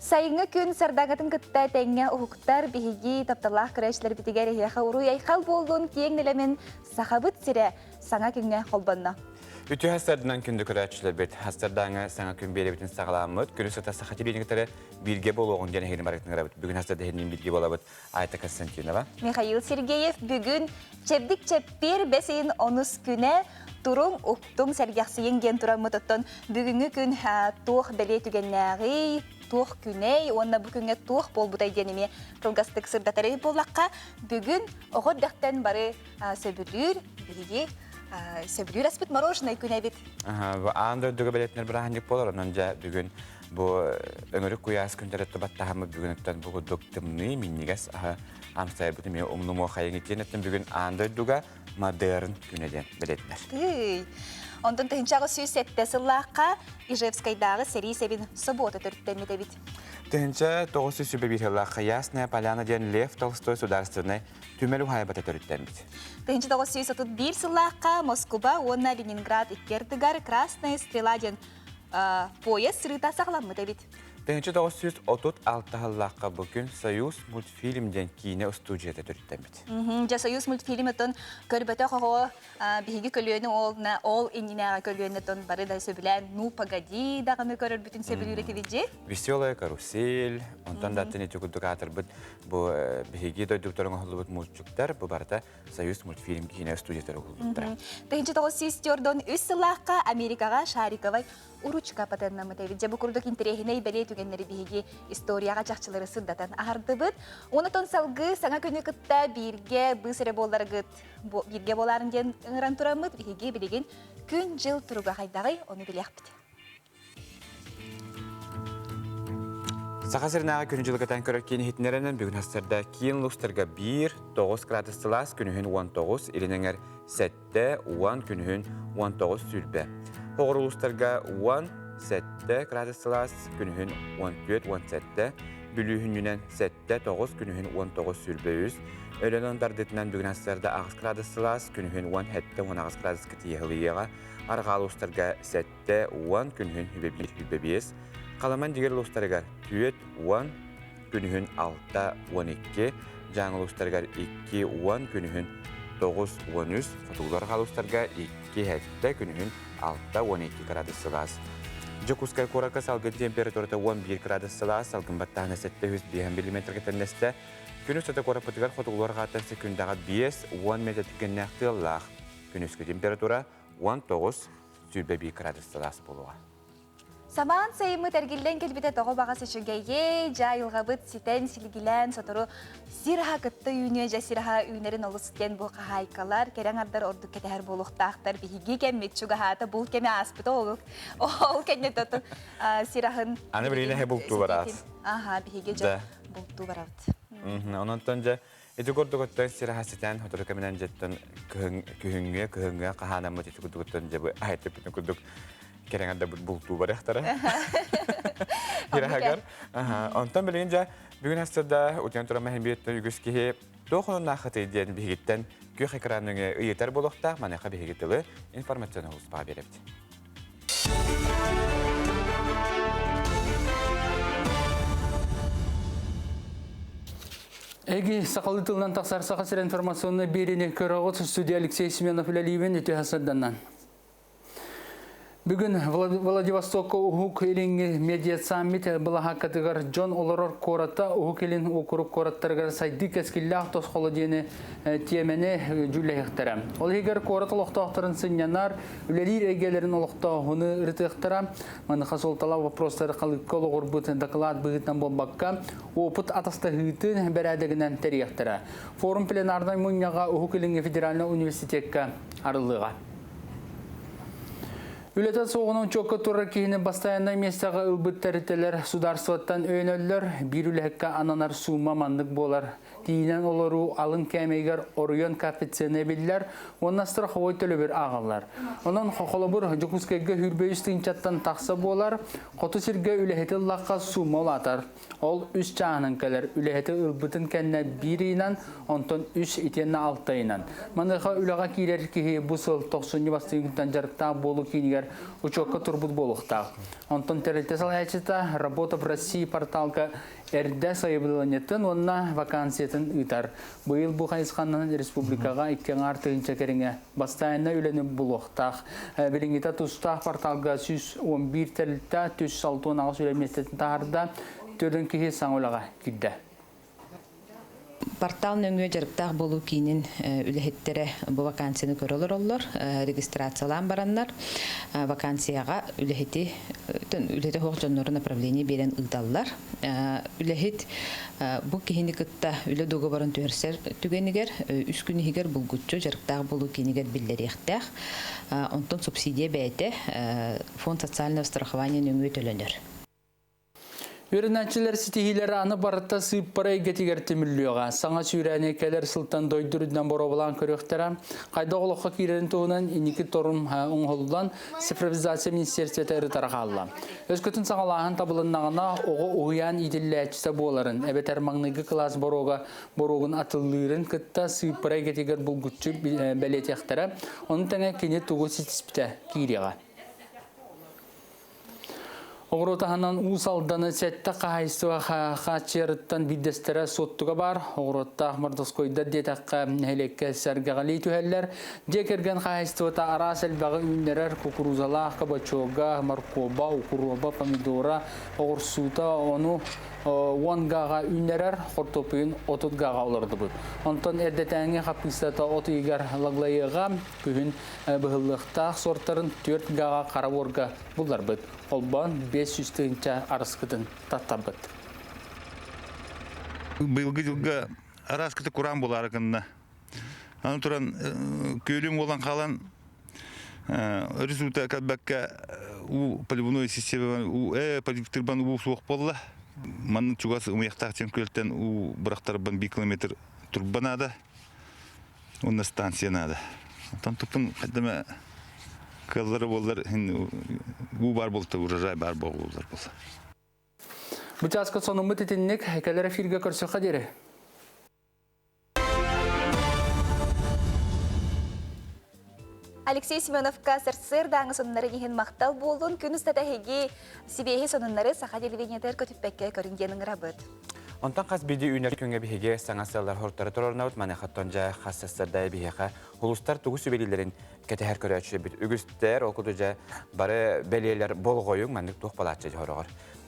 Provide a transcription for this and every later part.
Сайыңы күн сардағатын кытта тәңе ұхықтар бігігі тапталақ күрәшілер бітігер яқа ұру яйқал болуын кейін елемен сақабыт сире саңа күнге қолбанна. Үті хастардынан күнді күрәтшілер бет. Хастардаңы саңа күн бері бетін сағаламыд. Күні сыта сақателініктері бірге болуғын және хейін барықтың ғарабыд. Бүгін хастарды хейін бірге болабыд. Айта Константинова. Михаил Сергеев бүгін чепдік чеппер бәсейін оныс күні турун уктун сәргәксиен ген турамыт оттон бүгүнгү күн туох беле түгеннәги туох күней онна бу күнгө туох болбутай денеме кылгастык сырдатары боллакка бүгүн огот дактан бары сөбүлүр биги сөбүлүр аспыт мороженое күнебит анда дөгө белетнер бираханжык болор онон жа бүгүн бу өңөрүк куяс күнтөрөттө баттахамы бүгүнүктөн бугу доктымны миннигес амстай буту мен умнумо хайгитенеттен бүгүн анда дуга модерн күнеден белетнер. Онтон тыгынчагы сүйс этте сыллаакка Ижевскайдагы сери себин собота төрттемите бит. Тыгынча 900 сыллаакка Ясная Поляна ден Лев Толстой сударственный түмелу хайбата төрттем бит. Тыгынча 931 сыллаакка Москва, онна Ленинград иккертыгар Красная Стрела ден поезд сырыта сакламмыта бит. Тыгынча 936 сыллаакка бүгүн Союз мультфильм ден кино студияда төрттем бит. Жа Союз мультфильмытын көрбөтө кого биги көлөнү ол иннега көлөнүтөн бары да сөбүлән ну погоди дагы көрөр бүтүн сөбүлүрөтү бит. Веселая карусель, онтон да тени түгүдүгатыр бит бу биги дойдукторуң холбут мультиктер бу барда Союз мультфильм кино студияда болуптур. Тыгынча 904 үс сылаакка Америкага Шариковай уручка патеннамыта бит. Жа бу курдук интерехине беле түгеннери биги историяга жакчылары сырдатан ардыбыт. Онотон салгы саңа күнү кытта бирге бысыра боларгыт бирге боларын ден ыран турамыт биги билеген күн жыл туруга кайдагы ону билякпыт. Сақасырнағы күні жылғатан көріккен хетінерінен бүгін хастарда кейін лұстарға 1-9 градус сылас күнігін 19, елініңер сәтті 10 күнігін 19 сүлбі. Оғыр лұстарға 10-7 градус сылас күнігін 14-17, бүлігінінен 7-9 күнігін 19 сүлбі үз. Өлен ондардетінен бүгін хастарда 6 градус сылас күнігін 17-19 градус кіті еғіліеға. Арға лұстарға 7-10 күнігін хүбебес. Қаламан дегер лұстарығар 2-10 күнігін 6-12, жаңы лұстарығар 2-10 күнігін 9-13, фотолар қалұстарға 2-7 күнігін 6-12 градус сылас. Жокускай қораққа салғын температурата 11 градус сылас, салғын баттағына 705 мм кетенесті. Күн үстіті қорапытығар фотолар қатын секундаға 5-10 метр түкеннәқті лақ. Күн үскі температура 19-22 градус сылас болуға. Саман сайымы тәргілден келбеті тоғы бағасы шүгейе, жайылғабыт, ситен, сілгілен, сотыру сирха кытты үйіне, жа сирха үйнерін олы сүткен бұл қағайкалар, керен ардар ордық кетер болуқтақтар, бігіге кәммет шүгахаты, бұл кәме аспыты олық. Ол кәне тұтын сирахын... Аны біріне хе бұлту барат. Аха, бігіге жа бұлту барат. Онантан жа, еті көрдіғыттан сираха сетен, хотыры кәменен жеттін күхінге, қағанамыт еті көрдіғыттан жа бұл айты бүтін көрдік. Керен ада бұлту бар яқтары. Хирахагар. Онтан білген жа, бүгін астырда өтен тұра мәхін бейеттен үгіскеге тоқының нақыты еден бейгеттен көк экраныңы үйетер болуқта манақа бейгеттілі информацияны ұлыспаға берепті. Эги сақалы тылынан тақсар сақасыр информационны беріне көріғыт студия Алексей Семенов үләлейбен өте хасырданнан. Бүгін Владивостокқа ұхук елінгі медиа саммит бұлаға катығар Джон Олорор кората ұхук елін оқырық кораттарғар сайды кәскілләқ тосқолы дені темені жүлі еқтірі. Ол егер корат ұлықтақтарын сынянар, үлелер егелерін ұлықтағыны үрті еқтірі. Маңыға солтала вопростары қалыққол ұғыр бұтын доклад бұғытан болбаққа опыт атаста ғытын бәрәдігінен тәрі еқтірі. Форум пленардан мұнияға ұхук елінгі федеральны университетке арылыға. Үлетат соғының чоққа тұрыр кейіні бастайында местаға үлбіт тәрітелер сударсуаттан өйнөлілер, бір үләкка ананар сума мандық болар. Dinen oluru alın kemeyger oruyon kapitsene biller. Onastra havoy tölübür ağalar. Onun xokolobur jukuskege hürbeyüstün çattan taksa bolar. Kotu sirge üleheti laqqa su molatar. Ol üç çağının keler. Üleheti ılbıtın kenne birinan, onton üç itenne altayınan. Manıqa ülağa kirer ki bu sıl 90 bastığından jarıqta bolu kiniger uçokka turbut boluqta. Onton tereltesal hachita работа в России порталка эрдә сайыбыланетін онна вакансиятын ытар. Быйыл бу хайысқаннан республикаға 2 артығынча кереңе бастайына үленіп бұлуқтақ. Біліңгіта тұстақ порталға 111 тәлітті 316 үлеместетін тағырда түрдің кехе саңылаға кидді. Портал нөңгө жарыктак болуу кийинин үлехеттере бу вакансияны көрөлөр оллор, регистрациялан бараннар. Вакансияга үлехети хок жоннору направление берен ыдаллар. Үлехет бу кийини кытта үле договорун төрсер түгенигер, 3 күн хигер булгуччу жарыктак болуу кийинигер биллерихтах. Онтон субсидия бәйте фонд социального страхования нөңгө төлөнөр. Үрінәнчілер сетихилері аны барытта сыйып парай гетигер темірліуға. Саңа сүйрәне кәлер сылтан дойдырыдынан бора болан көріқтера. Қайда олыққа кейрен туғынан инекі торын ұңғылыдан цифровизация министерстветі әрі тараға алла. Өз көтін саңалағын табылыннағына оғы ұғыян иділі әчісі боларын. Әбет әрмаңнығы класс боруғын атылырын күтті сыйып парай гетигер бұлгүтчі бәлет яқтара. Оның тәңе кене туғы сетіспіті кейреға. Оғыротағынан ұсалданы сәтті қағайсыға қачеріттен биддестері соттыға бар. Оғыротта Мардоскойда детаққа әлекке сәргіға лейту әлілер. Декерген қағайсыға арас әлбағы үйінлерер кукурузала, қабачоға, маркоба, укуроба, помидора, оғырсута, оны уангаға үйінлерер қортопыйын отутгаға оларды бұл. Онтан әрдетәңе қапыстата оты егер лаглайыға күйін бұғылықтақ сорттарын 4 гаға қараворға бұлдар бұд. Олбан 500 тыгынча арыскытын таттабыт. Быйылгы жылга араскыты куран болары кынна. Аны туран көйлüm olan қалан результат кадбакка у полевной система у полевтырбан у суық болла. Манны чугасы умяқтақ тем көлттен у бірақтарбан 1 километр турбанада. Онна станция нада. Там туптың қаддама кыллары болдар, у бар болты, урожай бар болдар болса. Бұчасқа соның мұт етіннік, әкелері фирге көрсіққа дері. Алексей Семеновка сырсыр даңы сонынлары еген мақтал болуын, күн ұстата хеге сибейі сонынлары сақа телевидениятер көтіппәкке көрінгенің рабыт. Онтан қаз биді үйнер күнге бігеге саңасылар хорттары тұрарына өт манақаттонжа қассастардай бігеға ұлыстар тұғы сөбелелерін кәтәхәр көрі әтші біт. Үгістер оқыды жа бары бәлелер бол қойың мәндік тұқ балатшы жорығыр.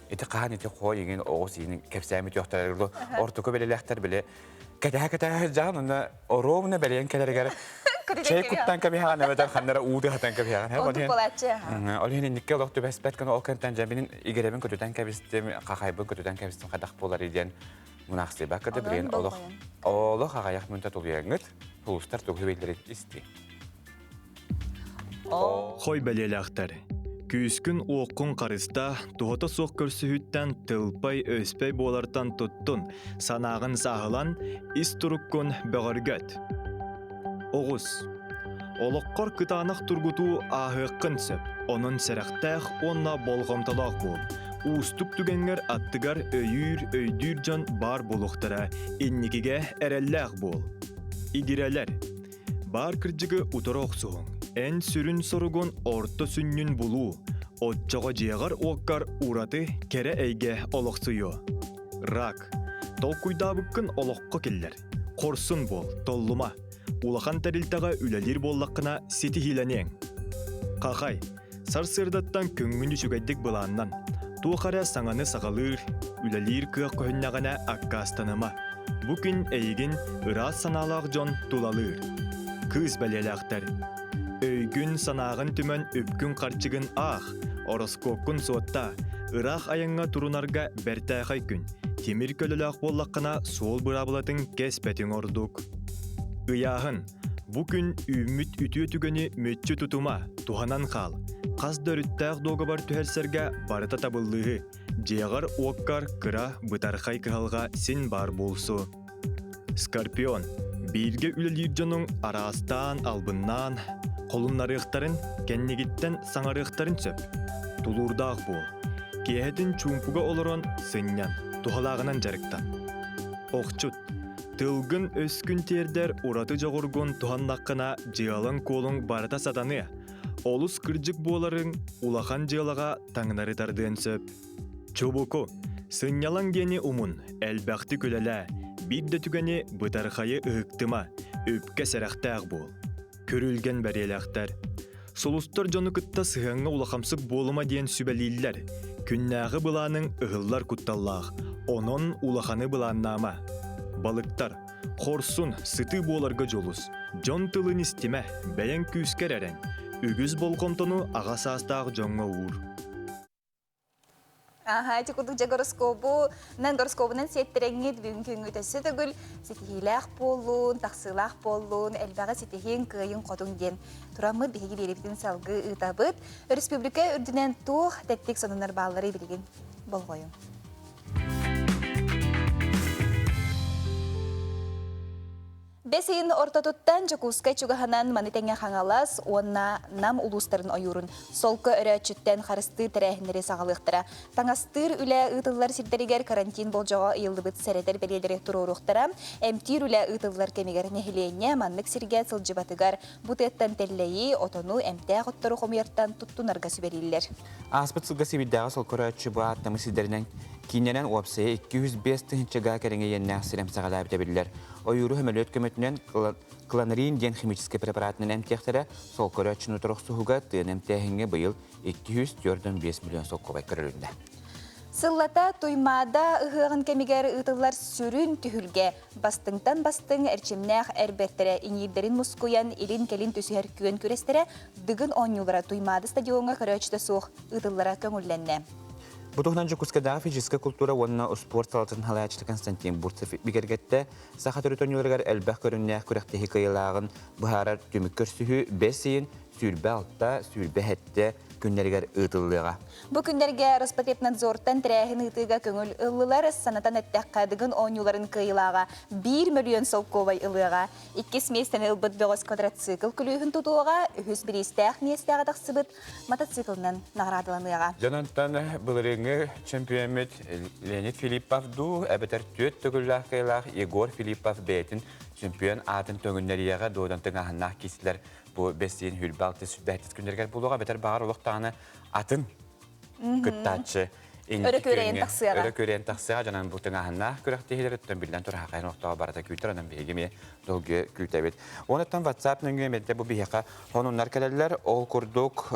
Эти қаған еті қой еген оғыз егінің кәпсәмет жоқтарылы ортықы бәлеләқтер біле кәтәхәр жағын онда оровына бәлейін кәлергері Чей куттан каби хана бедар ханнара уды хатан каби хана. Онды болатчы. Олхин никке лохту беспет кана окантан жабинин игеребин көтөтөн кабистем кахайбын көтөтөн кабистем кадак болар иден мунаксы бакыды бирен олох агаяк мунта тулуяңыт пулустар төгөбелдери исти. Хой белелактар. Күйіскін оққын қарыста туғыты соқ көрсіхіттен тылпай өспей болартан тұттын санағын сағылан ис тұрыққын бөғіргөт. Оғыз. Олыққар кытанық тұргуту ахыққын сөп, оның сәріқтәқ онна болғымталақ бол. Уыстық түгенгер аттығар өйдүр жан бар болуқтара, инникіге әрәлләқ бол. Игерелер. Бар кірджігі ұтырақ соң. Ән сүрін сұрығын орты сүннін бұлу. Отчаға жеғар оққар ураты кәрі әйге олықсыйо. Рак. Толкуйдабыққын олыққа келдер. Қорсын бол, толлыма. Улахан тәрілтаға үләлер боллаққына сеті хиленең. Қақай, сар-сырдаттан көңгіні жүгәйдік бұланнан. Туақара саңаны сағалыр, үләлер күйақ қойыннағына аққастаныма. Бүкін әйген ұрас саналақ жон тулалыр. Кыз бәлеләқтар. Өйгін санағын түмін өпкін қарчығын ақ, ороскопкын суатта, ұрақ аяңға тұрунарға бәртәқай күн. Темір көліләқ боллаққына сол бұрабылатын кәспәтің ордық. Ыяғын, бүкін үміт үті өтігіні мөтчі тұтыма, туғанан қал. Қаз дөріттәқ доғы бар түхәрсерге барыта табылығы, жеғар оққар кыра бұтарқай кығалға сен бар болсу. Скорпион, бирге үлелер жонун арастан албыннан, қолыннарықтарын, кәннегіттен саңарықтарын сөп. Тулурдақ бол. Киәхетін чумпуға олырон сыннян, тухалағынан жарықтан. Оқчут, тылгын өскін тердер ураты жоғыргон туханнаққына жиалын колың барыта сатаны. Олус кыржык боларын улахан жиалаға таңнары тардыын сөп. Чубуку, сыннялан гені умун, әлбәқті көләлә, бидді түгені бұтарқайы ұғықтыма, өпке сәрәқтәғ бол. Көрілген бәреләқтар. Солустар жоны кытта сығаңа улақамсық болыма дейін сүбәлейлер. Күннәғі бұланың ұғыллар күтталлақ, онын улақаны бұланнама. Балықтар, қорсын, сыты боларға жолус. Жон тылын істеме, бәйін күйіскер әрен. Үгіз болқомтону ағасастағы жоңға ұр. Тикудuk гороскопу, нан гороскопунан сеттереңет бүгүн өтөсү төгүл, сетихилах болун, таксылах болун, элбага сетихин кыйын кодун ден. Турамы биги беребитин салгы ытабыт, республика үрдүнен тух теттик сонунар баллары билген болгойун. Бесин ортотуттан Жакускай чугаханан манитеңе хаңалас, онна нам улустарын ойурун. Солка өрәчүттен харысты тәрәхінері сағалықтыра. Таңастыр үлә ұтылар сирдерігер карантин болжаға ұйылдыбыт сәредер беледері тұруруқтыра. Әмтир үлә ұтылар кемегер нәхілене маннық сирге сылжыбатыгар бұтеттан тәлләйі отону әмтә ғоттары қомерттан тұттунарға сүберілер. Аспыт сылға сибиддағы солка өрәчү бұ аттамы сидерінен Киненен опсaya 205 тыгынчага кереңе еннәк сирем сағалап дәбілілер. Ойыру хөмөлөт көмөтінен клонарин ден химический препаратының әмтектері сол көрәтшіні тұрық сұғыға тыын әмтәхіңе бұйыл 204,5 миллион соққыбай көрілінді. Сыллата туймада ұғығын кемегер ұтылар сүрін түхілге. Бастыңтан бастың әрчемнәқ әрбәттері инейдерін мұскуян илин келин төсігер күйен көрестері дүгін 10 юлара туймады стадионға көрәтшіті соқ ұтылара көңілленне. Бұтығынан Жакускадағы физическая культура онына спорт салатын халаячты Константин Бурцев бігергетті сақат өрітонелергер әлбәқ көріннәқ көрәқтегі қиылағын бұхарар түмік көрсігі бәсейін сүрбә алтта, сүрбә әтті күннергер ұтылыға. Бұл күннерге Роспотребнадзортан тірәхін ұтыға көңіл ұлылар санатан әттәқ қадығын 10 юларын қиылаға 1 миллион солковай ұлыға. 2 местен ұлбыт бөғыз квадроцикл күлігін тұтуға, үхіз бір істәқ местәға тақсыбыт мотоциклынан нағырадыланыға. Жанантан бұлырыңы чемпионмет Леонид Филиппов ду, әбітер төт түгілләқ қиылақ Егор Филиппов бәйтін чемпион атын төгінлерияға доғдантың ағыннақ кесілер. Бұл бәстейін хүлбәлті сүрбәйтіз күндергер болуға бәтер бағар олықтағаны атын күттатшы. Өрі көрейін тақсыға жанан бұлтың ағынна көріқтегілер өттен білден тұр хақайын оқтаға барата күйтір, анан бейгеме долғы күйтәбет. Оныттан WhatsApp нүнге мәдді бұл бейеқа онынлар кәлелер, ол күрдік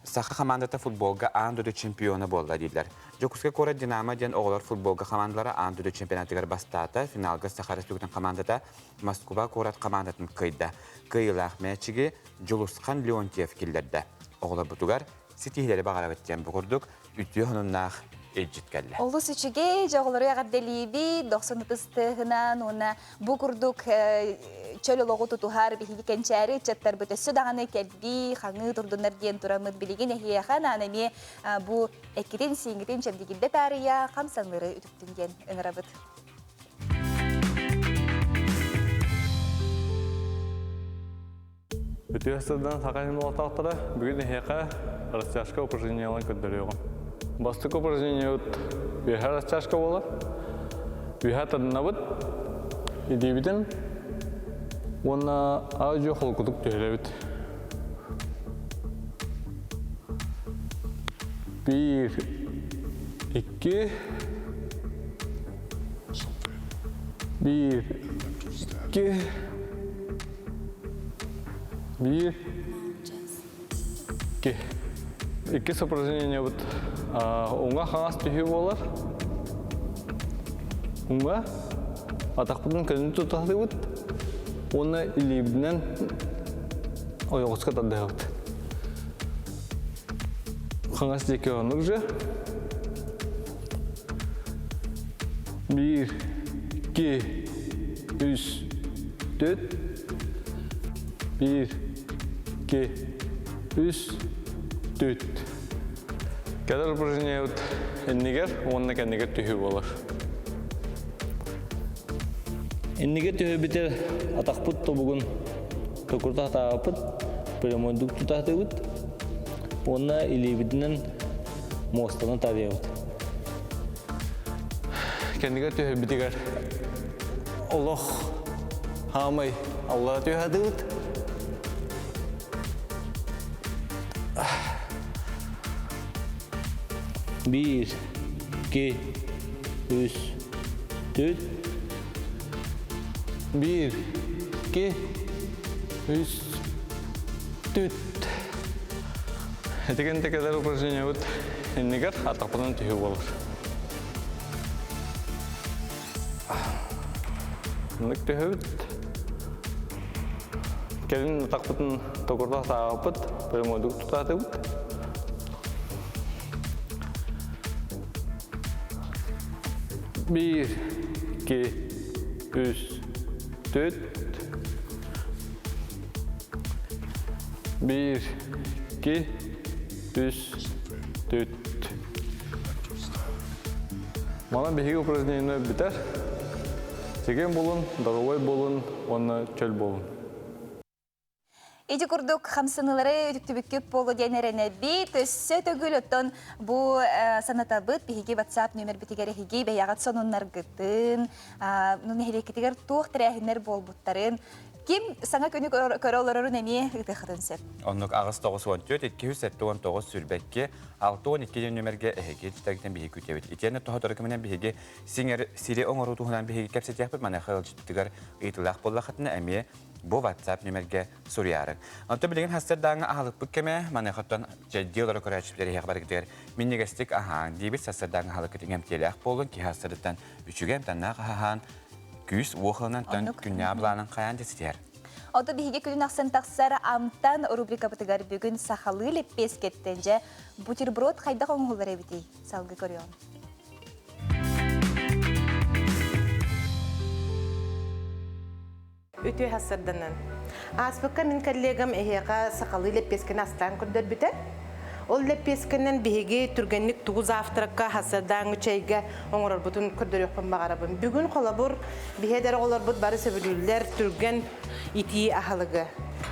сақы командата футболға андыды чемпионы болды дейділер. Жокускай кора Динамо ден оғылар футболға командалары андыды чемпионатығар бастаты, финалға Саха Республикатын командата Москва корат командатын қойды. Қиылақ мәчіге Жолусқан Леонтьев келдерді. Оғылар бұтығар сетихілері бағара өттен бұғырдық, үтті ғыныннақ эджиткәлле. Олус үчіге жоғылары ағадделейбі, 90-тыстығынан оны бұғырдық чөлі лоғы тұтуғар бейхі кәнчәрі чаттар бұтесі дағаны кәлбі, қаңы тұрдынар ден тұрамыд білеген әхияқан анаме бұ әкерен сейінгітен жемдегілді тария қамсанлары үтіктінген өңірабыд. Үтіғістірден сақайын болатақтары бүгін әхияқа растяжка упражнениялан көндіріғым. Бастық упражнение бүйхә растяжка болар. Бүйхә тадынабыд, едебіден оны аудио қолқыдық түйелебіт. 1, 2, 1, 2, 1, 2. İki упражнение бұд. Оңға қаңас түйі болар. Оңға атақпыдың көзін тұтақты бұд. Оны илебінен ойоғысқа тадды бұд. Қаңас деке оңық жа. 1, 2, 3, 4. 1, 2, 3, 4. Кәдір упражнение бұд. Әннегер, онына кәннегер түйі болар. Иннеге төһөбитер атақпыт тобугун токурта таапыт премондук тутатыбыт. Онна илибидинен мостаны табиябыт. Кеннеге төһөбитигер Олох хамай Алла төһәдыбыт. Bir, iki, üç, dört. 1, 2, 3, 4. Этеген текелер упражнение вот. Иннегер атақпытын түйі болыр. Иннек түйі бит. Келін атақпытын тоқырда тағапыт, премодук тұтаты бит. Bir, iki, üç, dört. 1, 2, 3, 4. Mana bihi упражнение biter. Çeken bolun, dağılay bolun, ona çöl bolun. Эти курдук хамсынылары үтүктүбүккүп болу денерene бит өссө төгүл оттон бу санатабыт биһиги WhatsApp номер битигери хиги беягат сонуннар гытын нуны херекетигер туох тирәһиннер болбуттарын ким саңа көне көрөлөрүн эми ыдыхатын сеп. Оннук агыс 914 279 сүрбекке 612 номерге эһеге тагтан биһи күтебит. Итене тоһотор кеменен биһиге сиңер сире оңорутуһунан биһиге кепсетяпыт мана хылжыттыгар ыйтылах боллахатына эми бу WhatsApp номерге сурьяры. Анты билген хастардан ахалык бүккеме манахаттан жаддилар көрәчүләре хәбәргәдер. Миннегестик ахан дибит састардан ахалык тиңем телях болын ки хастардан үчүгем таннак ахан күс уохланан тан күннә абланын каян дистер. Ото биһиге күн аксын таксар амтан рубрика бытыгар бүгүн сахалы леппес кеттенже бутерброд хайда коңгулар эбити салгы көрөм. Үтү хасырданан. Аспыкка мин коллегам эхега сакалы леппескен астан көрдөр бите. Ол леппескенен биһиги түргенник тугу завтракка хасырдан чайга оңорор бутун көрдөр өкпөн багарабын. Бүгүн колобур биһедер олор бут бары сөбүлүлөр түрген ити ахалыгы.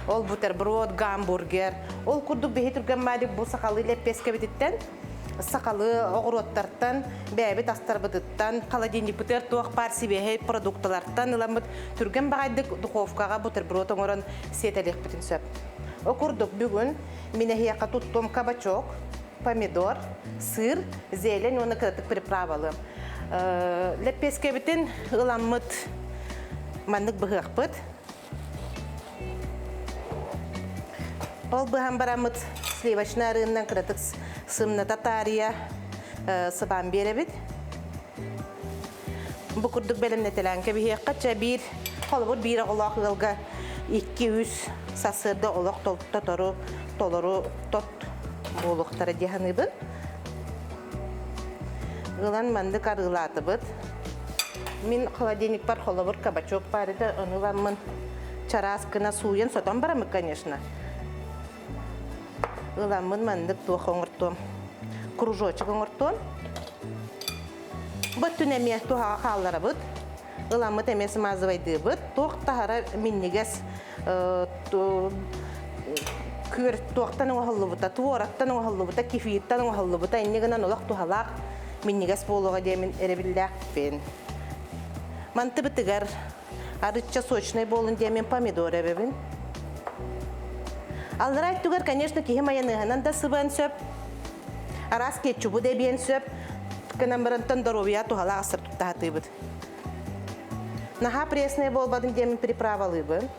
Ол бутерброд, гамбургер. Ол курдук биһи түрген мадик бу сакалы леппеске бититтен сакалы огуроттардан бәбит астарбыттан холодильник бутер туак парси бәһе продуктлардан ыламыт түрген багайдык духовкага бутерброд оңорон сетелек битин сөп. Окурдук бүгүн мине хияка туттум кабачок, помидор, сыр, зелень, оны кыртык приправалы. Леппеске битин ыламыт мандык быгакпыт. Ол быган барамыт сливочный рынок кыртык сымна татария сыбан беребит. Бу курдук белемнетеләнке бихеккача бир холбур бир олак ылга 200 сасырды олак тотору толору тот болуктары диханыбын. Гылан мандык арылатыбыт. Мин холодильник бар холбур кабачок бар иде, оныламын чараскына суен сотан барамы, конечно. Ыламын мандык туох оңортом. Кружочек оңортом. Быт түнеме туха халлара быт. Ыламы темес мазывайды быт. Туох тахара миннигес күр туохтан оңаллы бұта, туораттан оңаллы бұта, кефиеттан оңаллы бұта. Иннегінен олақ тухалақ миннигес болуға демін әребілдәк бен. Манты бітігер арытча сочный болын демін помидор әбебін. Аллар айтугар, конечно, кихи майонезынан да сыбан сөп. Арас кетчубу да бен сөп. Канамбарантан здоровья тухала асыр туттахаты быт. Наха пресный болбадын демін приправалы бын.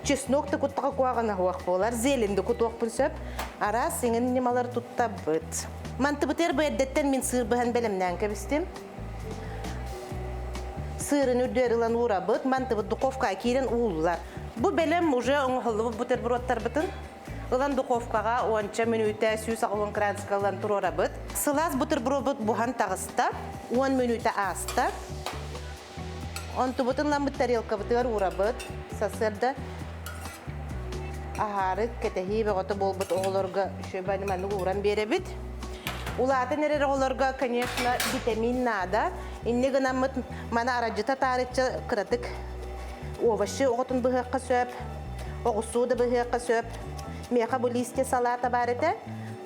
Чеснокты куттаға куағана хуақ болар. Зеленді кутуақ бын сөп. Арас сеңін немалар тутта быт. Манты бытер бәддеттен мен сыр бұхан бәлімнен кәбістім. Сырын үрдерілан ура быт. Манты быт духовка кейрен уылылар. Бу белем уже оңғылы бутербродтар бытын. Улан духовкаға 10 минута сүйіс ағылын кранскалан тұрора быт. Сылас бутерброд бұхан тағыста, 10 минута аста. Онты бұтын ламбыт тарелка бұтығар ура быт. Сасырды. Ахары кетехи бәғоты бол бұт оғылырға шөбәні мәнді уран бере бит. Улатын әрер оғылырға, конечно, витамин нада. Инне гынаммыт мана арajıta тарычы кыратык овощи оғытын бұғыққа сөп, оғысу да бұғыққа сөп. Меха бұл листья салата бар еті.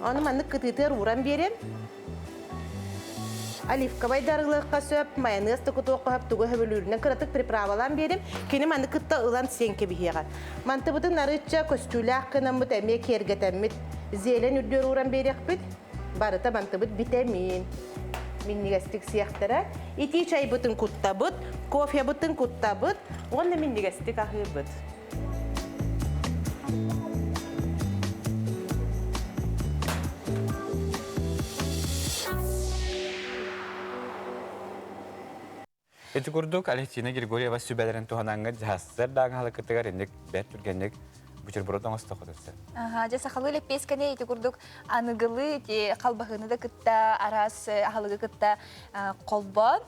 Оны маны кытытыр уран берем. Оливковай дарылыққа сөп, майонез тұқыт оқып, тұғы хөбілірінен кыратык приправалан берем. Кені маны кытта ылан сенке біғеға. Манты бұтын нарыча көстүлі аққынан бұт әме кергетәммет. Зелен үрдер уран берек бүт. Барыта манты бұт витамин. Миннигастик сияқтара. Ити чай бұтын кутта бұт, кофе бұтын кутта бұт. Оны миннигастик ахы бұт. Эти курдук Алексина Григорьева сүбәләрен тугананга җаһазлар дагы халыкытыгар инде бәт түргәнлек бутерброд аңыз тохотысы. Жа сахалый лепескене эти курдук аныгылы те калбахыны да кытта арас ахалыгы кытта колбон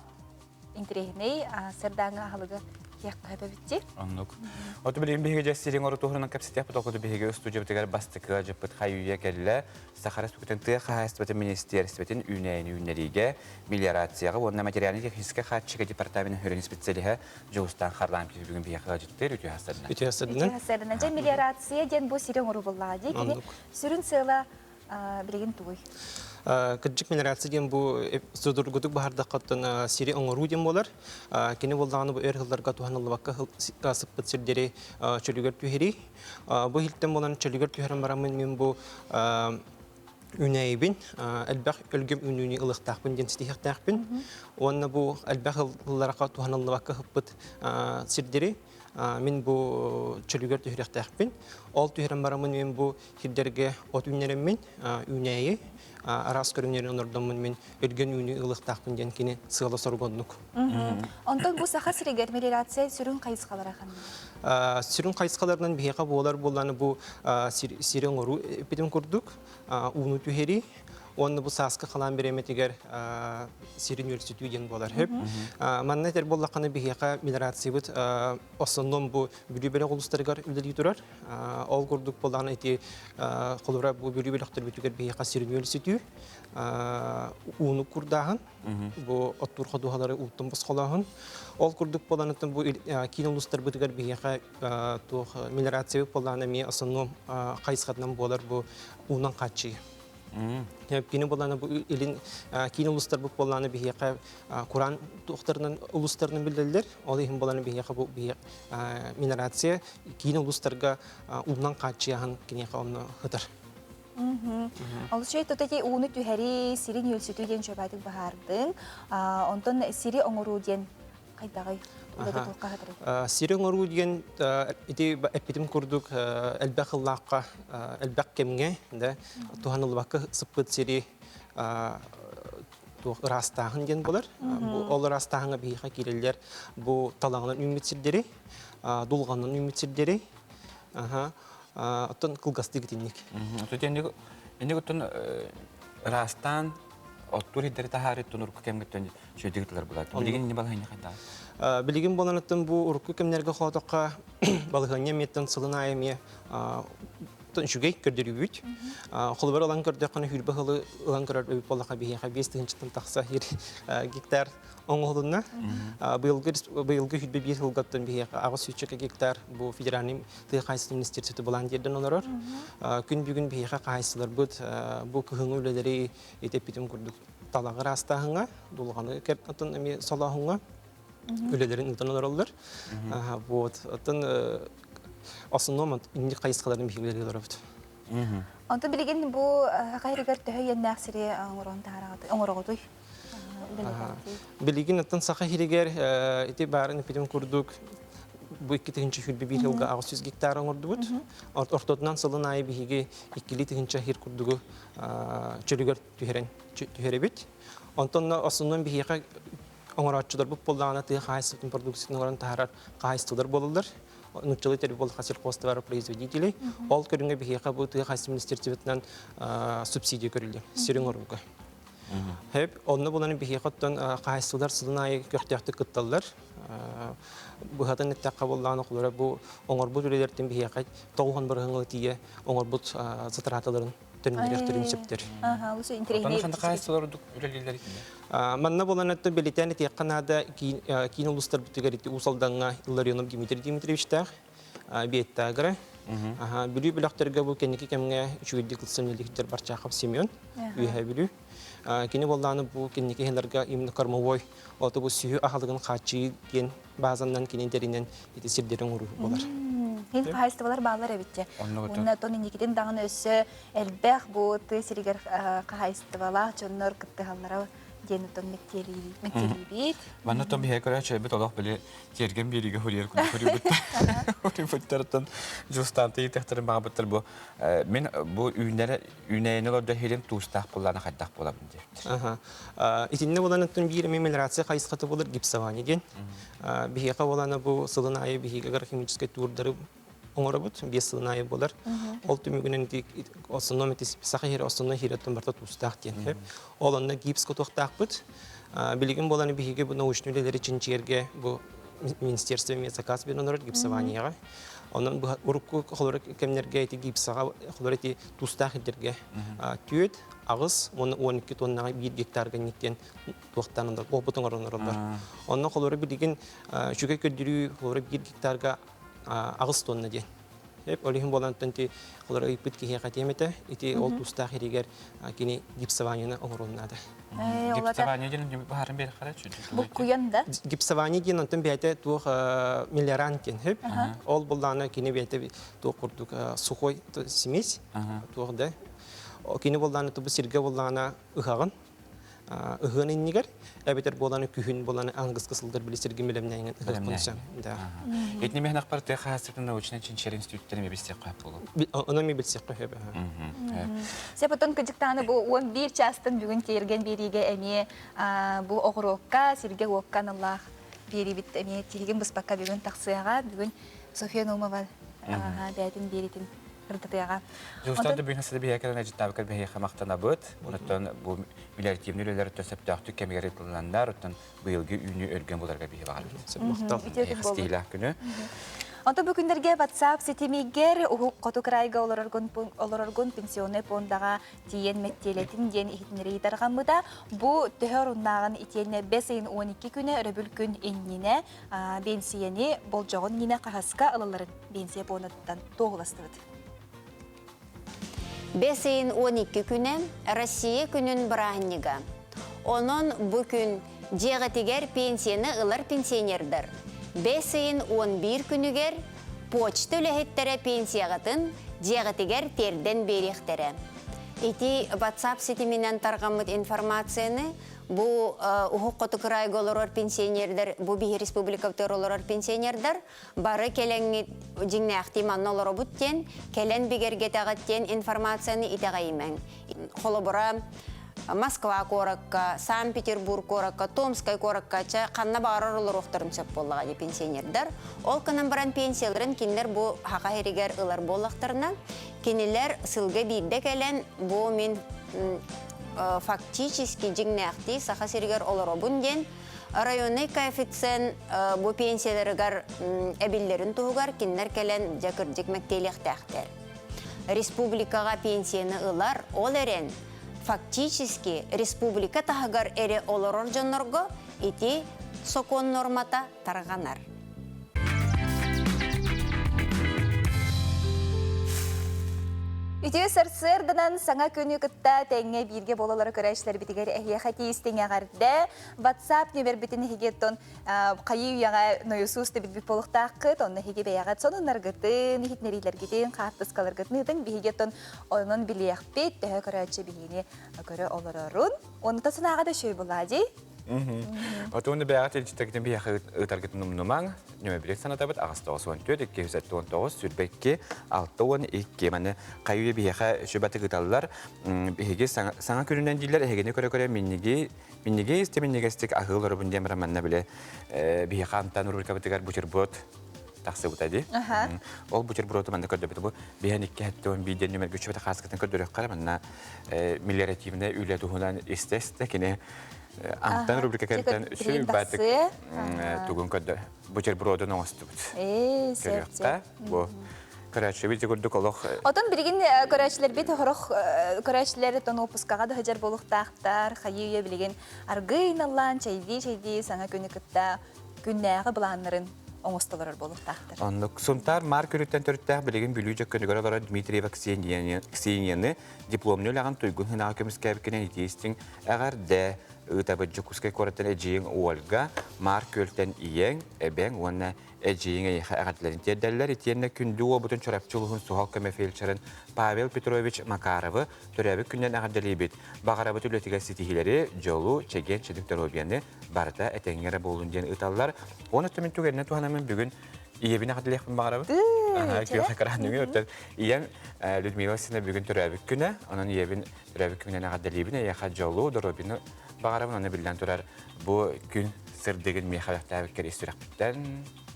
интерегней сырдаңа ахалыгы якка битти. Аннук. Оты билем беге жастырың оры тухрынан капситет потокуды беге студия битегер бастыкы жапыт хаюя келле Сахара сүктен тыя хастбет министерствотен үнәйни үннәриге мелиорацияга онна материалны технический хатчыга департамент хөрен специалиһе Жустан Харлан бүгүн бия хажыттыр үтү хасадына. Үтү хасадына же мелиорация ден бу сирен ору буллади кини сүрүн сыла билеген туй. Кыджик мелиорация бу судургудук бахарда каттан сири оңору дем болар. Кини болдаганы бу эрхылдарга туханылбакка сыппыт сирдери чөлүгөр түһери. Бу хилтен болан чөлүгөр түһәрен барамын мен бу үнәйбин әлбәх өлгөм үнүни ылыктакпын ден стихтакпын. Онна бу әлбәх ылларга туханылбакка сыппыт сирдери мен бу чөлүгөр түһәрәктакпын. Ол түһәрен барамын мен бу хилдерге от үннереммен үнәйи арас көрүнөрүн ордомун мен өлгөн үні ылыктакпын ден кини сыгала соргондук. Онтон бу саха сирегер мелиорация сүрүн кайыскалар ахан. Сүрүн кайыскалардан бияка болар боланы бу сирен ору эпидем курдук, уну түһери. Онны бу саска калан береметигер сирин университетүден болар хеп. Манна тер боллаканы бияка мелиорация бут основном бу бүрүбеле улустаргар үлдели турар. Ол курдук боланы эти колора бу бүрүбелектер бүтүгер бияка сирин университетү уну курдагын бу оттур ходухалары ултун баскалагын. Ол курдук боланытын бу кин улустар бүтүгер бияка то мелиорация боланы ми основном кайсыгатынан болар бу унан качы. Кини боланы бу илин кини улустар бу боланы бияка Куран тухтарынан улустарынан билдилер. Ол ихин боланы бияка бу мелиорация кини улустарга унан качыян кини калны хытыр. Ол шей тотети уну түһәри сирин университетүден чөбәтик бахардың. Онтон сири оңору ден кайдагы Сирен ору деген ити эпидем курдук элбак ыллакка элбак кемге да туханылбакка сыппыт сири растагын ден болар. Ол растагынга бийха киреллер бу талагынын үмүтсирдери, дулганын үмүтсирдери. Оттон кылгасты гитинник. Отен энди оттон растан оттур хиддери тахары тунурку кемгеттен шөдигитлер булат. Билген не балайны кайда. Билген боланытын бу урку кемнерге хотокка балыгыня меттен сылына айме тоншугей көрдөрүбүт. Холбар алан көрдөкканы хүрбө хылы алан көрөр болака бияка 5-тен такса гектар оңолуна. Быйылгы хүрбө 1 жылгаттан бияка 6 гектар бу федеральный тыйкайсы министрликте булан жерден олорор. Күн бүгүн бияка кайсылар бу кыгың өлелери этепитим көрдүк. Талагы растагынга дулганы кертатын эми салахынга өлелерин ылтан олоролор. Вот атын основном инди кайсыларын бигелери олорот. Онто билген бу кайрыгар төһөйен нәксире оңорон тарагы оңороготой. Билген атын саха хиригер ити барын эпидем курдук. Бу 2-нче хүрбе 1 жылга 600 гектар оңордубут. Ортотунан сылын айы биге 2-нче хир курдугу чөлүгөр түһәребит. Онтон основном биге оңорачылар бу болданы тыйы хайсытын продукцияны оран тарар кайсылар болулар. Нучалы терби бол хасельхозтовар производителей. Ол көрүнгө биге бу тыйы хайсы министрлигинен субсидия көрүлдү. Сирин оруга. Хеп онны буланы биге коттон кайсылар сылын айы көктөктү кытталар. Бу хатын эттакка болланы кулара бу оңорбут үлелерден биге толгон бир хыңгы тие оңорбут затраталарын төрнөрөктөрүн сөптөр. Ага, лучше Отаны интернет. ханда қайсылар удук үлелилер икенде. Манна болан атты белитәне тек канада кин улустар бүтүгәрите усалданга Илларионов Дмитрий Дмитриевичтер беттагыра. Ага, бүлү билактерге бу кенеки кемге үчүгүдди кылсын электер Барчаков Семен. Үйе бүлү. Кини болланы бу кенеки хелерге именно кормовой ото бу сүйү ахалыгын качы ген базандан кинендеринен ити сирдерин уру болар. Хин кайстыбалар баалар эбитче. Онно бутун. Онна тон никитин дагын өссө элбэх бу тысыригер кайстыбала чоннор кыттыгаллара денутон мектелибит. Манна том бихе көрә чөбет олох биле терген бириге хурьер күн хурьер бит. Хурьер биттертен жустан тектер мага биттер бу. Мен бу үйнәйнеләр дә хелем тустак булларны хаддак була бинде. Ага. Итинне болан аттын бир мемелерация кайсыкаты булыр гипсование ген. Бихе боланы бу сылынайы бихеге химический турдары оңорабыт, без сылынайы болар. Ол түмүгүнен основном сахар основной хираттан барта тустак ген. Ол онда гипс котоктак бит. Билген боланы бихеге бу научный лидери чинчерге бу министерство имеет заказ бернор гипсованияга. Онан бу урукку холор кемнерге эти гипсага холор эти тустак хидерге түйөт агыс 12 тоннага 1 гектарга неттен токтанында опутун ороноролор. Онан холор билген жүгө көдүрүү холор 1 гектарга агыс тонна ден. Hep olihim bolantınti olarak ipit ki hakemete iti ol tusta heriger kini gipsavanyana oğrunnadı. Gipsavanya denen baharın beri qara çüdü. Bu kuyanda. Gipsavanya denen antın beyte tuğ miliaranken hep ol bolana kini beyte tuğ kurduk suhoy simis tuğ da. O kini bolana tu bu sirge bolana ıhağın. Ihın inniger, ebeter bolanı kühün bolanı angız kısıldır bilisirgi milemneyin ıhıl konuşan. Etni mehnak partı xasırtın naучный чинчер институттерин мебистек қап болу. Ona mi bilsek koyuyor. Сепотон кыжыктаны бу 11 частын бүгүн терген бериге эми бу огурокка сирге оккан Аллах берибит эми терген быспакка бүгүн таксыяга бүгүн София Нумова бәтин беритин рдтыяга. Жустарды бүгүн хасады биякен ажыттабыкар бия хамактана быт. Онуттан бу миллиардивный өлелер төсөптөктү кемгери кылгандар, оттан быйылгы үйүнү өргөн буларга бия бар. Хастыйла күнү. Онто бүгүндерге WhatsApp сетимигер коту крайга олороргун пенсионный фондага тиен меттелетин ден ихтинери таргамыда бу төһөр уннагын итене 5-12 күнө өрөбүл күн эннине пенсияны болжогон нине кагаска алаларын пенсия фондунан тоголастыбыт. 5-12 күнен Россия күнін біраннига. Онын бүкін жеғатигер пенсияны ылар пенсионердер. 5-11 күнігер почта өліхеттері пенсияғатын жеғатигер терден беректері. Ити WhatsApp сетімінен тарғамыд информацияны bu hukuku kıray olurur pensionerler, bu bir respublikavtör olurur pensionerler, barı kelen cinnahti manna olur butten, kelen bigergetagatten informasyonu itagaymen. Kolobora Moskva korakka, Sankt Peterburg korakka, Tomskay korakka, kanna barar olur oxtarın söp bollağı pensionerler. Ol kanan baran pensiyelerin kinler bu haka heriger ılar bollaqtarına, kiniler sılga birde kelen bu min фактически жигнахти сахасиргер олоробун ден районный коэффициент бу пенсияларыгар эбиллерин тугар киннер келен жакыржык мектелехтахтер. Республикага пенсияны ылар ол эрен фактически республика тахагар эре олорор жоннорго ити сокон нормата тарганар. Үтіе сырсырдынан саңа көні күтті тәңе бірге болалары көрәшілер бітігер әйе қати істеңе ғарды. WhatsApp нөмер бітін хегеттон қайы үйяға нойысуысты бітбік болықта қыт, оны хеге бәяғат сонынлар гытын, хитнерилер гетін, қаттыскалар гытын, бігеттон оның білеяқ бет, тәе көрәтші бігені көрі оларырын. Оны тасын аға да шөй болады. Отуны бәғат елчітігінің бияқы ұтаргетін нұмнымаң, нөмі білек санатабыт ағыстығы соң төд, 219 сүрбәкке 6-12 мәні қайуе бияқы шөбәті ғыталылар бігеге саңа көрінен дейлер әгені көре-көре меннеге істе меннеге істек ағылары бұнден бір мәніне біле бияқы антан ұрырка бітігер бұтербот тақсы бұтады. Ол бұтерботы мәнді көрді біті бұл биян 2-10 бейден нөмір күші бәті қасқытын көрдірек қара мәнна миллиаративіне үйлі тұғынан істе кене Антан рубрика кәрттен үші бәтік түгін көді бұтерброды оңысты бұд. Көріққа, бұл Көрәчі бейді көрдік олық. Отон бірген көрәчілер бет ғырық көрәчілері тон опускаға да ғыжар болуқтақтар, қайыйе білеген арғын аллан, чайди, саңа көні күтті күннәғі бұланларын оңыстылырыр болуқтақтар. Онлық сұмтар мар көріттен төріттәқ білеген бүлі жақ көні көрі олар Дмитриева Ксенияны дипломны өліған тұйгын хынағы көміске әбікінен етестің әғар дә ұтабы жүкіске көріттен әжейін Ольга мар көлтен иең әбәң оны әжейіңе әғатларын теддәлілер етенне күнді о бұтын чорапчылығын суғал көмі фельдшерін Павел Петрович Макаровы төрәбі күннен әғаддәлі бет. Бағарабы түлетігі сетихилері жолу чеген чедіктер обияны барда әтәңгері болуын ден ұталылар. Оны түмін түгеріне туғанамын бүгін иебін әғаддәліқпін бағарабы? Иен Людмила Сина бүгін төрәбі күні, оның иебін төрәбі күннен әғаддәлі яқа жолу дұробіні бағарабын оны білден тұрар. Бұл күн сырдығын мейхалақты әбіккер естіріқпіттен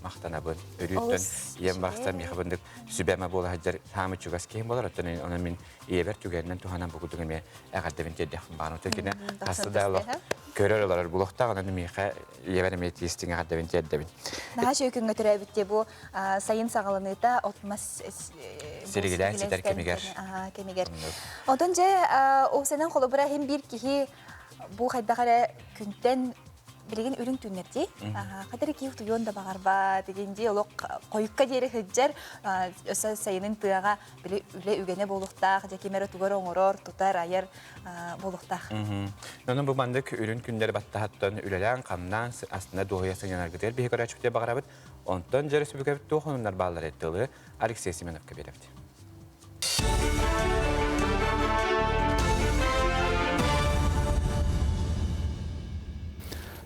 мақтанабын, өрүйттен, ем бақстан мейхабындық сүбәмі болы хаджар хамы чугас кейім болар. Оттан оны мен иебер түгерінен туғанан бұғыдығын мен әғаддәвін теддіқпін бағын. Өтекіне қасы дағылық көрер олар бұлықтақ, оны мейха иебер әмет естің әғаддәвін теддәвін. Наға шөкінгі түрәбітте бұл сайын сағалыныйта отмас Серегілән сетер кемегер. Одан же, оғсанан қолы бұра hem бір кейі бұл қайдағары күнтен білеген өлің түнерде, қадары кейі тұйон да бағарба дегенде олық қойыққа дері хүджер өсі сайының тұяға үлі үгене болуқтақ, жекемері тұғыр оңырор, тұтар айыр болуқтақ. Оның бұл бандық өлін күндері баттағаттан үлелән қамнан астында доғыясын янаргыдер бейі көрәчіпте бағарабыд, онтан жәрі сөбікәбіт тоғынындар бағалар еттілі Алексей Семеновқа беріпті.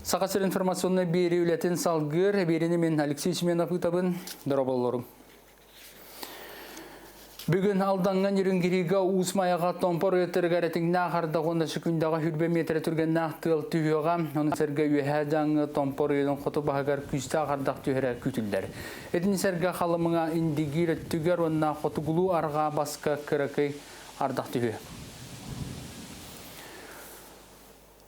Сақасыр информационны бері үлетін салғыр, берені мен Алексей Семенов ұтабын дұрабалырың. Бүгін алданған ерінгеріға ұсмаяға томпор өтіргі әрәтіңні ағарда қондашы күндағы хүрбе метрі түрген нақтыл түйеға, оны сәргі үйе жаңы томпор өйдің қоты бағығар күсті ағардақ түйері күтілдер. Әдін сәргі қалымыңа индигер өттігер, онына қоты ғылу арға басқа кірікі ардақ түйе.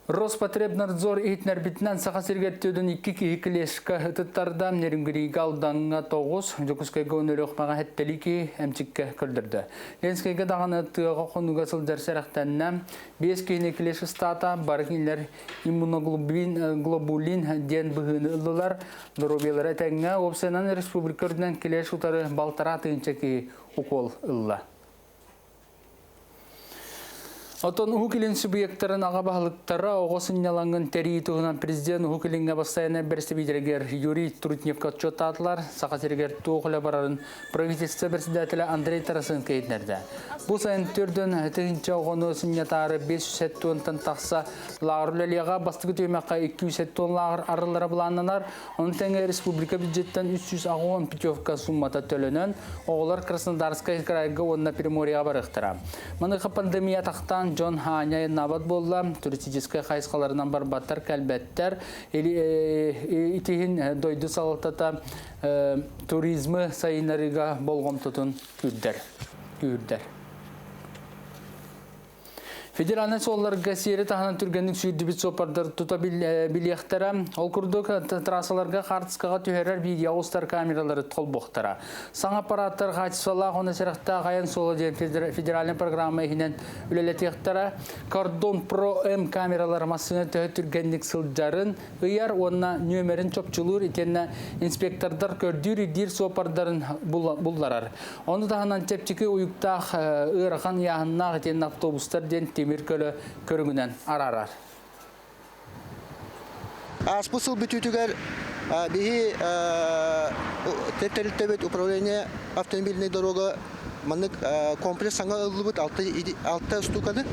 Роспотребнадзор итнер битнен сақасыргеттеудің 2 кейкілешкі ұтыттардан нерінгірігі алданға 9, жүкіскайға өнері оқмаға әттелікі әмчікке күрдірді. Ленскайға дағаны тұйға қонуға сылдар сәріқтәннен 5 кейнекілешкі стата барықинлер иммуноглобулин ден бұғыны ұлылар дұробелері тәңі опсынан республикөрден келеш ұтары балтара түйінчекі укол ұлла. Отон ухукилин субъекттарын аға бағылықтары оғысын ялаңын тәрі тұғынан президент ухукилинге бастайына бірістебейдерегер Юрий Трутневка отчетатылар, сақасырегер туғылы барарын правительство председателі Андрей Тарасын кейтнерді. Бұл сайын түрдің әтігінші оғыны сынятары 500 тоннан тақса лағырлелеға бастығы түймеққа 200 тонн лағыр арылары бұланынар, оның тәңі республика бюджеттен 310 путевка суммата төлінен, оғылар Краснодарскай крайға онына Примория барықтыра. Мұнығы пандемия тақтан Джон Ханя набат болла, туристическая хайсқаларынан бар баттар кәлбәттер, итихин дойды салатата туризмы сайынарыға болғым тұтын күрдер. Федеральный солларга сері тағынан түргеннік сүйдібіт сопардар тұта білияқтара, ол күрдік трассаларға қартысқаға түйерер видео ұстар камералары тұқыл боқтара. Саң аппараттар қачысалақ оны сәріқта ғайын солы ден федеральный программа ехінен үлелетектара, Кордон Pro M камералары масыны түйе түргеннік сылджарын, ұяр онына нөмерін чопчылыр етенне инспектордар көрдір идир сопардарын бұлларар. Оны тағынан тепчікі ұйықтақ ұйрақан яғыннақ етен автобустар ден Миркөлі көріңінен арарар. Аспысыл бүтүтүгер бихи теттерилтебет управление автомобильной дорога маннык комплекс саңа ылыбыт 6 штуканы.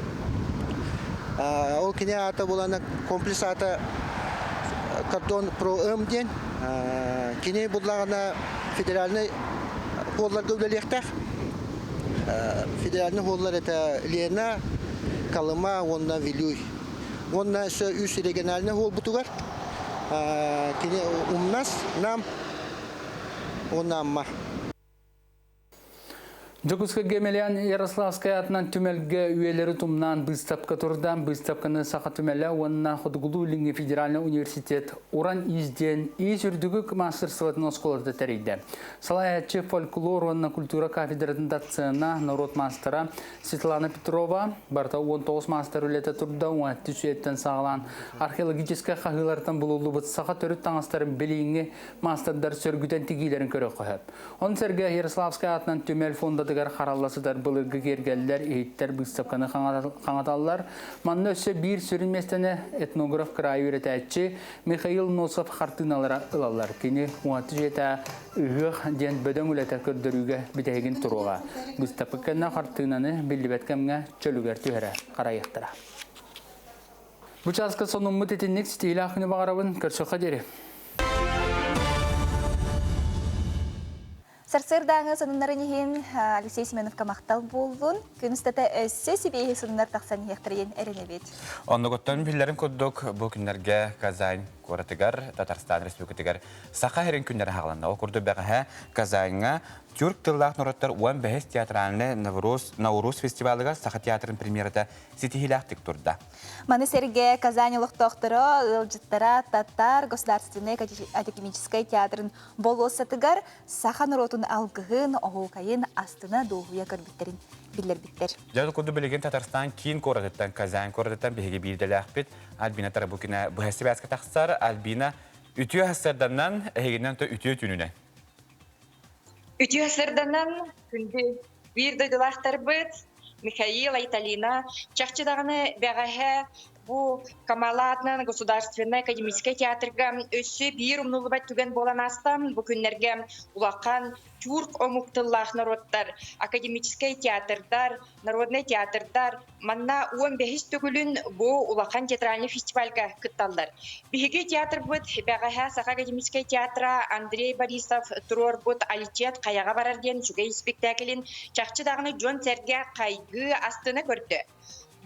Ол кине ата болана комплекс ата Кордон Pro M ден. Кине будлагана федеральный холлар гөвлелектер. Федеральный холлар это Лена Калыма, онна Вилюй. Онна все үс региональный хол бутугар. Кине умнас нам онамма. Жокуска Гемелян Ярославская атынан түмелге үйелері тумнан быстапка турдан быстапканы сақа түмелі онына Ходгулу Линге Федеральный университет Уран изден ис үрдігі мастерствотын осколарды тәрейді. Салаятчы фольклор онына культура кафедратын датсына народ мастера Светлана Петрова барта 19 мастер үлеті турда уатты сүйеттен сағылан археологическа қағылардан бұлулы бұт сақа түрі таңыстарын білейінге мастердар сөргіден тегейлерін көрі қойып. Он сәрге Ярославская атынан түмел фондадығар қараласыдар бұлығы кергелдер, ейттер бұстапқаны қаңаталылар. Манны өсі бір сүрінместені этнограф крайы өретәтші Михаил Носов қартыналара ылалар. Кені уаты жета ұғық ден бөдің үлеті көрдіруге бітегін тұруға. Бұстапқаны қартынаны білі бәткемге чөлігер түйері қарайықтыра. Бұчасқы сонын мұт етіннік стейлі ақыны бағарабын көршіққа дері. Сарсырдаңы сынынларын ехен Алексей Семеновка мақтал болуын, күністата өсі себейі сынынлар тақсан ектірген әріне бет. Онны көттен білдерін көддік бұл күнлерге Казань көретігер, Татарстан Республикатығар сақа herin күнлері хағыланды. Ол күрді бәғі Казаньға Түрк тыллақ нұраттар уан бәхес театральны Наурус фестивалыға сақа театрын премьерата сетихилақтық тұрды. Маны серге Казань ұлықтықтыры, ұлжыттара Татар Государственный академический театрын болуысатығар сақа нұротын алғығын оғылқайын астына доғуя көрбіттерін білер біттер. Жады күрді білеген Татарстан кейін қорғыттан, Казань қорғыттан беге бейділі ақпет. Альбина тарабукина бұхасы бәскі тақсар, Альбина үтіе хастарданнан әйгеннен то үтіе түніне. Үтіе хастарданнан күнді бір дойдылақтар бұд, Михаил, Айталина, чақчыдағыны бәғаға bu Kamalat'ın Государственный академический театрга өсі bir умнулыбат түген болан астам bu күнлерге улақан Türk омуктыллах народтар, академический театрдар, народный театрдар, манна 15 түгілін bu улақан театральный фестивальга кытталдар. Биһиги театр бут бәғаға сақа академический театра Андрей Борисов турор бут алитет қаяға барар ден жүгей спектаклін чақчыдағыны Джон Серге қайғы астыны көрді.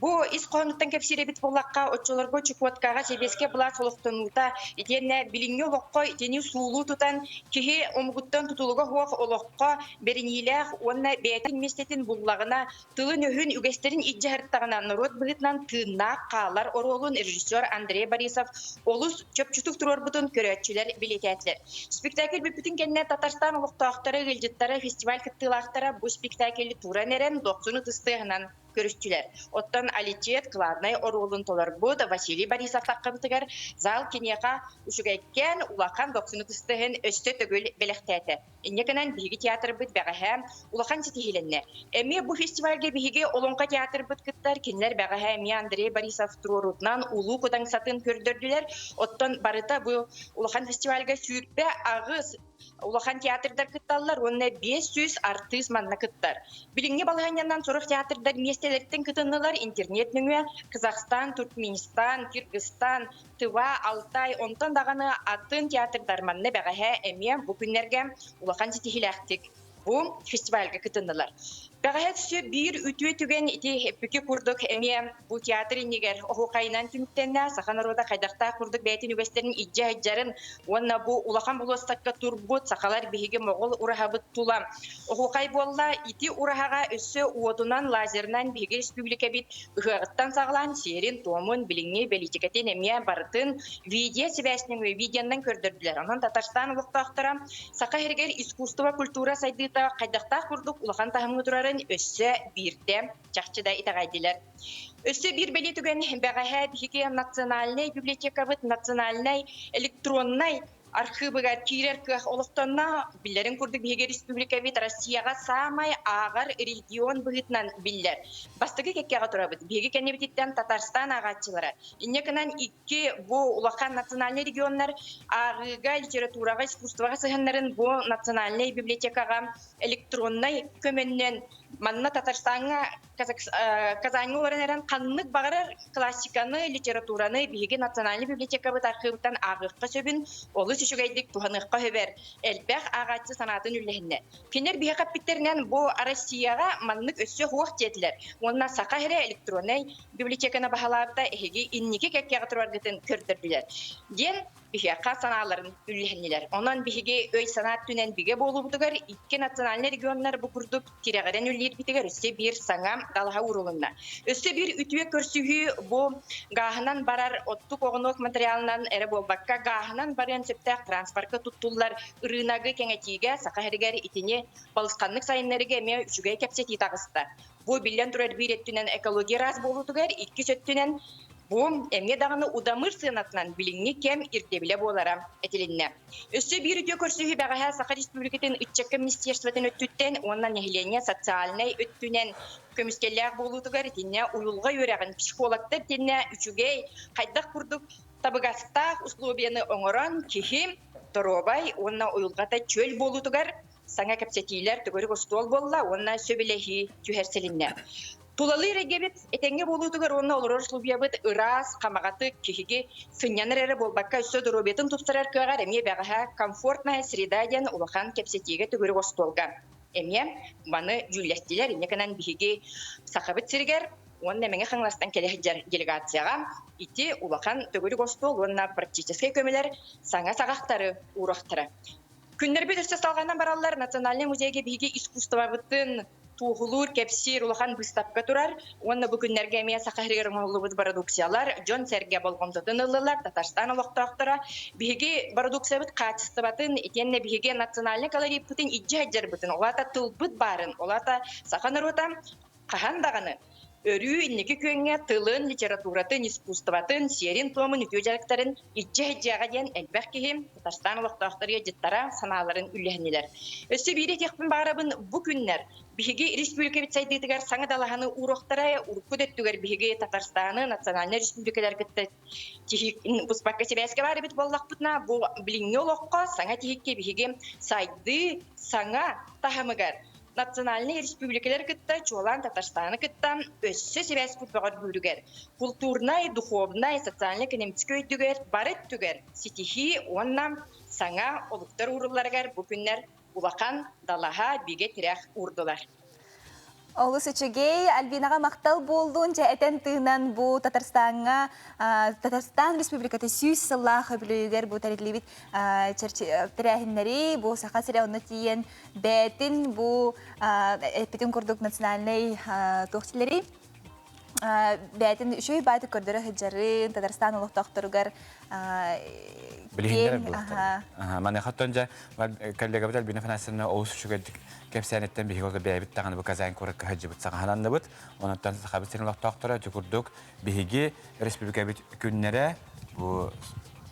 Бу ис қоңыттан кепсиребит болаққа отчолорго чукуаткаға себеске бұла солықтануыта етені біліңе олыққа етені суылу тұтан кеге омғыттан тұтылыға хоқ олыққа берінейләқ онына бәйтін местетін бұллағына тылын өхін үгестерін иджахарттағына народ бұғытнан тына қалар оролын режиссер Андрей Борисов олыс чөпчүтік тұрор бұтын көрәтчілер билетәтілер. Спектакль бүпітін кәнне Татарстан олықтақтары ғылжыттары фестиваль кіттілақтары бұл спектаклі туран әрен 90 тыстығынан көрістілер. Оттан алитет, кладнай оролын толар бұд, Василий Борисов таққымтығар зал кенеға үшігайкен улақан 90 тыстығын өсті түгіл белектәті. Инекінен бігі театр бұд бәғаһәм улақан сетихиленне. Әме бұл фестивальге бігі олонға театр бұд кіттар, кенлер бәғаһәм Андрей Борисов тұрорутнан улу көдан сатын көрдірділер. Оттан барыта бұл улақан фестивальге сүйірпе ағыз улахан театрдар кытталлар, онна 500 артист манна кыттар. Билинге балганяннан сорох театрдар местелерден кытынылар интернет нүңе Казахстан, Туркменистан, Кыргызстан, Тыва, Алтай, онтан дағаны атын театрдар манна бәғаһә әме бу күннәргә улахан сетихиләхтик. Бу фестивальга кытынылар. Бәғаһә түсі бір үтуе түген ити бүкі күрдік әме бу театры негер оғуқайынан түміктенне сақан орода қайдақта күрдік бәйтін үгестерін иджа-иджарын онна бу улақан бұлыстаққа турбут сақалар бейге моғыл ұрахабыт тулам. Оғуқай болла ити ұрахаға өсі уотунан лазернан бейге республика бит ұғағыттан сағылан серин томын біліңе белитикетін әме барытын видео себәсінің видеондан көрдірділер. Онан Татарстан ұлықтақтырам сақа хергер искусство культура сайдыта қайдақта күрдік улақан тағымы тұрары өссі бірде чақчыда итағайдылар. Өссі бір бәлі түген бәғаһә бігі национальный библиотека бұд, национальный электронный архивыға тирер көх олықтанна білерін күрдік бігі республика бит Россияға самай ағар регион бұғытнан білдер. Бастығы кәккеға тұра бұд. Бігі кәне бітеттен Татарстан ағатчылары. Инекінен икі бұл улақан национальный регионлар ағыға литератураға, искусствоға сығынларын бұл национальный библиотекаға электронный көменнен манна Татарстанға Казань оларынерен қаннық бағарар классиканы, литератураны бігі национальный библиотека бұд архивыттан ағыққа сөбін олы сүшігайдік туғаныққа хөбер. Әлбәқ ағатсы санатын үлләхінне. Кенер бігі қаппеттерінен бұл Россияға маннық өссі хоқ детілер. Онына сақа әрі электронный библиотеканы бағаларда әйгі иннеке кәккеға тұрарғытын көрдірділер. Ден бихиякка санааларын үллэхиннилер. Онон биһиги өй санаат түнен биге болубутугар икки национальный регионнар букурдук тирегерен үллиир битигер өссө бир саңа далаха урулунна. Өссө бир үтүе көрсүхү бу гааһынан барар оттук огонок материалынан эре болбакка гааһынан баран септак транспортка туттуллар ырынагы кеңетиге сакахеригер итине балысканнык сайыннарыга эме үчүгэй кепсети тагыста. Бу билен турар бир еттүнен экология раз болутугар икки сөттүнен бу эмне даганы удамыр сынатынан билиңни кем ирдебиле болара этилинне. Өссө бир үтүө көрсүхү багаха Саха Республикатын иччекке министерствотын өттүттен оннан нехиления социальный өттүнен көмүскеллер болутугар тинне уюлга өрөгөн психологтор тинне үчүгэй кайдак курдук табыгастак условияны оңорон кихим торобай онна уюлгата чөл болутугар саңа кепсетилер төгөрүк стол болла онна сөбелехи түһерселинне. Тулалы регебет этенге болутугар онна олорор слубиябыт ырас камагаты кихиги сыняныр болбакка өссө доробетін тупсарар көгар эме багаха комфортная среда ден улахан кепсетиге төгөрүк столга. Эме баны жүллестилер неканан бихиги сакабыт сиргер онна меңе хаңластан келехиджер делегацияга ити улахан төгөрүк стол онна практический көмөлөр саңа сагактары урактары. Күннер бит өстө салгандан бараллар Национальный музейге биги искусствобытын туğulur кепсир улахан выставка турар. Онна бу күннерге эме сакахригер молубут продукциялар жон серге болгондотун ыллар Татарстан улуктактара биги продукциябыт качествобытын итенне биги национальный колоритбытын иджаджербытын олата тылбыт барын олата саханыротам кахандаганы өрүү иннеки көңге тылын литературатын искусстватын серин томун үтөжалыктарын иджаджага ден элбек кихим Татарстан улуктактары жыттара санааларын үллехнилер. Өссө бири техпин барабын бу күннер биги республика битсайдыгар саңа далаханы уроктара уркудөттүгөр биги Татарстаны национальный республикалар кетти тихик буспакка себеске бары бит боллакпытна бу билиңнолокко саңа тихикке биги сайды саңа тахамыгар национальный республикалар кытта чуалан Татарстаны кытта өссө себес кутбагар бүрүгер культурный, духовный, социально-экономический түгер барыт түгер ситихи оннам саңа олуктар урулларгар бу күннер улахан далаха биге тирах урдулар. Олус үчүгей Альбинага мактал болдун же этен тыынан бу Татарстанга Татарстан Республикаты сүйс сыллах өбүлүгер бу тарихлибит тирахиннери бу саха сире тиен бетин бу эпитин курдук национальный тохтилери бетин үшөй баты көрдөрө хыжарын Татарстан улуктактарыгар Билиңдер булактар. Мана хаттанжа коллегабыт Альбина Фанасовна оус шугадык кепсәнеттен бихигозда бәйбит таганы бу казан коракка хаҗыбыт сагананды бит. Оннан сахабыт сирен улуктактара жукурдук биһиги республика бит күннәре бу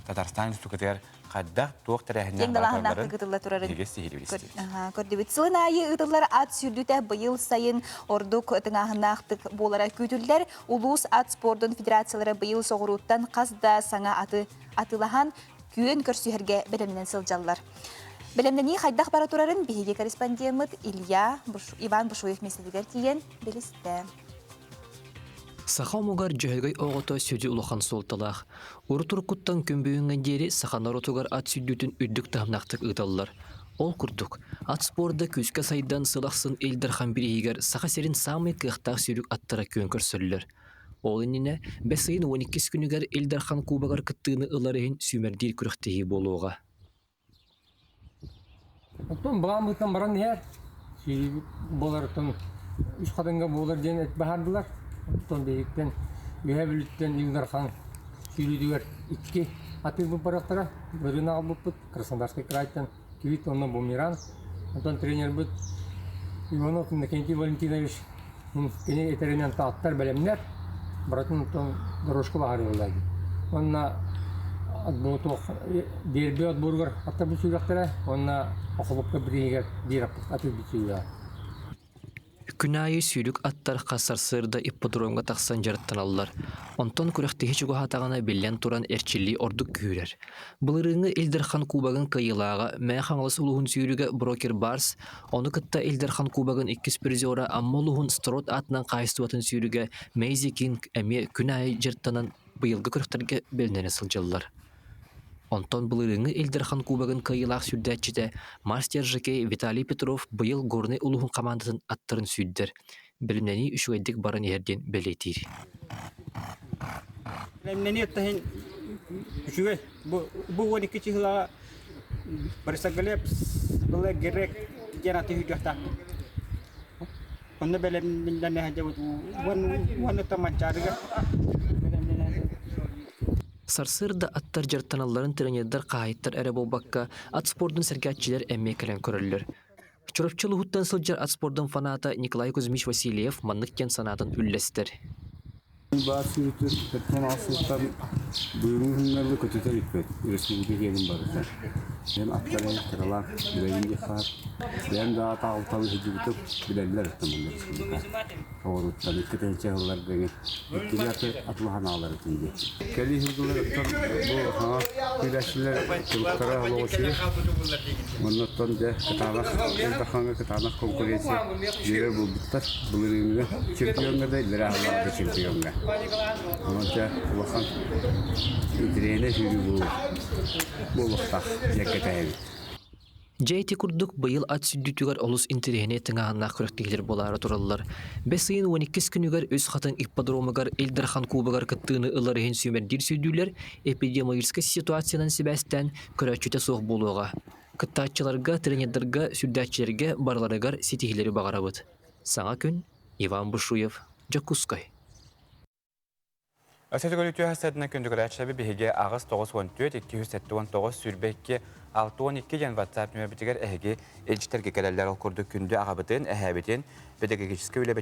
Татарстан Республикалар кадда туак тарихинен баргандарын көрдүбүт сылын айы ытылар ат сүрдүтэ быйыл сайын ордук тыңахынактык болара күтүлдер улус ат спордун федерациялары быйыл согуруттан казда саңа атылахан күн көрсүһөргө белемнен сылжаллар. Белемнени хайдах бара турарын биһиги корреспондент Иван Бушуев меселигер тиен белисте. Сахамугар жөйгөй оғото сөйді улахан солталақ. Уртуркуттан көмбүйінген дері саханар отугар ат сүйдүтін үддік тахнақтық ұталылар. Ол күрдік. Ат спорда күзгі сайдан сылақсын Элдархан бірігер саха серин самый кықтақ сүйрік аттара көн көрсөлілер. Ол иніне бәсейін 12 күнігер Элдархан кубагар кыттығыны ыларыхын сүймердейл күріқтегі болуға. Оттон бұлан бұтан баран ер. Боларытын үш қадынға болар ден әт бағардылар. Оттон бейіктен үйәбіліттен Элдархан сүйрүйдігер икки атыр бұл барақтара. Бірін ағыл бұппыт Краснодарский крайттан күйіт онна Бумиран. Оттон тренер бұт Иванов Иннокентий Валентинович кене етерінен тааттар бәлемнер. Баратын оттон дорожка бағары олайды. Онна дерби отборгар аттар бұл сүйрақтара. Онна ақылыпқа бірігер дераппық атыр бұл сүйрақтара. Күнайы сүйрік аттар қасар сырда ипподромға тақсан жарыттан алылар. Онтон күріқтегі чуға хатағана беллен туран әрчілі ордық күйірер. Бұлырыңы Элдархан кубагын кайылаға, мәе қаңылыс ұлығын сүйрігі брокер Барс, оны кытта Элдархан кубагын 2 призиора амма ұлығын Строт атынан қайыстуатын сүйрігі Мейзи Кинг әме күнайы жарттанан бұйылғы күріқтарға белнені сылжалылар. Онтон бұлырыңы Элдархан кубагын кайылақ сүрдәтчіде мастер жекей Виталий Петров бұйыл горны ұлығын командатын аттарын сүрдер. Білімнені үшуайдық баран ерден бәлейтір. Білімнені өттіхін Üçüge bu 12 yıla barışagalep böyle gerek genati hücrata. Onu böyle minden ne hacı onu tamam çağırıyor. Сарсырда аттар жартаналларын тренердар қайыттар әрі болбаққа ат спордың сәргәтчілер әмме кілен көрілер. Чорапчылы хуттан сылжар ат спордың фаната Николай Кузьмич Васильев маннық кен санатын үллестер. Bazı yurtlar kötüden asıltan buyurunlarla kötüden gitmek. Üretimde gelin barışlar. Hem atlara kıralar, yüreğin yakar. Hem daha tağıltalı hücumda bilenler tamamlar. Doğrultudan iki tane yıllar beni. İktidar atlahan ağları tüydü. Kelly hızlılar bu ha birleşimler çocuklara halışı. Ondan da kıtanak konkurensiya yere bulduklar. Bulurumda çempiyonlar da ileri ağlarda çempiyonlar. Onca vakit idirene yürü bu vakit yakıtaydı. Жайти курдук быйыл ат сүддүтүгөр олус интерехине тыңааннаах көрөктегилер болаары тураллар. 5 ыйын 12 күнүгөр өз хатын ипподромугар Элдерхан кубагар кыттыыны ыларыхин сүймердир сүйдүүлер эпидемиологический ситуациянан себестен көрөчүтө суох болууга. Кыттаатчыларга, тренердарга, сүрдәтчилерге барларыгар сетихилери багарабыт. Саңа күн, Иван Бушуев, Жакускай. Өсөтөгөр үтүү хасадына күндүгөр ачабы биһиге агыс 914-279 сүрбекке 612 жан WhatsApp нөмірбітігер әйге елчітерге кәлелер олқырды күнді ағабытын әйбетін педагогический өлі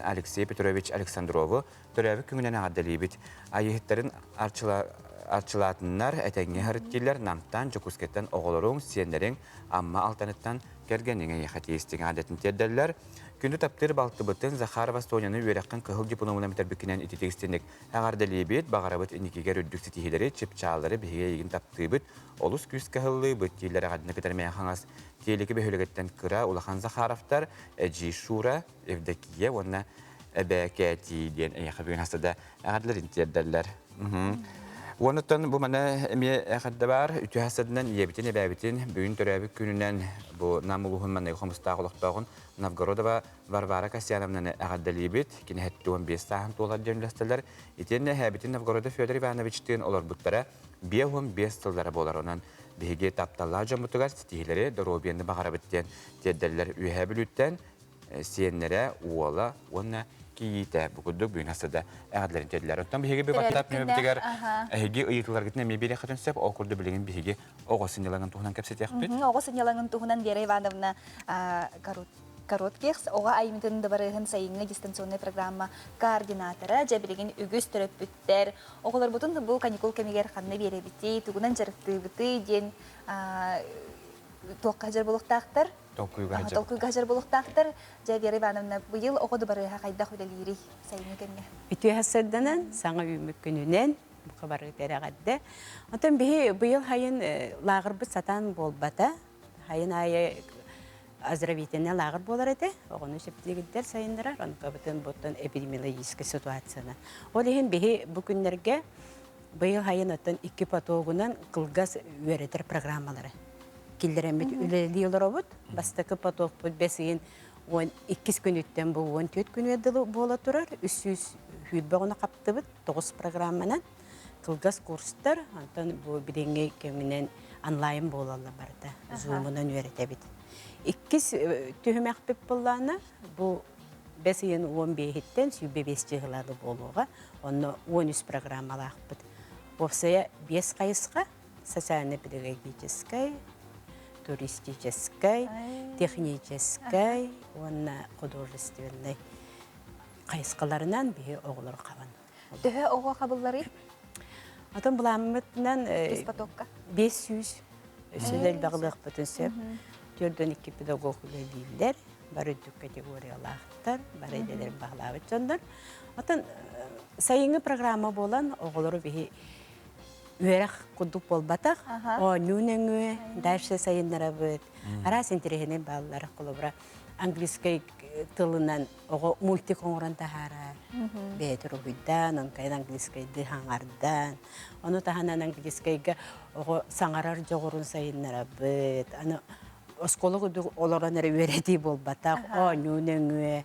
Алексей Петрович Александрову түрәбі күңінен ағаддалейбіт. Айыхеттарын арчылатынлар әтәңе харыткелер намтан жүкускеттен оғылырың сиендерің амма алтаныттан кергеніңе ехатейістің адетін тердерлер. Күнді таптыр балты бұттын Захарова Стоняны өрәққын қығыл дипломына метарбікінен итетегістендік. Ағардалейбет, бағарабыт инекегер үддік сетихилері, чепчалары біге егін тапты бұт, олыс күз кығылы бұт кейлер ағадына көтермей қаңыз. Кейлікі бөхілігеттен күра Улахан Захаровтар, Әджи Шура, Евдокия, онына Әбәкәти ден әйеқі бүгін хастада ағадылар интердерлер. Оныттан бұл мана әме әқадда бар, үті хасадынан ебітін әбәбітін бүгін төрәбік күнінен бұл намылуғын мана ұқымыстағы олықтағын Новгородова Варвара Касьяновнаны ағаддалейбет, кені әтті 15 сағын толар жемлестілер. Етен әбітін Новгорода Федор Ивановичтен олар бұттара 5-15 тылдары болар онан біге тапталар жамытығар стихилері дұробиенді бағарабыттен теддерлер үйәбіліттен сиенлері уола онына кейті бұқыдық бүгін асыда әғадыларын теділер. Оттан біге бір баттап нөбітігер әйге ұйытылар кетіне мебелі қатын сөп, оқырды білеген біге оғысын елаңын тұғынан кәпсет яқпет? Оғысын елаңын тұғынан Вера Ивановна Коротких, оға айымтын дабарығын сайыңы дистанционный программа координаторы, жәбілеген үгіз түріп бүттер. Оғылар бұтын бұл каникул кәмегер қанны бере бітей, тұғынан жарықты біті ден тоққа жар болуқтақтыр. Толкуйга жар болуқтақтыр. Вера Ивановна бұйыл оғы дабарыға қайдақ өдәлері сайыңы кәмге. Үтүй хасырданан, саңа үймік күнінен, бұқы бары тәріғадды. Отын бұйыл хайын лағыр бұт сатан болбата, хайын айы оздоровительный лагерь болар еді. Оғыны шептегіддер сайындырар, оны қабытын бұттын эпидемиологический ситуацияны. Ол еген бейі бүкіндерге бұйыл хайын оттын 2 патогынан қылғас өретер программалары. Келдерәмет үлелі олар обыд, бастықы патог бұд 5-ен 12 күн өттен бұл 14 күн өділі бола тұрар, 300 хүйтбағына қапты бұд 9 программанан қылғас курстар, антон бұл біреңе кемінен онлайн болалы барды, зумынан өрете бід. İkkiz tühüm əxbib bullarına bu 5-yen 15-dən sübbe 5 yığıladı boluğa, onu 13 programmalı əxbid. Ofsaya 5 qayısqa, социально-педагогической, туристической, технической, оны художественной qayısqalarından bir oğulur qaban. Tühü oğu qabılları? Atan bulamıtından 500 südel bağlıq bütün söp. Türden 2 pedagog değiller, bari dük kategoriyalar, bari edeler bağlavı çandır. Atan sayıngı programı bolan oğulları bir üyerak kuduk bolbatak, o nünengü, derse sayınlara büyüt. Aras interehine bağlıları kulubra. Angliskay tılından o multikonguran tahara, beter uydan, on kaydan angliskay dihangardan, onu tahanan angliskayga o sangarar jogurun sayınlara büyüt. Oskologu olarak öğreti bol batak, o nünengü,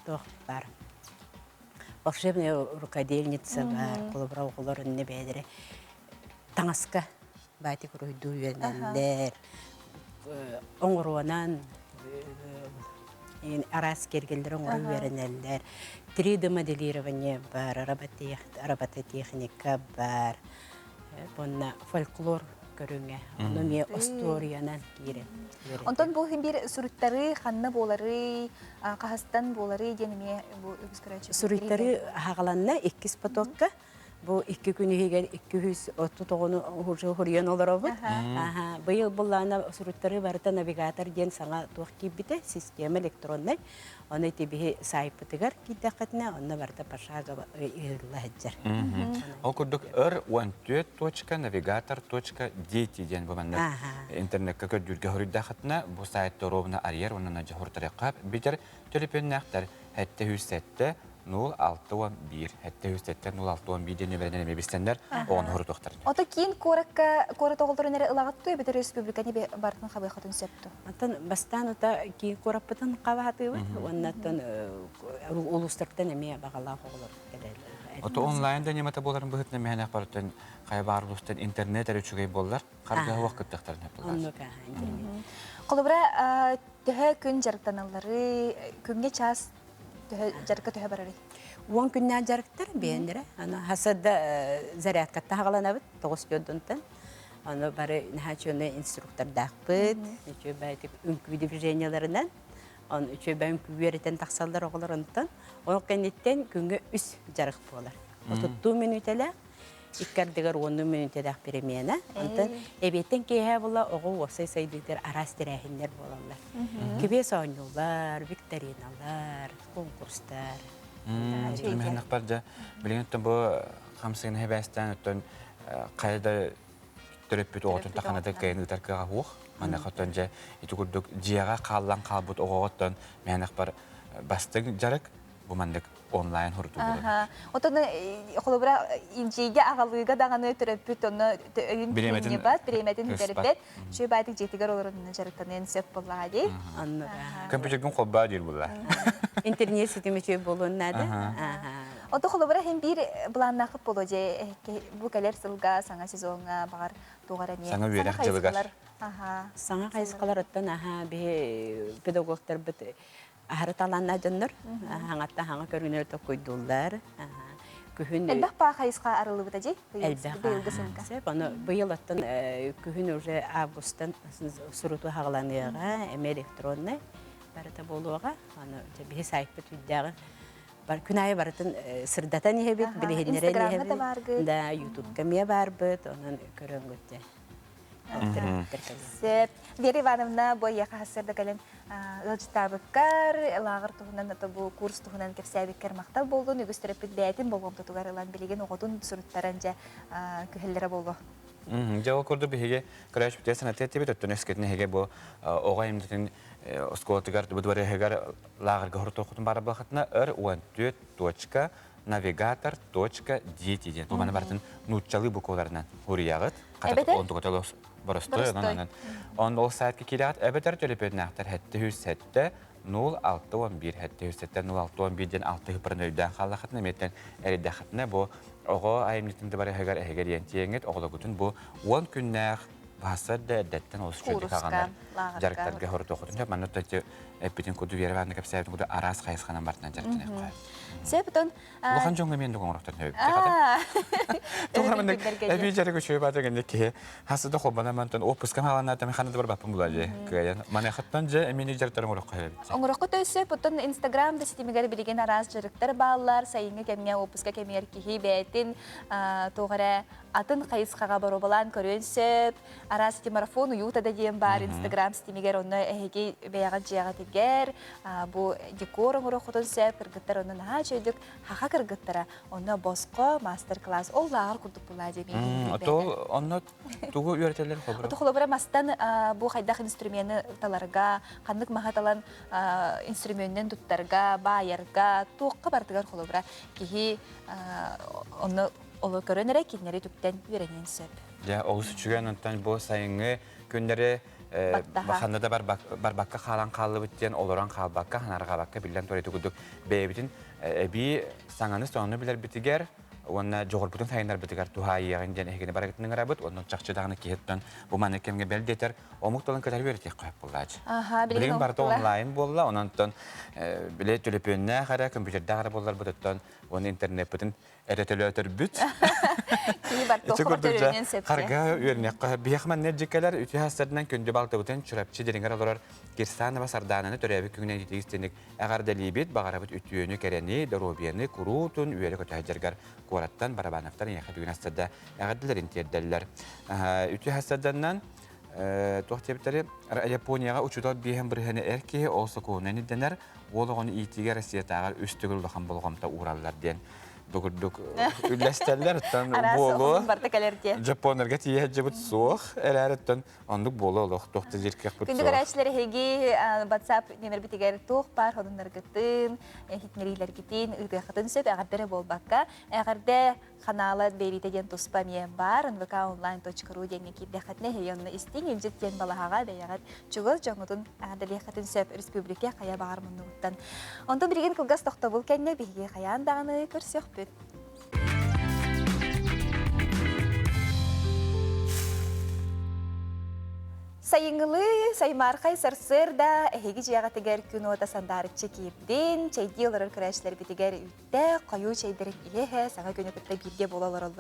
toh var. волшебная рукодельница бар, колобра оголорунне бедере. Таңаска бати куройду юнеллер. Оңруанан арас кергелдер оңру веренеллер. 3D моделирование бар, робототехника бар. Бонна фольклор көрүңө. Ону ме историянан кире. Онтон бу бир сүрүттары ханна болары, кахастан болары денеме бу үгүскөрөчү. Сүрүттары хагаланна 2 потокка. Бу 2 күн егер 239 хурьян олоробут. Быйыл буллана сүрүттары барыта навигатор ден саңа туак кибите система электронный. Оны тебе сайпытыгар китакатна, онна барта пашага ырлаһаджар. Ол күрдүк r.navigator.dt ден бу менде интернетке көдүргө хүрдәхатна бу сайтта ровна арьер онна жахур таракап битер телефоннактар хәтта 107 0611 хәтта 107 0611 ден беренеме мебистендер он хурдуктар. Ото кийин коракка толтурунары ылагатты бит республика небе бартын хабай хатын септу. Антан бастан ота кийин кораппытын кабаты оннаттан улустардан эме багалаа хоголор келелер. Ото онлайнда немете боларын быгытна механа бартын кайбарлыстан интернет эрүчүгөй боллар. Карга вакыттактарын хапылар. Оннука интернет. Колобра төһө күн жарыктаналары күнгө час жарыкка төһө барары. 10 күннән жарыктар бендере. Аны хасада зарядка тагаланабыт 9 жодунтан. Аны бары нахачыны инструктор дакпыт, үчө байтык үнкү движенияларынан, аны үчө бәм күберден таксалдар огларынтан, ол кенеттен күнгө 3 жарык болар. 30 минут эле иккардыгар 10 минут эле перемена. Антан эбеттен кеһә була ого осай сайдыктар арас терәһиннәр булалар. Кебе сойнулар, викториналар, конкурстар. Механа барда билген бу хамсын хебестан өтөн кайда төрөпүт отун таханада кайын таркага хук. Мана хатанжа итүгүрдүк жиага каллан калбут оготтон механа бар бастык жарык бу мандык онлайн хурду болот. Отоны холобра инжиге агалыга даганы төрөпүт оны өйүн бат, биреметин терепет. Чөй байтык жетигер олорунун жарыктан сеп боллага ди. Анны. Компьютердин кобба дил була. Интернет сетемече болоннады. Ото холобра хем бир планнакып боло же бу келер сылга саңа сезонга багар тугара не. Саңа берек жылыгар. Саңа кайсыкаларыттан бе педагогтар бит ахарталанна жоннор. Хаңатта хаңа көрүнөр токойдулар. Күһүн элбах па кайска арылы бит ажи. Элбах. Аны быйыл аттан күһүн уже августтан суруту хагаланыга электронный барыта болуга. Аны бе сайпыт видео бар күнай барытын сырдатан ебит билегеннерен ебит. Да, YouTube камия барбыт, онун көрөнгөтте. Вера Ивановна бой хасырда кален ылжытабыккар лагыр туһунан бу курс туһунан кепсәбиккер мактап болду, үгүстөрөпүт бәйтин болгон тутугарылан билеген оготун сүрүттарынжа күһелләре болду. Жава көрдү биге краш битесен тетебит өттөн эскетне хеге бу огайымдын оскотыгар бу дворе хегар лагырга хортокутун бара бахатна r14.navigator.dt ден. Бу мана бартын нутчалы букваларынан хуриягыт. Ката онтуготолос барыстой анан. Он ол сайтка килат эбетер төлөпөтнактар хетте 107 0611 хетте 107 0611 ден 6 хыпырнойдан халахатна меттен эридахатна бу ого айымнитинде бары хегар эгер ентиеңет огологутун бу 10 күннәк басады дәттен ол сүчөдө кагандар жарыктарга хортокутун деп мана төтө эпитин коду вереваны кепсәбин коду арас кайсханан бартынан жарыктан кой. Себетон Лохан жоңга мен догонроктан хөп. Тугамын эби жарыгы чөй бадагенде ки хасыда хобана мантан опускам халана та механада бар бапым булажы. Кая мана хаттан же эмини жарыктарын орок кайып. Оңрокко төсө потон Instagramда ситимигер билеген арас жарыктар баалар сайынга кемге опуска кемер ки бетин тогара атын кайыскага баробалан көрөнсөп арас марафон ютада дем бар Instagram ситимигер онно эге бяга жага тигер бу декор оңроккотон сеп кыргыттар онно чөйдүк хака кыргыттара онно боско мастер-класс оллар курдук булади мен. Ото онно тугу үйрөтөлөр хобро. Ото холобра мастан бу хайдах инструментны таларга, кандык махаталан инструментнен туттарга, байерга, туукка бардыгар холобра кихи онно оло көрөнөрө кинери түптен үйрөнөн сөп. Я олус үчүгөн онтан бу сайынгы күндөрү Баханнада барбакка халан қаллы біттен, олоран қалбакка, ханарға бакка білден торейті күдік бәйбітін әбі саңаны соңыны білер бітігер, онна жоғырбытын сайындар бітігер тухай еғінден әйгені барагетінің арабыт, оның чақчыдағыны кейттен бұл маны кемге бәлдетер, омықтылын көтер беретек қойып болдады. Білген барты онлайн болла, онантон біле төлепөнне қара, компьютерді қара болар бұдыттан, оны интернет бұтын әретелі өтір бүт. Қарға өріне бияқман нәджекелер үті хастарынан көнді балты бұтын чүрапчы деріңер олар Кирсанова сардананы төрәбі күңінен жетегістенік әғарды лейбет бағарабыт үтүйені кәрені, дәробияны, күрутын, үйелі көтәжергер қораттан, барабанақтарын яқы бүгін астарда әғардыларын тердәлілер. Үті хастарданнан тоқтебіттері Японияға ұчудал бейхен бірхені әрке олсы көңінен еденер, ол оғыны итіге Россиятағар үстігіл лұқан болғамта ураллар ден. Бүгірдік үләстәлілер ұттан болу, Жапонерге тие жабыт соқ, әрәріттен ондық болу олық, тоқты жеркек бұт соқ. Күнді көрәшілер хеге WhatsApp нөмір бітігер тоқ бар, hodunlar гытын, хитмерилер гитин, ұйдықытын сөп, әғардері бол баққа. Әғарде қаналы бейритеден тұспа мен бар, nvkonline.ru денге кейдіқатны хейонны істен, емжеттен балағаға бәйағат чүгіл жоңыдың әғардері қатын сөп республике қая бағар мұнды ұттан. Онды бірген күлгас тоқта бұл кәнне бейге қаян дағыны көрсек бүт. Sayıngılı saymarkay sarsır da ehegi jiyaga teger күн ота сандарычы кейіпден, чайди олар күрәшілер бітігер үтті, қою чайдырын иеhe, саңа көне күтті бірде болалар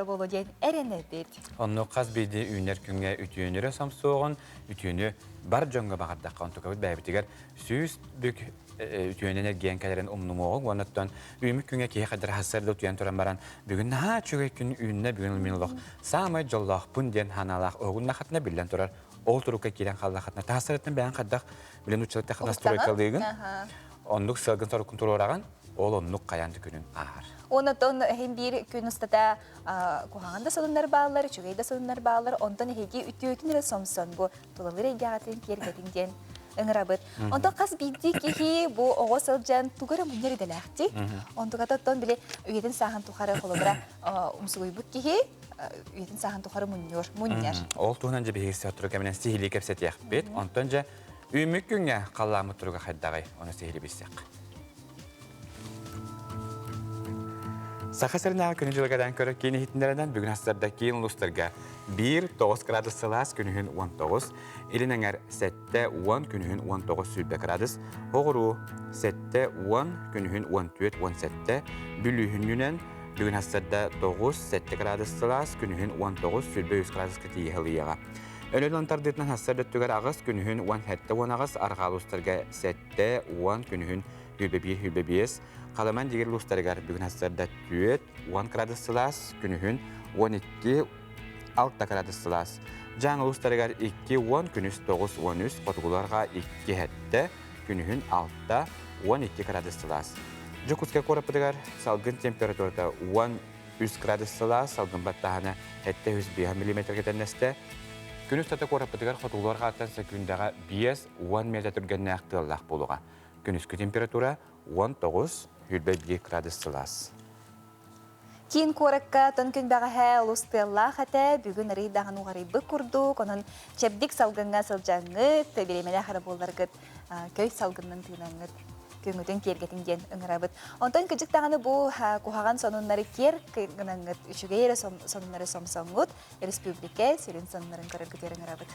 болу дейін әрені бет. Оны қаз бейді үйінер күнге үтүйінері самсуғын, үтүйіні бар жоңға бағардаққа онтықабыт бәйбітігер сүйіс бүк үтүйін энергиян кәлерін ұмнымоғын, онаттан үйімік күнге кей қадыр хасырды үтүйен тұран баран, бүгін наға чүгей күн үйінне бүгін ұлминылық, самай жоллақ бұнден ханалақ оғын нақатына білден тұрар, ол тұруққа келен қаллақатына тасыреттен бәйін қаддақ білен үтчілікті қадастыройқалығын, ондық сылғын сарықын тұру ораған, ол ондық қаянды күнін ағар. Онытон hem bir gün ustada kuhanda sorunlar bağlar, çögeyde sorunlar bağlar, ondan hegi ütüyütünleri somson bu tulaları egatın kergetinden ıngırabıt. Ondan kas bildi ki bu oğa sılcan tugara munları delakti. Ondan katatton bile üyedin sahan tukarı kolubra umsuguybut ki üyedin sahan tukarı munyer. Ol tuğunanca bir hisse oturuk eminen sihili kepset yakbet. Ondanca üymük günge kallamı turuga haddağay onu sihili bilsek. Сахасырнағы күні жылғадан көрі кейіні хитіндерінен бүгін астарда кейін ұлыстырға 1-9 градус сылас күнігін 19, елініңер 7-10 күнігін 19 сүлбе градус, оғыру 7-10 күнігін 14-17, бүлігінінен бүгін астарда 9-7 градус сылас күнігін 19 сүлбе 100 градус кітейі ғылияға. Önül antardetinen hasarda tüger ağız günühün 17-10 ağız, arğalı ustarga 7-10 günühün hülbe 5. Kalaman diğer ustargar bugün hasarda 10 gradus sılas, günühün 12-6 gradus sılas. Жаңы ustargar 2-10 günüs 9-13, kotugularga 2-7 günühün 6-12 gradus sılas. Jokuska korapıdıgar salgın temperaturda 10 gradus sılas, salgın battahana 700 mm getenneste. Күнүс тата кораппытыгар хотуларга аттанса күндага 5-10 метр түргенне актыллах болуга. Күнүскү температура 19-1 градус Цельсия. Кин коракка тон күн багаха улустелла хата бүгүн рейдаган угарыбы курдук, онун чебдик салгынга сылжаңы, тебелемеле хара болларгыт, көй салгыннын тыынаңыт. Көңүтен кергетинген ыңырабыт. Онтон кыжыктаганы бу кухаган сонуннары кер кыгынаңыт, үшүгейре сонуннары сомсоңгут, республика сирин сонуннарын көрөргүтер ыңырабыт.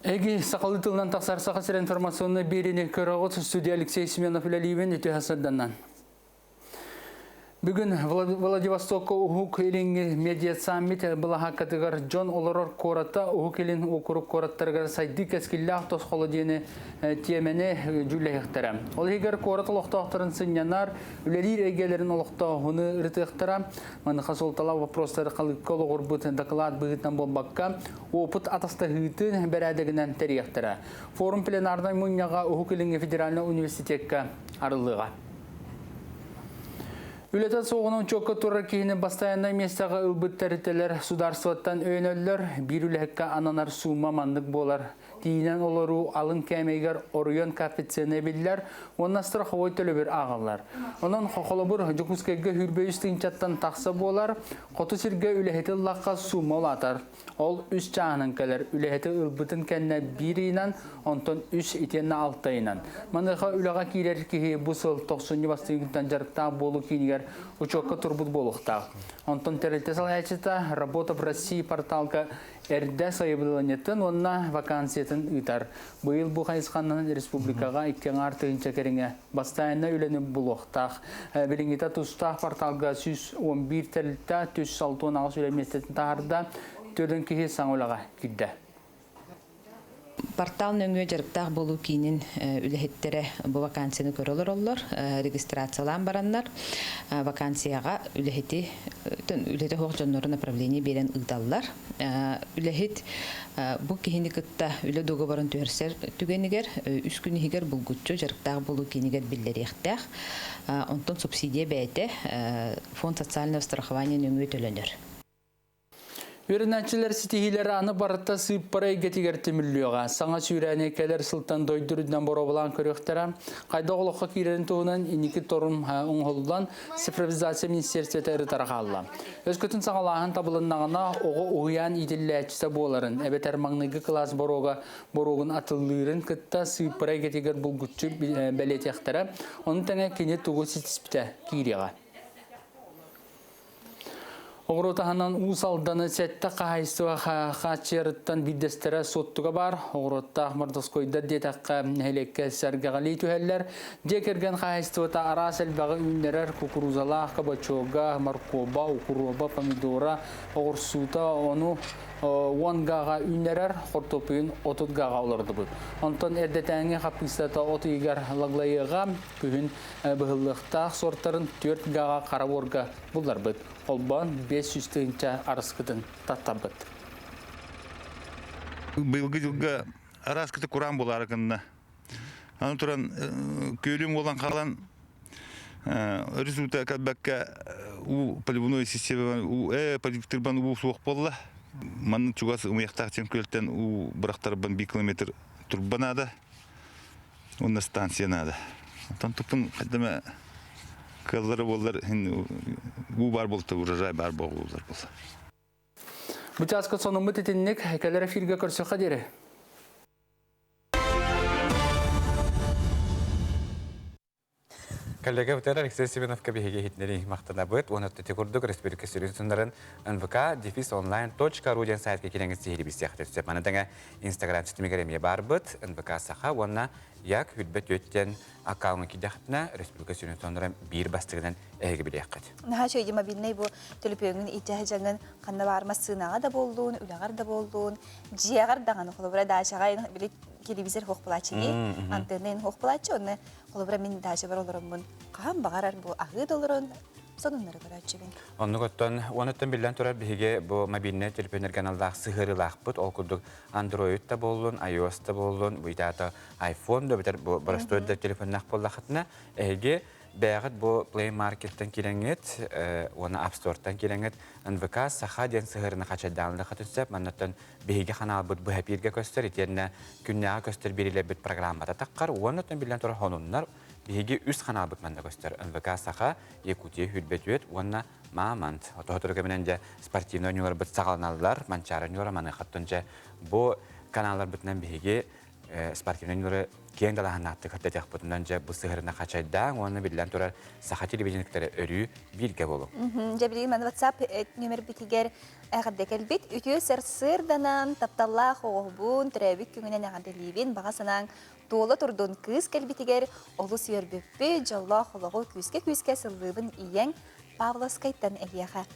Эги сақалы тылынан тақсар сақасыр информационны беріне көріғыт студия Алексей Семенов үләлейбен өте хасырданнан. Бүгін Владивостокка ухук елінгі медиа саммит бұлаға катығар Джон Олорор кората ухук елін окурук кораттарғар сайдик әскілләқ тосқолы дейіні тиемені жүлі ектірі. Ол егер кораты лоқтақтарын сынянар, үлелер егелерін олықтауыны үрті ектірі. Маны қасолтала вопростары қалыққа олығыр бұт доклад бұғытнан болбаққа опыт атаста ғытын бәрәдігінен тәрі ектірі. Форум пленардан мұнияға ухук елінгі федеральный университетке арылыға. Үлетат соғының чоққа тұры кейіні бастайында местаға үлбіт тәрітелер сударсуаттан өйнөлілер, бір үләкке ананар суыма мандық болар. дийнен олару алын кәмейгер орыйон коэффициенты биллер, онна страховой төлөбір ағалар. Онан қолыбыр жүкіскеге хүрбейістің чаттан тақсы болар, қоты сірге үләхеті лаққа сума олатар. Ол үш жағынан кәлер, үләхеті үлбітін кәнне бірінен, онтон үш итенне алтайынан. Мандыға үліға кейлер кейі бұсыл 90 бастығынтан жарықта болу кейінігер учокка турбут болуқтақ. Онтон терелтесал әчіта работа в России порталка әрді сайыбылынеттін, онна вакансиятын ұйтар. Бұйыл бұл қайысқаннан республикаға 2 артығынша керіңе бастайына үленіп болуқтақ. Біліңгіта тұстақ порталға 111 терілті 316 үлеместетін тағырда төрдің кейі саңылаға күдді. Портал нөңгө жарыктак болуу кийинин үлехеттере бу вакансияны көрөлөр оллор, регистрациялан бараннар, вакансияга үлехети хок жоннору направление берен ыдаллар. Үлехет бу кийини кытта үле договорун төрсер түгенигер, 3 күн игер булгутчу жарыктак болуу кийинигер биллерихтак, онтон субсидия бәйте фонд социального страхования нөңгө төлөнөр. Үрінәтчілер сетихилері аны барытта сыйып парай кетігер темірліуға. Саңа сүйрәне кәлер сылтан дойдырыдан бора болан көріқтері. Қайда олыққа кейрен туғынан инікі торым оңғылдан цифровизация министерстветі әрі тарақалла. Өз көтін сағалағын табылыннағына оғы ұғиян иделі әтчісі боларын. Әбет әрмаңнығы класс борогын атылырын күтті сыйып парай кетігер бұлгүтчі бәлетектері. Оның тәңе кене туғы сетіспіті кейреға. Оғыротағынан ұсалданы сәтті қағайыстыға қачеріттен биддестері соттыға бар. Оғыротта Мардоскойда детаққа әлекке сәргіғали түхәлілер. Декерген қағайыстыға арас әлбағы үйіндерер кукурузала, қабачоға, маркоба, укуроба, помидора, оғырсута, оны уангаға үйіндерер, қортопыйын 30 гаға оларды бұл. Онтан әрдетәңе қапқыстата 30 егер лаглайыға күхін бұғылықтақ сорттарын 4 гаға қараворға бұлар бұд. Олбан 500 тыынча арыскыдын таттабыт. Бұйылғы жылға араскыты құран бол арықынна. Аны тұран көйлім olan қалан результат кәлбәкке полигоной система полигониттер бұл суық болла. Манның чугасы ұмияқтақ тем көлттен бірақтар 1 километр тұрбанады. Онна станциянады. Тан тұпын қадыма каллары болдар, bu бар болды, урожай бар болдар болса. Бұчасқы соның мұтетіннік әкелері фирге көрсі қадері. Коллега, вот Алексей Семенов кабиге хитнери мақтана быт, оны тетекурдук республика сүйренсіндерін nvk-ru ден сайтқа келеңіз сейірі бістеқті түсіп. Манадаңа Инстаграм сетімегереме бар быт, nvk сақа, онына як хүтбет өттен аккаунғы кедеқтіна республика сүйренсіндерін бір бастығынан әйгі біле қад. Наға шөйді мобилнай бұл төліпеңін итәхі жаңын қанна барма сынаға да болуын, үлағар да болуын, жияғар дағаны қолы бұра дашағайын білі телевизор хоқпылачыне, антеннен хоқпылачы, оны қолы бұра мен дашы бар олырын бұн. Қаған бағарар бұл ағы долырын, сонынлары көрәтші бен. Оны көттен, оныттан білден тұрар біге бұл мобильный телефонер каналдақ сығырылақ бұд, ол күрдік Android та болуын, iOS та болуын, бұйдаты iPhone да бітер бұл бұрыстойды телефоннақ болдақытына, әйге бәғыт бұл Play Market-тен келеңет, оны App Store-тан келеңет, NVK саха ден сығырына қачайдағында қатынсап, маннаттан бейге қанал бұд бұл әпирге көстер, етеріне күннеға көстер берілі бүт программада таққар, оныттан білден тұрар хонунлар бейге үз қанал бұд манда көстер. NVK саха Якутия хүлбет өт, оны мамант. Отоғытырға менен де спортивный ойнылар бұд сағалналар, манчары ойнылар, маны қаттынша бұл каналар бұдынан бейге спортивный ойнылары кең далаһын атты кыртатяк бутундан же бу сыгырына качайдан, оны билен турар саха телевидениктері өрү билге болу. Жабилин мен WhatsApp номер битигер агадда келбит, үтү сырданан тапталла хогбун требик күнүнөн агадда ливин багасынан толы турдун кыз келбитигер олу сүйөрбүппү жалла хологу күскө сылыбын ийен Павловскайттан элияха.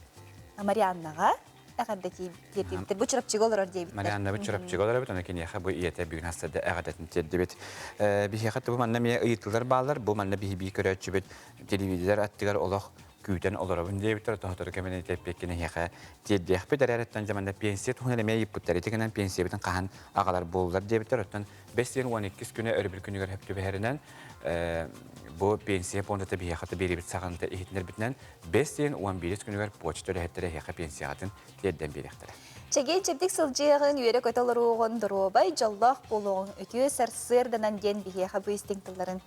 Марианнага әғаддәки дертебіттер. Бұ чырапчығы олар дейбіттер. Марианна бұ чырапчығы олар бит, оны кен яқа бұ иеті бүгін хастады әғадетін терді бит. Бихе қатты бұ манна мия ұйытылар балар, бұ манна бихе бей көрәтші бит, телевизор аттығар олақ күйтен оларабын дейбіттер, тоғытыры көмені тәппеккені яқа терді яқпет әрәреттен жаманда пенсия тұғын әлемей еппіттер етігінен пенсия бітін қаған ағалар болылар дейбіттер. Оттан 5-12 күні өрбіл күнігер хөпті бәрінен bu pensiya fondata bir yaxata beribit sağanta ehitler bitnen 5-11 günüger poçta lehtere yaqa pensiyatın yerden beriktir. Чеген чебдик сылжығын үйері көталыруғын дұробай жоллақ болуғын үтіе сарсырданан ден бігеға бұйстыңтыларын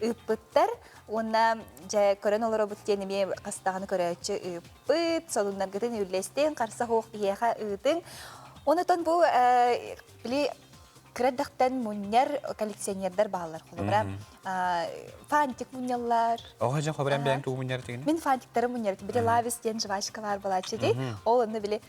үппіттар. Онна жа көрін олары бұттеніме қастағаны көрәтші үппіт, солыннан күтін үлестен қарса хоқ бігеға үтің. Онытын бұл білі кірәддақтан мұнер коллекционердар бағалар қолыбыра. Фантик мұнялар. Оға жан қобыран бәйін туғы мұнер тегін? Мен фантиктары мұнер. Бірі лавистен жывашкалар балачы дей. Ол оны білі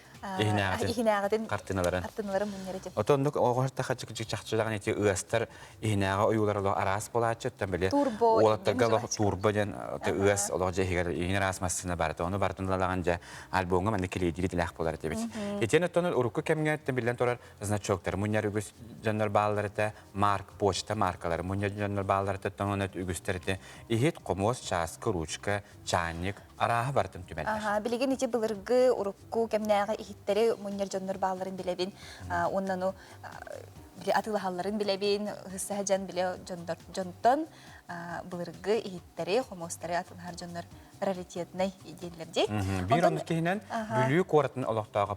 ихинағатын қартыналарын мұнер етем. Отондық оғырта қачық-қачық жақшылаған ете ұғастар ихинаға ойулар олығы арас болачы. Олаттарға турбо ден ұғас олығы жайығар ихин арас массына барыты. Оны бартындалаған жа альбомға мәнді келейдері діләқ болар етебет. Етен оттонын ұрыққы кәміңе әттен білден тұрар значоктар. Мұнер үгіс жаннар бағаларыта почта маркалары. Мұнер жаннар бағаларыта тоңынат үгістерді. Ихет қомос, часкы, ручка, чайник, араға бартын түмәлдер. Білеген ете бұлырғы ұрыққы кәмінәға ихеттері мұнер жаннар бағаларын білебін. Оннан атылы халларын білебін, ғысса жан біле жонтон бұлырғы ихеттері, қомостары атылығар жаннар раритетіне еделерде. Bir onu kehinen bülüğü koratın olaqtağı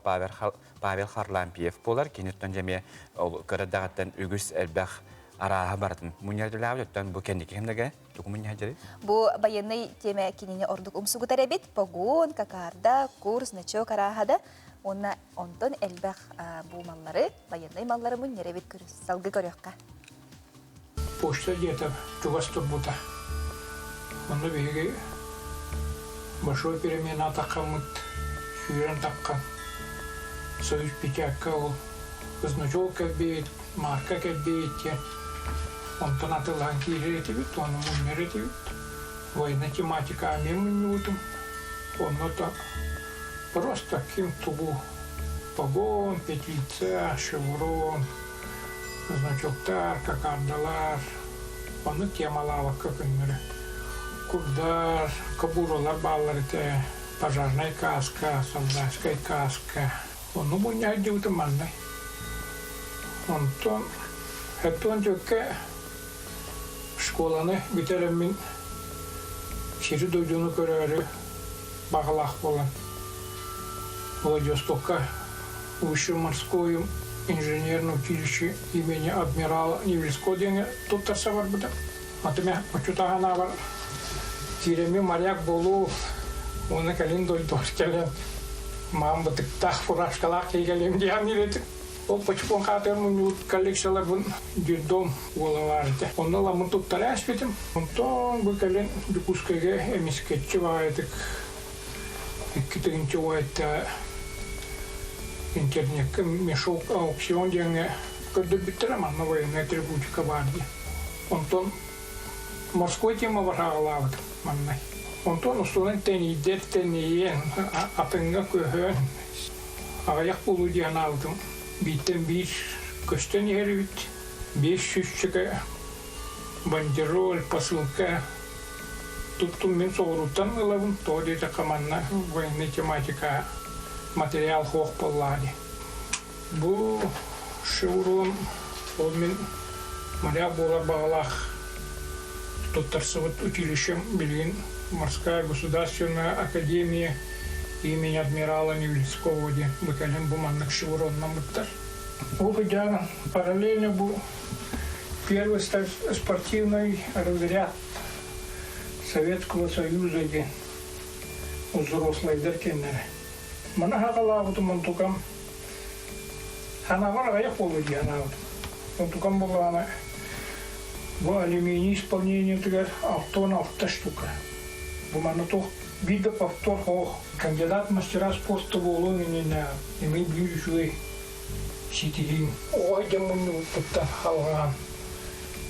Pavel Harlampiyev bolar. Kenetton jeme kıradağıttan ügüs elbaq arağa bardın. Munyardılağ ötten bu kendi kehindege tuku munyardırı? Bu bayanı teme kinini orduk umsugu tarabit. Pogon, kakarda, kurs, naçok arağada. Ona ondan elbaq bu malları, bayanı malları munyarabit salgı görüyorka. Poşta где-то чугастук бута. Onu begi большой перемена тақамыт, сүйрен таққан. Союз пятяка ол, значок кәбейт, марка кәбейт. Онтан атылған кейлер етебет, оны мұнер етебет. Война тематика амен мұнютым. Оны та просто кем тугу. Погон, петлица, шеврон, значоктар, кокардалар. Оны темалалы көкінмірі. Курдар, кабуралар баллары те, пожарная каска, солдатская каска. Onu munya jauh mana? Onton, hetuan juga sekolahnya biteremin siri dojunu kerja bakalak polan. Владивостока высшее морское инженерное училище имени адмирала Невельского дня тут торсовар будет. А ты меня почему-то навар тиреми моряк болу, он на календой дошкелен. Мам бутик так фурашкалак кегелем диамирет. Ол почему хатер мунют коллекциялар бун дирдом головарте. Он нала мунтук таряш битим. Онтон букален дукускеге эмискетчеваетик. Китегинчеваете интернет мешок аукцион деньги. Когда битераман на военной атрибутика варди. Онтон морской тема варгалават маннай. Онтон устунен тени деттени апенга көһөн. Аяк болу диан алдым. Биттен бир көстен ервит. 500 чека бандероль, посылка. Тут мен соғырутан ылавын, тоди такаманна военный тематика материал хоқ боллади. Бұл шеврон, ол мен моряк болар бағалақ. Тут торсоват училищем билген Морская государственная академия имени адмирала Невельского, где бакален буманных шеврон намыттар. Уходя параллельно был первый спортивный разряд Советского Союза, где взрослые деркенеры. Мана хагалавуту мантукам. Ханавара я полуди ханавуту. Мантукам была она. В алюминий исполнение тегер автона штука. Бумана то вида повтор хох. Кандидат мастера спорта болу менена. И мы ближу ситилин. Ой, демону путта халган.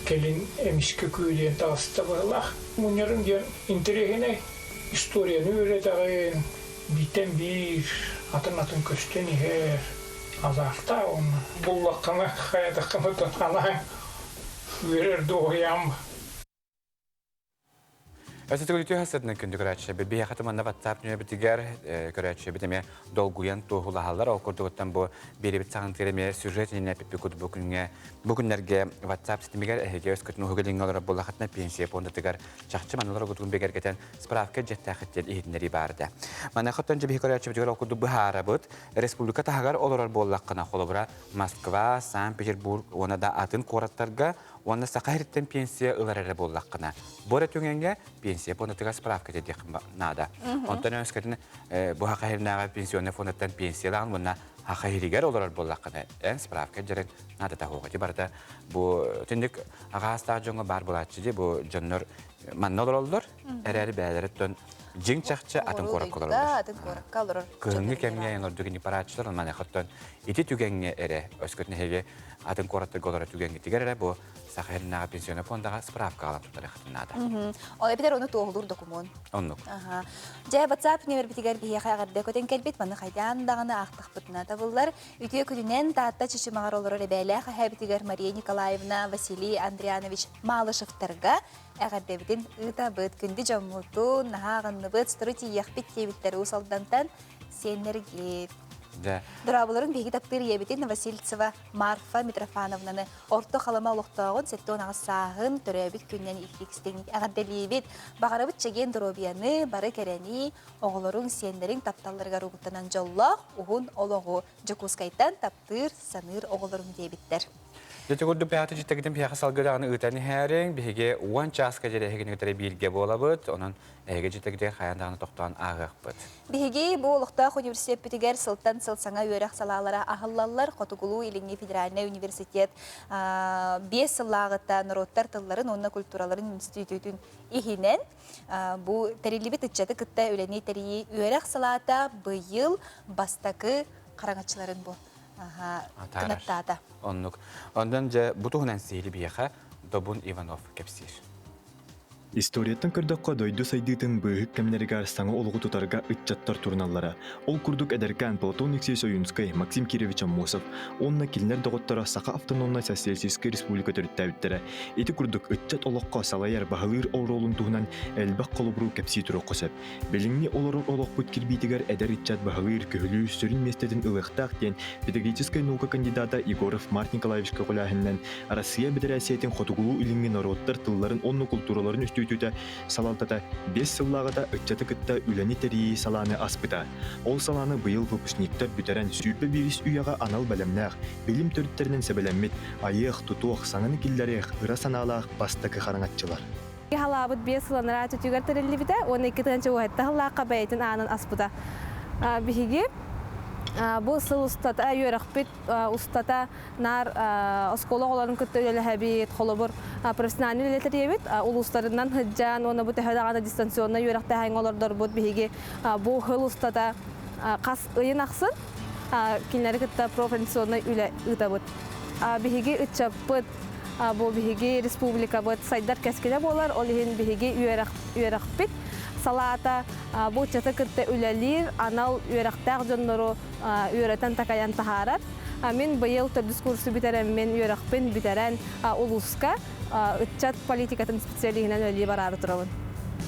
Келин эмиске күйден тастабылах. Мунерин ден интерегене историяны öğretegen. Biten bir atın köşten her azarta onu. Bullakana hayatakana tanana verir doğuyam. Ösütü ütü hasatına kündü görәtçe. Bir hatımanda WhatsApp nüye bitiger görәtçe. Bitime dolguyan tohulahallar okurduktan bu biri bir sağın terime süjetine pipikudu bugünlerge WhatsApp sistemiger ehege öskütün hugulin olarak bolakatna pensiya ponda tigar çaqçı manalara gutun beger geten spravka jettaxittel ihinleri bardı. Mana xattanca bir görәtçe bitiger okudu bu harabıt Respublika tahagar olarak bollaqına xolobra Moskva, Sankt-Peterburg ona da atın koratlarga ona saqahiritten pensiya ılarara bollaqına. Bora tüngenge pensiya ponda tigar spravka dedik nada. Ondan öskütün bu haqahirnağa pensiyonu fondattan pensiyalan buna haqahiriger olarak bollaqına en spravka jeren nada ta hoğati barda bu tündik ağasta jonga bar bolatçı bu jonlar mannol oldur ereri bäleretten jing çaqçı atın korak olur. Atın korak olur. Kıngı kemge yanor dügini paraçlar mana hattan iti tügenge ere öskütün hege atın koratı golara tügenge tigere bu saqahirnağa pensiyonu fondaga spravka alan tutar nada. O epiter onu toğulur dokumun. Onluk. Aha. Jay WhatsApp nömer bitiger bihe xagarda köten kelbet mana xaydan dağını aqtaq butna tabıllar. Ütüye küdünen tatta çişimağar olur ebele xa bitiger Mariya Nikolaevna Vasiliy Andriyanovich Malышевтерга әгәрдәбиден ыта быт күнди жаммуту нахагынны быт струти яхпит тебиттер усалдандан сенерге Да. Дурабыларын беги таптыр ебитин Васильцева Марфа Митрофановнаны орто халама лохтагын сеттон агысагын төрөбит күннен ихликстен әгәрдәлибит багарабыт чеген дробияны бары керени оголорун сендерин тапталларга ругутанан жоллах ухун ологу жокускайтан таптыр саныр оголорун дебиттер. Dete gurdu peyatı cidden peyatı salgıdağını ıtanı hereng bihege uan çaska jere hegini öteri bilge bolabıt onun hege cidden hayandağını toqtan ağıqbıt. Bihege bu oluqta üniversitet bitiger sıltan sılsanga yörək salalara ahıllallar Qotugulu İlingi Federalne Üniversitet 5 yıllağıta Norottar tılların onunla kulturaların institutun ihinen bu terili bit ıçatı kıtta öleni teriyi yörək salata bu yıl bastaki qarangaçların bu. Kınattağda. Onluk. Ondan bu tuğunan seyli biyaqa Dobun Ivanov kepsir. Историяттан кырдакка дойду сайдытын быһык кемнеригар саңа олугу тутарга ытчаттар турналлара. Ол курдук эдеркан полковник Союнской Максим Кирович Амосов, онна килнер доготтора Саха автономный социалистическая республика төрүттәбиттере. Эти курдук ытчат олокко салайар баһалыр оролун туһунан элбак колубру кепси туру косеп. Белиңни олорун олокпут кирбитигер эдер ытчат баһалыр көһүлүү сөрүн местедин ылыктак ден педагогическая наука кандидата Егоров Марк Николаевич Кокуляхиннен Россия Федерациясынын Хотугулу илинги народтар тылларын онну культураларын Түтүтө салалтата 5 сыллагыта ытчаты кытта үлени терии саланы аспыта. Ол саланы быйыл выпускниктер бүтерен сүйпе бирис үйага анал белемнах, билим төрүттеринен себелеммит, айык, тутуох, саңаны киллерих, ыра санаалаах бастакы хараңатчылар. Халабыт 5 сыланара түтүгөр терилибите, 12-нче уайтта халаакка бәйтин анын аспыта. Биһиги bu sıl ustata yörəkbit ustata nar oskola olan kütüleli habit xolobur profesyonel iletiriyebit uluslarından hıccan ona bu tehadağına distansiyonuna yörəkdə həng olurdur bu bihigi bu hıl ustata qas ıyın axsın kinləri kütdə profesyonuna üle ıtabıt bihigi ıtçapıt bu bihigi respublika bıt saydar kəskile bolar olihin bihigi yörəkbit salata bu çatı kırtı ülelir anal yörəktəq jonnoru yörəten takayan taharar. Min bıyıl tördüs kursu biteren men yörəkpin biteren uluska ıtçat politikatın spesialihinen öli bararı turabın.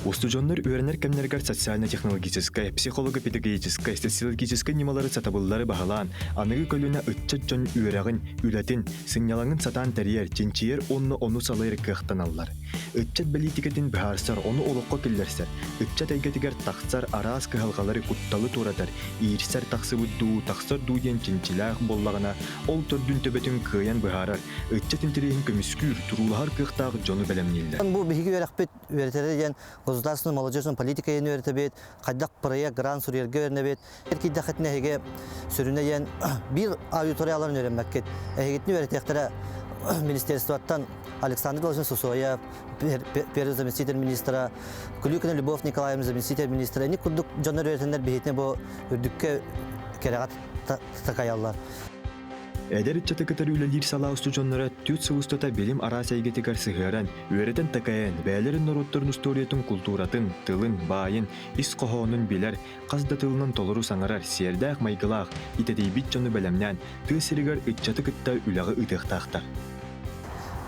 Устужоннор үйренер кемнергер социально-технологическая, психолого-педагогическая, социологическая немалары сатабыллары бағалан, анығы көліне үтчат жон үйрегін, үләтін, сыңнялаңын сатан тәрiyер, ченчиер оны салайыр кықтан аллар. Үтчат бәлитикетін бәхарсар, оны олыққа келдерсер. Үтчат әйгетігер тақсар, арас кығалғалары құтталы турадар, иірсер тақсы бұдду, тақсар дуйен ченчилақ боллағына, ол төрдін төбетін кыян бәхарар. Үтчат интерейін көміскүр, турулағар кықтағы жоны бәлемнелдер. Бұл бігі өйрәктері государственную молодежную политика өйрәтебет, кайдак проект грант сурьерге өйрәнебет. Эркидә хәтнәгә сөрүнәйән бир аудиторияларын өйрәнмәккет. Әгетне өйрәтәктәре министерствоттан Александр Владимирович Сосоя, первый заместитель министра, Кулюкина Любовь Николаевна, заместитель министра. Ни курдук җаннар өйрәтәннәр бихетне бу үрдүккә кәрәгат такаяллар. Эдер итчаты кытар үлелир сала устужоннора түт сылыстата белим арас әйгетігер сығыран, өйретен такайын, бәлерін народтарын историятын культуратын, тылын, байын, ис қоғонын билер, қазда тылынан толыру саңарар, сердәқ майгылақ, итедейбит жоны бәлемнен, тысырыгар итчаты кытта үләғы ытықтақтар.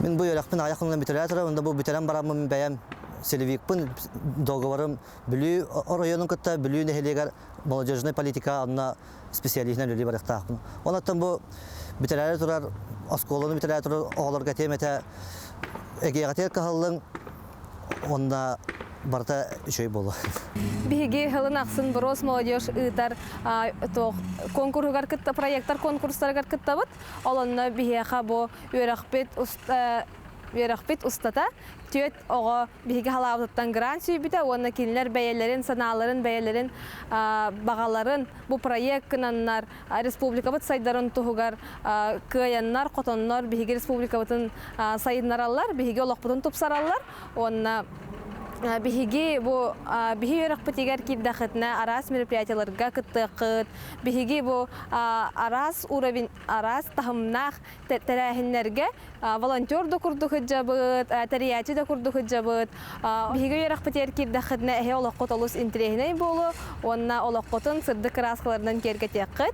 Мен бұл өрәқпен аяқыңнан бітірәтірі, онда бұл бітірән барамын бәйім селевикпын договорым бүлүү районун кытта бүлүү нехелегер молодежный политика анна специалистинен үлі барықтақпын. Онаттан бұл бітірәрі тұрар, осколыны бітірәрі тұрар, оғыларға темете эгеғатер кахаллың, онна барта үшөй болу. Биһиги хылын ақсын бұрос молодежь ұйтар конкурсығар кітті, проекттар конкурстарығар кітті бұд. Оланна биһиға бұ үйрақпет ұстата. Түйет оға биһиги халауыттан грант сүйбіті, оны келілер бәйелерін, саналарын, бәйелерін, бағаларын, бұл проект кінаннар, республика бұд сайдарын тұғығар күйеннар, қотоннар, биһиги республика бұдын сайыннар алар, биһиги олақ бұдын тұпсар алар. Онна биһиги бу биһи өрөкпүт эгер кирдахытна арас мероприятияларга кыттыкыт биһиги бу арас уровень арас тахымнах терәһиннәргә волонтер да курдук жабыт терияти да курдук жабыт биһиги өрөкпүт эгер кирдахытна эхе олоқотолус интерегней болу онна олоқотын сырды краскалардан керге теккыт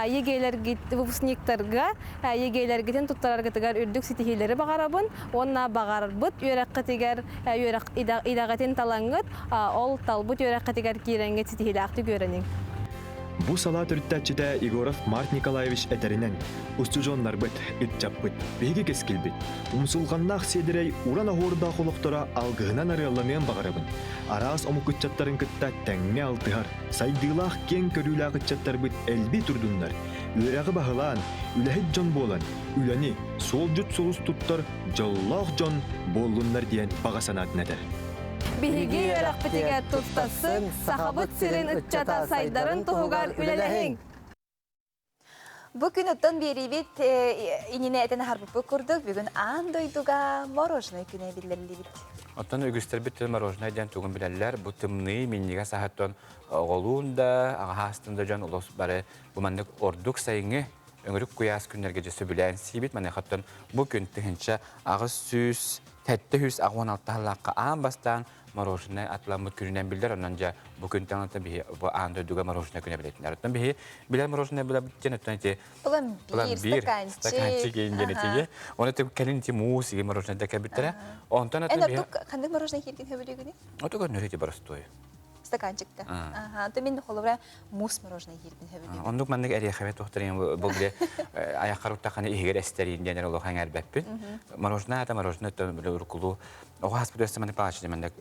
егейлерге выпускниктарга егейлергеден туттарарга тегер үрдүк ситихилери багарабын онна багарбыт өрөккөт эгер өрөк Гатин талангыт, ол талбут өрәккәтигәр кирәнгет ситихиләкті көрәнең. Бу сала түрттәчидә Егоров Март Николаевич әтәренән устужоннар бит, үтчап бит, беге кескил бит. Умсулганнак седерей урана хорда холоктора алгыгынан арыялламен багарабын. Арас омукытчаттарын кытта тәңме алтыгар, сайдылах кен көрүлә кытчаттар бит элби турдуннар. Үрәгы баһылан, үләһит жон болан, үләни сол жут солус туттар, жаллах жон болуннар диен бага санатнадыр. Биһиги өрөкпүтигә туттасын, сахабыт сирин ытчата сайдарын туһугар үлелеһиң. Бу күнөттөн берибит инине этен харбып курдук, бүгүн андойдуга мороженое күнө билдирилибит. Оттан өгүстер бит мороженое ден тугун билелер, бу тымны минниге сахаттан оголунда, агастында жон улус бары бу мандык ордук сайыңы өңөрүк куяс күннерге жесө билен сибит, мана хаттан бу күн тыгынча агыс сүз, тәтті хүс ағуан алтағылаққа аң бастан мороженое атламыт күнінен білдер, онан жа бұл күнтен алтын бейі аңды өдуға мороженое күне білетіндер. Оттан бейі білен мороженое біле біттен өттен әте Бұлан бір стаканчик енген. Оны тек кәлін те муыс еген мороженое дәкә біттірі. Онтан өттен бейі... Қандай мороженое керген хөбілі күні? Отыға нөреті барыстойы. Стаканчикта. То мен холовра мус мороженое ердин хөбүлү. Ондук мандык эри хабет тохтарин бул биле аяққарутта каны игер эстерин денер оло хаңар беппин. Мороженое то уркулу. Огас бидесе мандык пачы мандык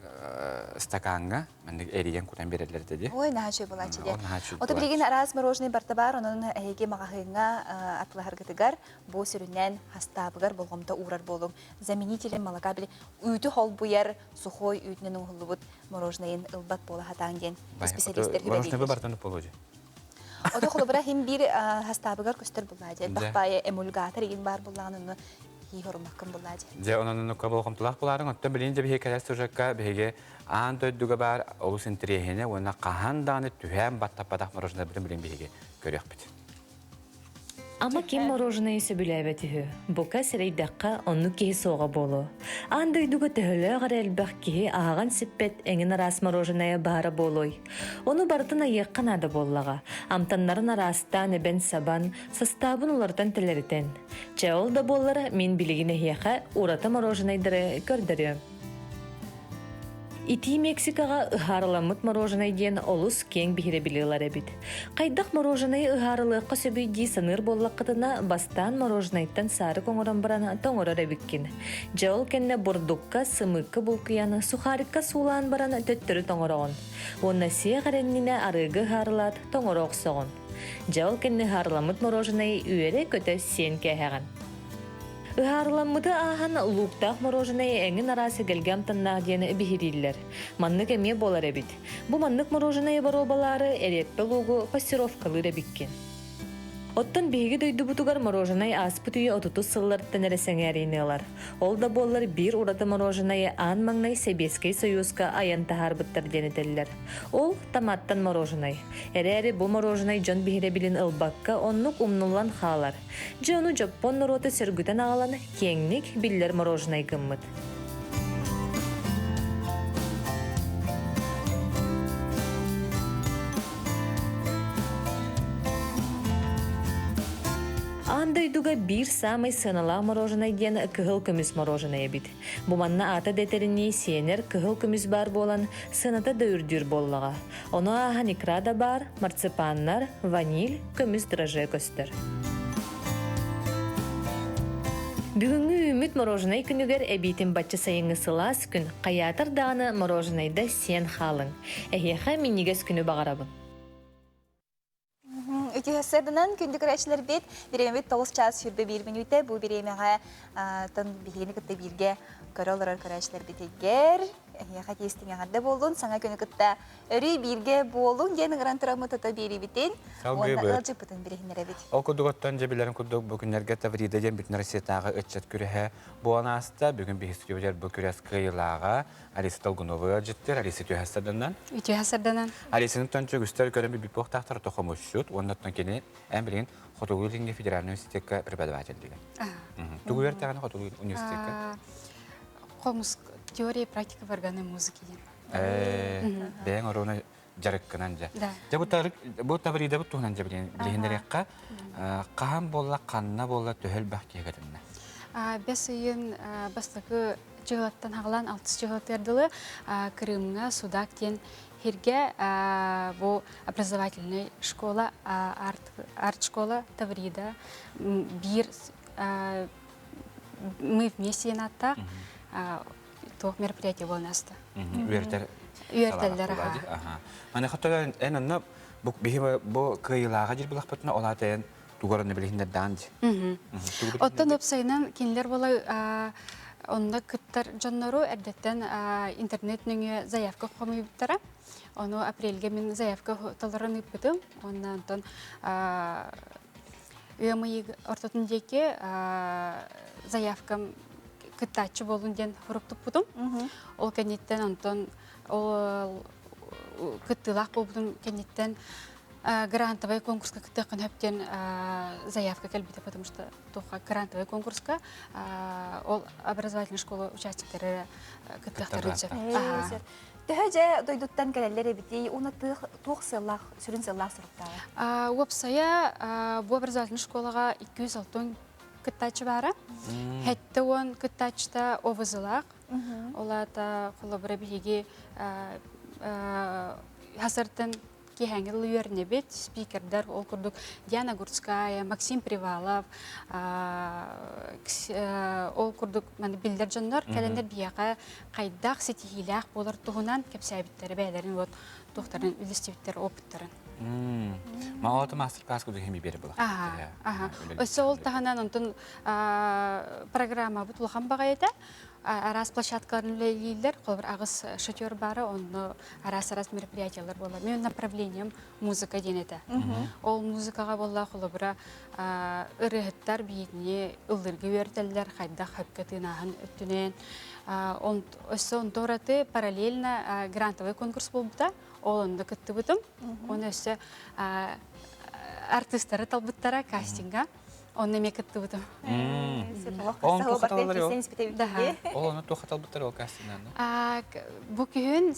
стаканга, мандык эриген кутан берелер деди. Ой, нахачы булачы де. Ото билген арас мороженое бартабар, онун эге магахыңа атлахаргытыгар, бу сүрүннен хастабыгар болгомда урар болуң. Заменителен молока биле үйтү хол буяр сухой үйтүнөн угулубут мороженое ылбат бола хатанген специалисттер гибе. Мороженое бартаны болуҗу. Ото холобра хим бир хастабыгар көстөр булажы. Бакпай эмульгатор ин бар булганын хормаккан булажы. Же онун кабыл комтулак буларын отта билинде бие калас тужакка беге ан төдүгө бар олус интерехене уна каханданы түһәм баттападак мороженое билен беге көрөкпүт. Ама кем мороженое сөбүләбәтүһү. Бука сирейдәккә онну кеһи соға болу. Андойдуга төһөлө гарелбәк кеһи аган сиппет эңин арас мороженое бара болой. Оны бартына яккан ада боллага. Амтаннарын арастан эбен сабан, составын улардан телеритен. Чаол да боллара мен билигине хияха урата мороженыйдары көрдөрөм. Ити Мексикага ыхарыламыт мороженое ден олус кең бихире билилар эбит. Кайдак мороженое ыхарылыкка сөбүйди сыныр боллаккытына бастан мороженайттан сары коңорон барана тоңорор эбиккин. Жол кенне бурдукка сымыкка булкыяны сухарикка суулаан барана төттөрү тоңорогон. Онна сие гареннине арыгы ыхарылат тоңорок согон. Жол кенне ыхарыламыт мороженое үйере көтө сен кэхаган. Ыхарыламмыты ахан луктах мороженое эңин арасы келгем тыннах диэни бихириллер. Маннык эме болар эбит. Бу маннык мороженое боробалары эретпе лугу пассировкалыр эбиккен. Оттон биһиги дөйдүбутугар мороженое аспыт үйе отуту сылларттан эресеңеринелар. Ол да боллар бир урата мороженое ан маңнай Советский Союзка аянтахарбыттар денетеллер. Ол томаттан мороженое. Эрэри бу мороженое жон биһире билин ылбакка оннук умнуллан халар. Жону жаппон роты сөргүтен агалан кеңник биллер мороженое гыммыт. Андайдуга бир самый сынала мороженое ден кыгыл көмүс мороженое бит. Буманна ата детерини сенер кыгыл көмүс бар болан сыната дөүрдүр боллага. Оно ахан икра да бар, марципаннар, ваниль, көмүс драже көстөр. Бүгүнгү үмүт мороженое күнүгер эбитин бачча сайыңы сылас күн каятыр даганы мороженайда сен халың. Эхеха минигес күнү багарабын. Үтіғасырдынан күнді көрәшілер бет, беремет 9 час сүрбе 1 минуты, бұл беремеға тын бігені күтті бірге көрілер көрәшілер бетегер. Яқа тестің ағарды болдың, саңа күні күтті өрі бірге болдың, дені ғырантырамы тұта бері бітен, оны ұлжы бұтын бірегінер әбет. Ол күдігіттен жебелерін күдік бүгінерге тавридеген бүтін Россиятағы үтчет күріхі бұған аста, бүгін бейістігілер бұл күрәс қиылаға Алиса Толгуновы жеттер, Алиса Түйхасырданан. Түйхасырданан. Алисаның төнчі күстер көрін бір бипоқтақтар тоқымы үшшут, оннаттан кені ән білген Хотугулинге Федеральный университетке преподаватель деген. Тугуер тағаны Хотугул университетке? Қомыс теория и практика в органной музыке. Бәң орона жарыққынан жа. Бұл таврида бұл туғынан жа білгендерекқа қаған болла, қанна болла төхіл бақ кегірінна? Бәс үйін бастықы жығылаттан ағылан 6 жығылат ерділі Крымға, Судак ден Херге бұл образовательный школа, арт-школа Таврида. Мы вместе янаттақ. Тоқ мероприятие бол насты. Үйертелдер. Аны қаттаған ән онна бұл қиылаға жер бұлақ бұтына олаты ән туғарыны білігіндер данды. Оттан өпсайынан кенілер болай онда күттар жоннору әрдеттен интернет-нөңе заявка қомай бүттара. Оны апрельге мен заявка таларын үппітім. Ондан үйемейік ортатын деке заявкам кытачы болун ден хуруктуп будум. Ол кенеттен антон ол кыттылак болдум кенеттен грантовый конкурска кыттакын хөптен заявка келбите, потому что тоха грантовый конкурска ол образовательная школа участниктері кыттактары үтсеп. Төһөже дойдуттан келелер бити, уна тух сыллах, сүрүн сыллах суруктагы. Уопсая бу образовательная школага 206 кыттачы бары. Хетті он кыттачта овызылақ. Олата қолабыра бігеге хасыртын кехәңгіл үйеріне бет, спикердер, ол күрдік Диана Гурцкая, Максим Привалов, ол күрдік білдер жондар, кәлендер бияға қайдақ сетихилях болар тұғынан кәпсәбіттері бәлерін, тоқтарын, үлістебіттері, опыттарын. Мағалаты мастер-класс күді хеми бері бұлақ. Өсі ол тағынан онтын программа бұт ұлған баға еді. Арас площадкаларын лейлер, қолбір ағыз шатер бары, оны арас-арас мероприятиялар болар. Мен направлением музыка денеті. Ол музыкаға болла қолбіра үрігіттар бейетіне ұлдырғы өртелдер, қайдақ хөпкетінағын өттінен. Өсі он тоғыраты параллельно грантовый конкурс бол бұта. Ол онды күтті бұтым. Оны өсі артистары талбыттара кастинга. Оны ме күтті бұтым. Ол оны тоқатал бұттары ол кастинганы? Бұл күйін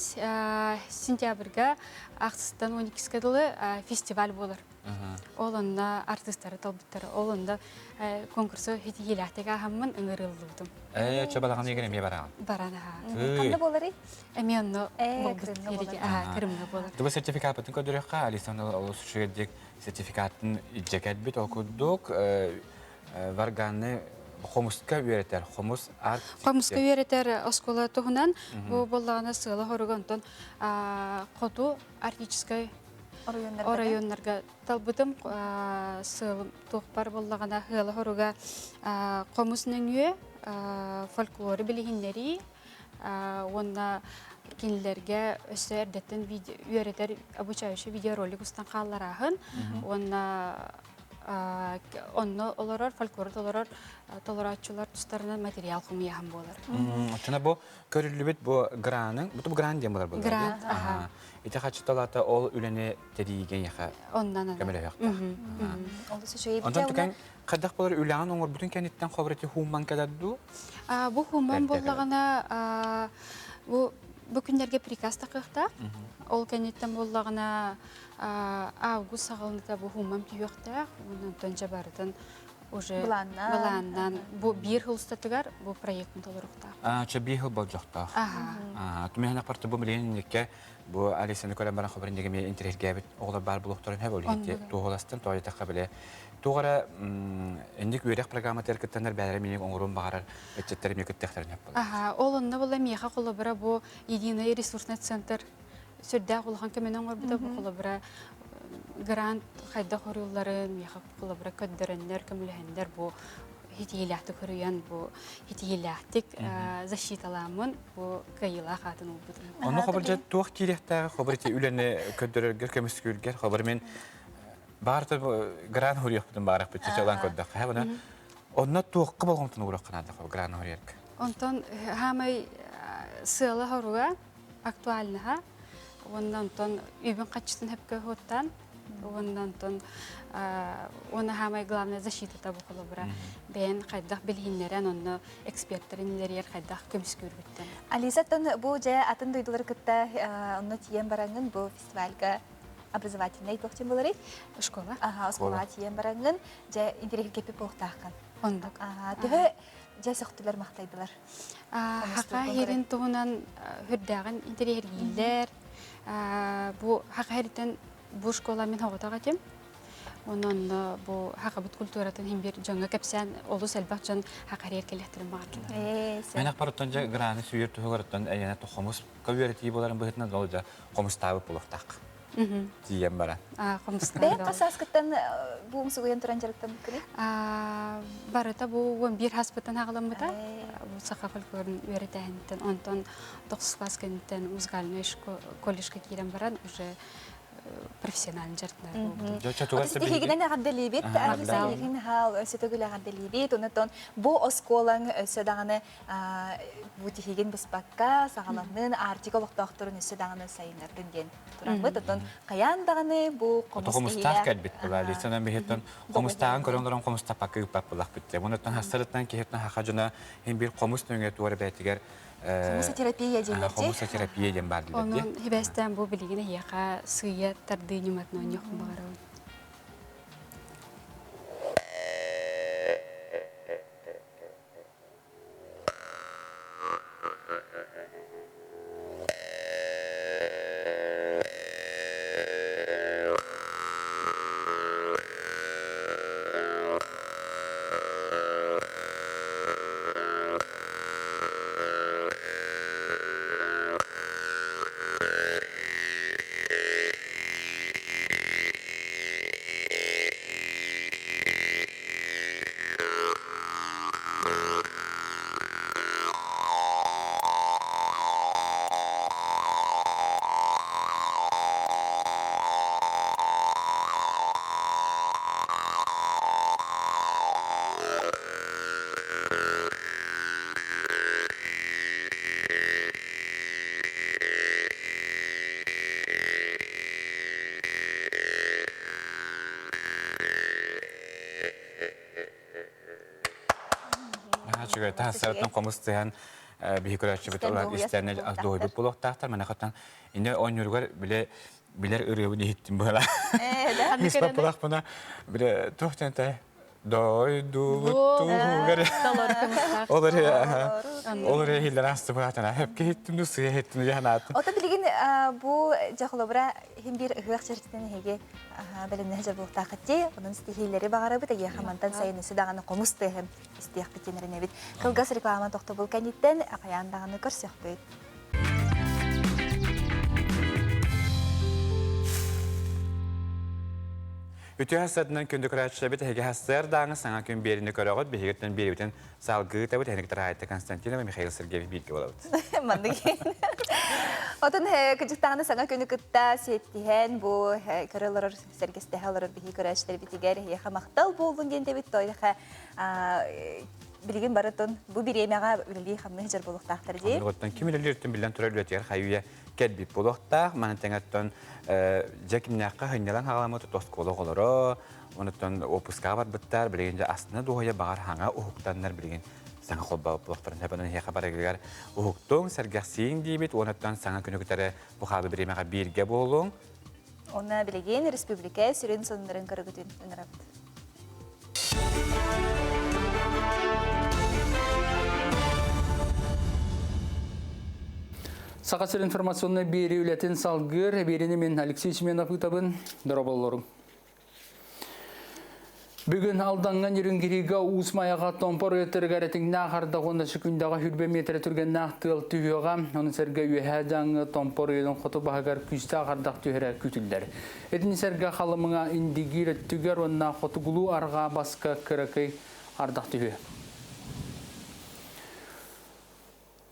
сентябрға Ақсыстан 12 кадылы фестиваль болыр. Ол онда артистары талбыттары. Ол онда конкурсы хеті еләқтеге ағамын ұңырылды бұтым. Чабалаған егене ме бараған? Бараны. Қанда болары? Әме оны Крымға болыр. Бұл сертификат бұтын көдіріққа, Алисаны олысы шүйедек сертификатын жекет біт оқыдық, варғаны Хомуска үйретер, хомус арт. Хомуска үйретер оскола тұғынан, бұл болағына сығылы хорығантын қоду артическай орайонларға талбыдым сығылым тұқпар болағына ғылы хорыға қомусының үйе фольклоры білігіндері, онына кенілерге өсі әрдеттен үйретер обучающий видеоролик ұстан қалар ағын, онны оларар, фольклор толоратчылар тұстарынан материал құмияғын болар. Тына бұл көрілі бет бұл граның, бұл гран дем болар бұл? Гран, аға. Ете қачы талата ол үліне тәдейген яқа көмелі яқта. Ондан түкен қадақ болар үліған оңыр бүтін кәнеттен қобыреті хуман кәдәдді? Бұл хуман болағына бұл күндерге приказ тақықта. Ол кәнеттен болағына август сағылында бұл хуман түйіқта. Онын төнжі бардың уже Буланнан. Буланнан. Бу бир хылстатыгар бу проектын толорукта. Чабихыл болжоқтақ. Ага. Түмеген апарты бұл білгеннекке бұл Алисаны көрен баран қобырын дегеме интернетке бит оғылар бар бұлықтарын әбі өлгетте туғыластын туағытаққа біле. Туғара әндік өрек программа тәркіттенер бәрі менің оңырын бағарар бәтчеттері мекеттектерін әп болады. Ага, ол онна бола меха қолыбыра бу единый ресурсный центр сүрдә қолыған көменен орбыда бу қолыбыра грант қайда қорыларын меха қолыбыра көддірінлер, көмілігендер бу хитиеләхті көріян бу хитиеләхтік защиталамын бу кайыла қатын ол бұдыр. Оны қобыр жет туақ керектағы қобыр ете үләні көддірергер көміскүлгер қобыр мен барды гран хурияқ бұдың бағарақ бітсе жалан көддіқ. Онна туаққы болғымтын ұрық қанады гран хурияқ. Онтон хамай сыйлы хоруга актуальныға. Онтон үйбін қатшысын хепке хоттан. Онтон оны хамай главная защита табу қолыбыра. Бәйін қайдақ білгенлерін, оны эксперттерінлер қайдақ көміскүр біттен. Алисаттан бұл жа атын дойдылар күтті оны тиен бараңын бұл фестивальға образовательный тоқтен болары? Школа. Школа тиен бараңын жа интернет кепі болықтаққан. Ондық. Түхі жа соқтылар мақтайдылар. Хақа херін тұғынан хүрдәғын интернет бұл хақа херітен бұл школа мен хоғытаға тем. Онын бұл хақа бұт культуратын хембер жаңа кәпсән олы сәлбақ жан хақа еркеліктерін бағытылар. Мен ақпараттан жа граны сүйер тұғыраттан әйені тұқымыз көбереті боларын бұғытынан ол жа қомыз табы болықтақ. Тиен бара. Бәйін қасас күттен бұғын сұғыен тұран жарықтан бүкірі? Барыта бұл бір хаспыттан ағылым бұта. Бұл сақа фольклорын өретәйінтен, онтан 9 класс көнттен музыкальный колледжға керен баран уже профессиональный жартылар. Стихигінен ағадделебет, Алисайығын хал өсетігілі ағадделебет, онытон бұл осколың өседағаны бұл тихиген бұспаққа сағаланын артиколықтақтырын өседағаны сайынардың ден тұрамыд. Отон қаяндағаны бұл қомыстақ кәлбет бұл Алисанан бейеттен қомыстағын көріңдерін қомыстақ пақы үппақ бұлақ бітті. Бұнытын хастарыттан кейеттен хақажына hem bir қомыс нөңе туары бәйтігер Хомусотерапия делерде? Хомусотерапия ден бар делерде. Onun hibestten bu bilgini yaqa sığıya tardığını matnon yok bağırın. Та сәрттен қомыстыған бейкөрәтші біт олар істеріне дойбіп болуқтақтар. Мәне қаттан инде ойнырғар білер үргебі дейттім бұла. Еспап болақ бұна біле тұқтен тәй дойдуғар. Олар елдер асты бұғатына. Әпке еттім дүсіге еттім жағанатын. Ота білген бұл жақылыбыра hem bir ıhıyak çerçevesinde hege belenne hece bu taqatçı onun stihilleri bağırı bit ya hamantan sayını dağını qomus da hem istiyak bitenlerine bit. Kılgas reklama toxta bul kanitten aqayan dağını körsek bit. Ütü hasadından kündük rahatçı bit hege hasar dağını sana gün birini körağıt bihigetten biri biten salgı tabi tehnik tarayette Konstantina ve Mikhail Sergeyev bilgi olalım. Mandıgın. Otun küçük dağını sana günü kıtta settihen bu körüler sergiste halar bihi körəşlər bitiger ya maqtal bolun gende bit toyda bilgin baratın bu bir yemeğe üleli xamne hecer boluqtaqtar di. Ondan kimlerlerden bilen törölütür hayuya kelbi boluqtaq mantengatdan jakimnaqa hınyalan halamatı toskolo olara ondan opuska var bittar bilgence aslında doğaya bağır hanga uhuktanlar bilgin sana xobba boluqtarın hepadan hiya xabar eger uhuktun sergahsin dibit ondan sana günüktere bu xalı bir yemeğe birge bolun. Ona bilgin Respublika sürün sonların karagütün ınıraptı. Сақасыр информационный бері үлетін салғыр, берені мен Алексей Семенов ұтабын, дұрабаларым. Бүгін алданған үрінгеріға ұсмаяға томпор өттіргер әтіңна қарда қонда шүкіндіға хүрбе метрі түрген нақтыл түйеға, оның сәргі үйе жаңы томпор өйдің құты бағығар күсті қардақ түйері күтілдер. Әтіні сәргі қалымыңа индигер өттігер, онына құты құлу арға басқа кірікі ардақ түйе.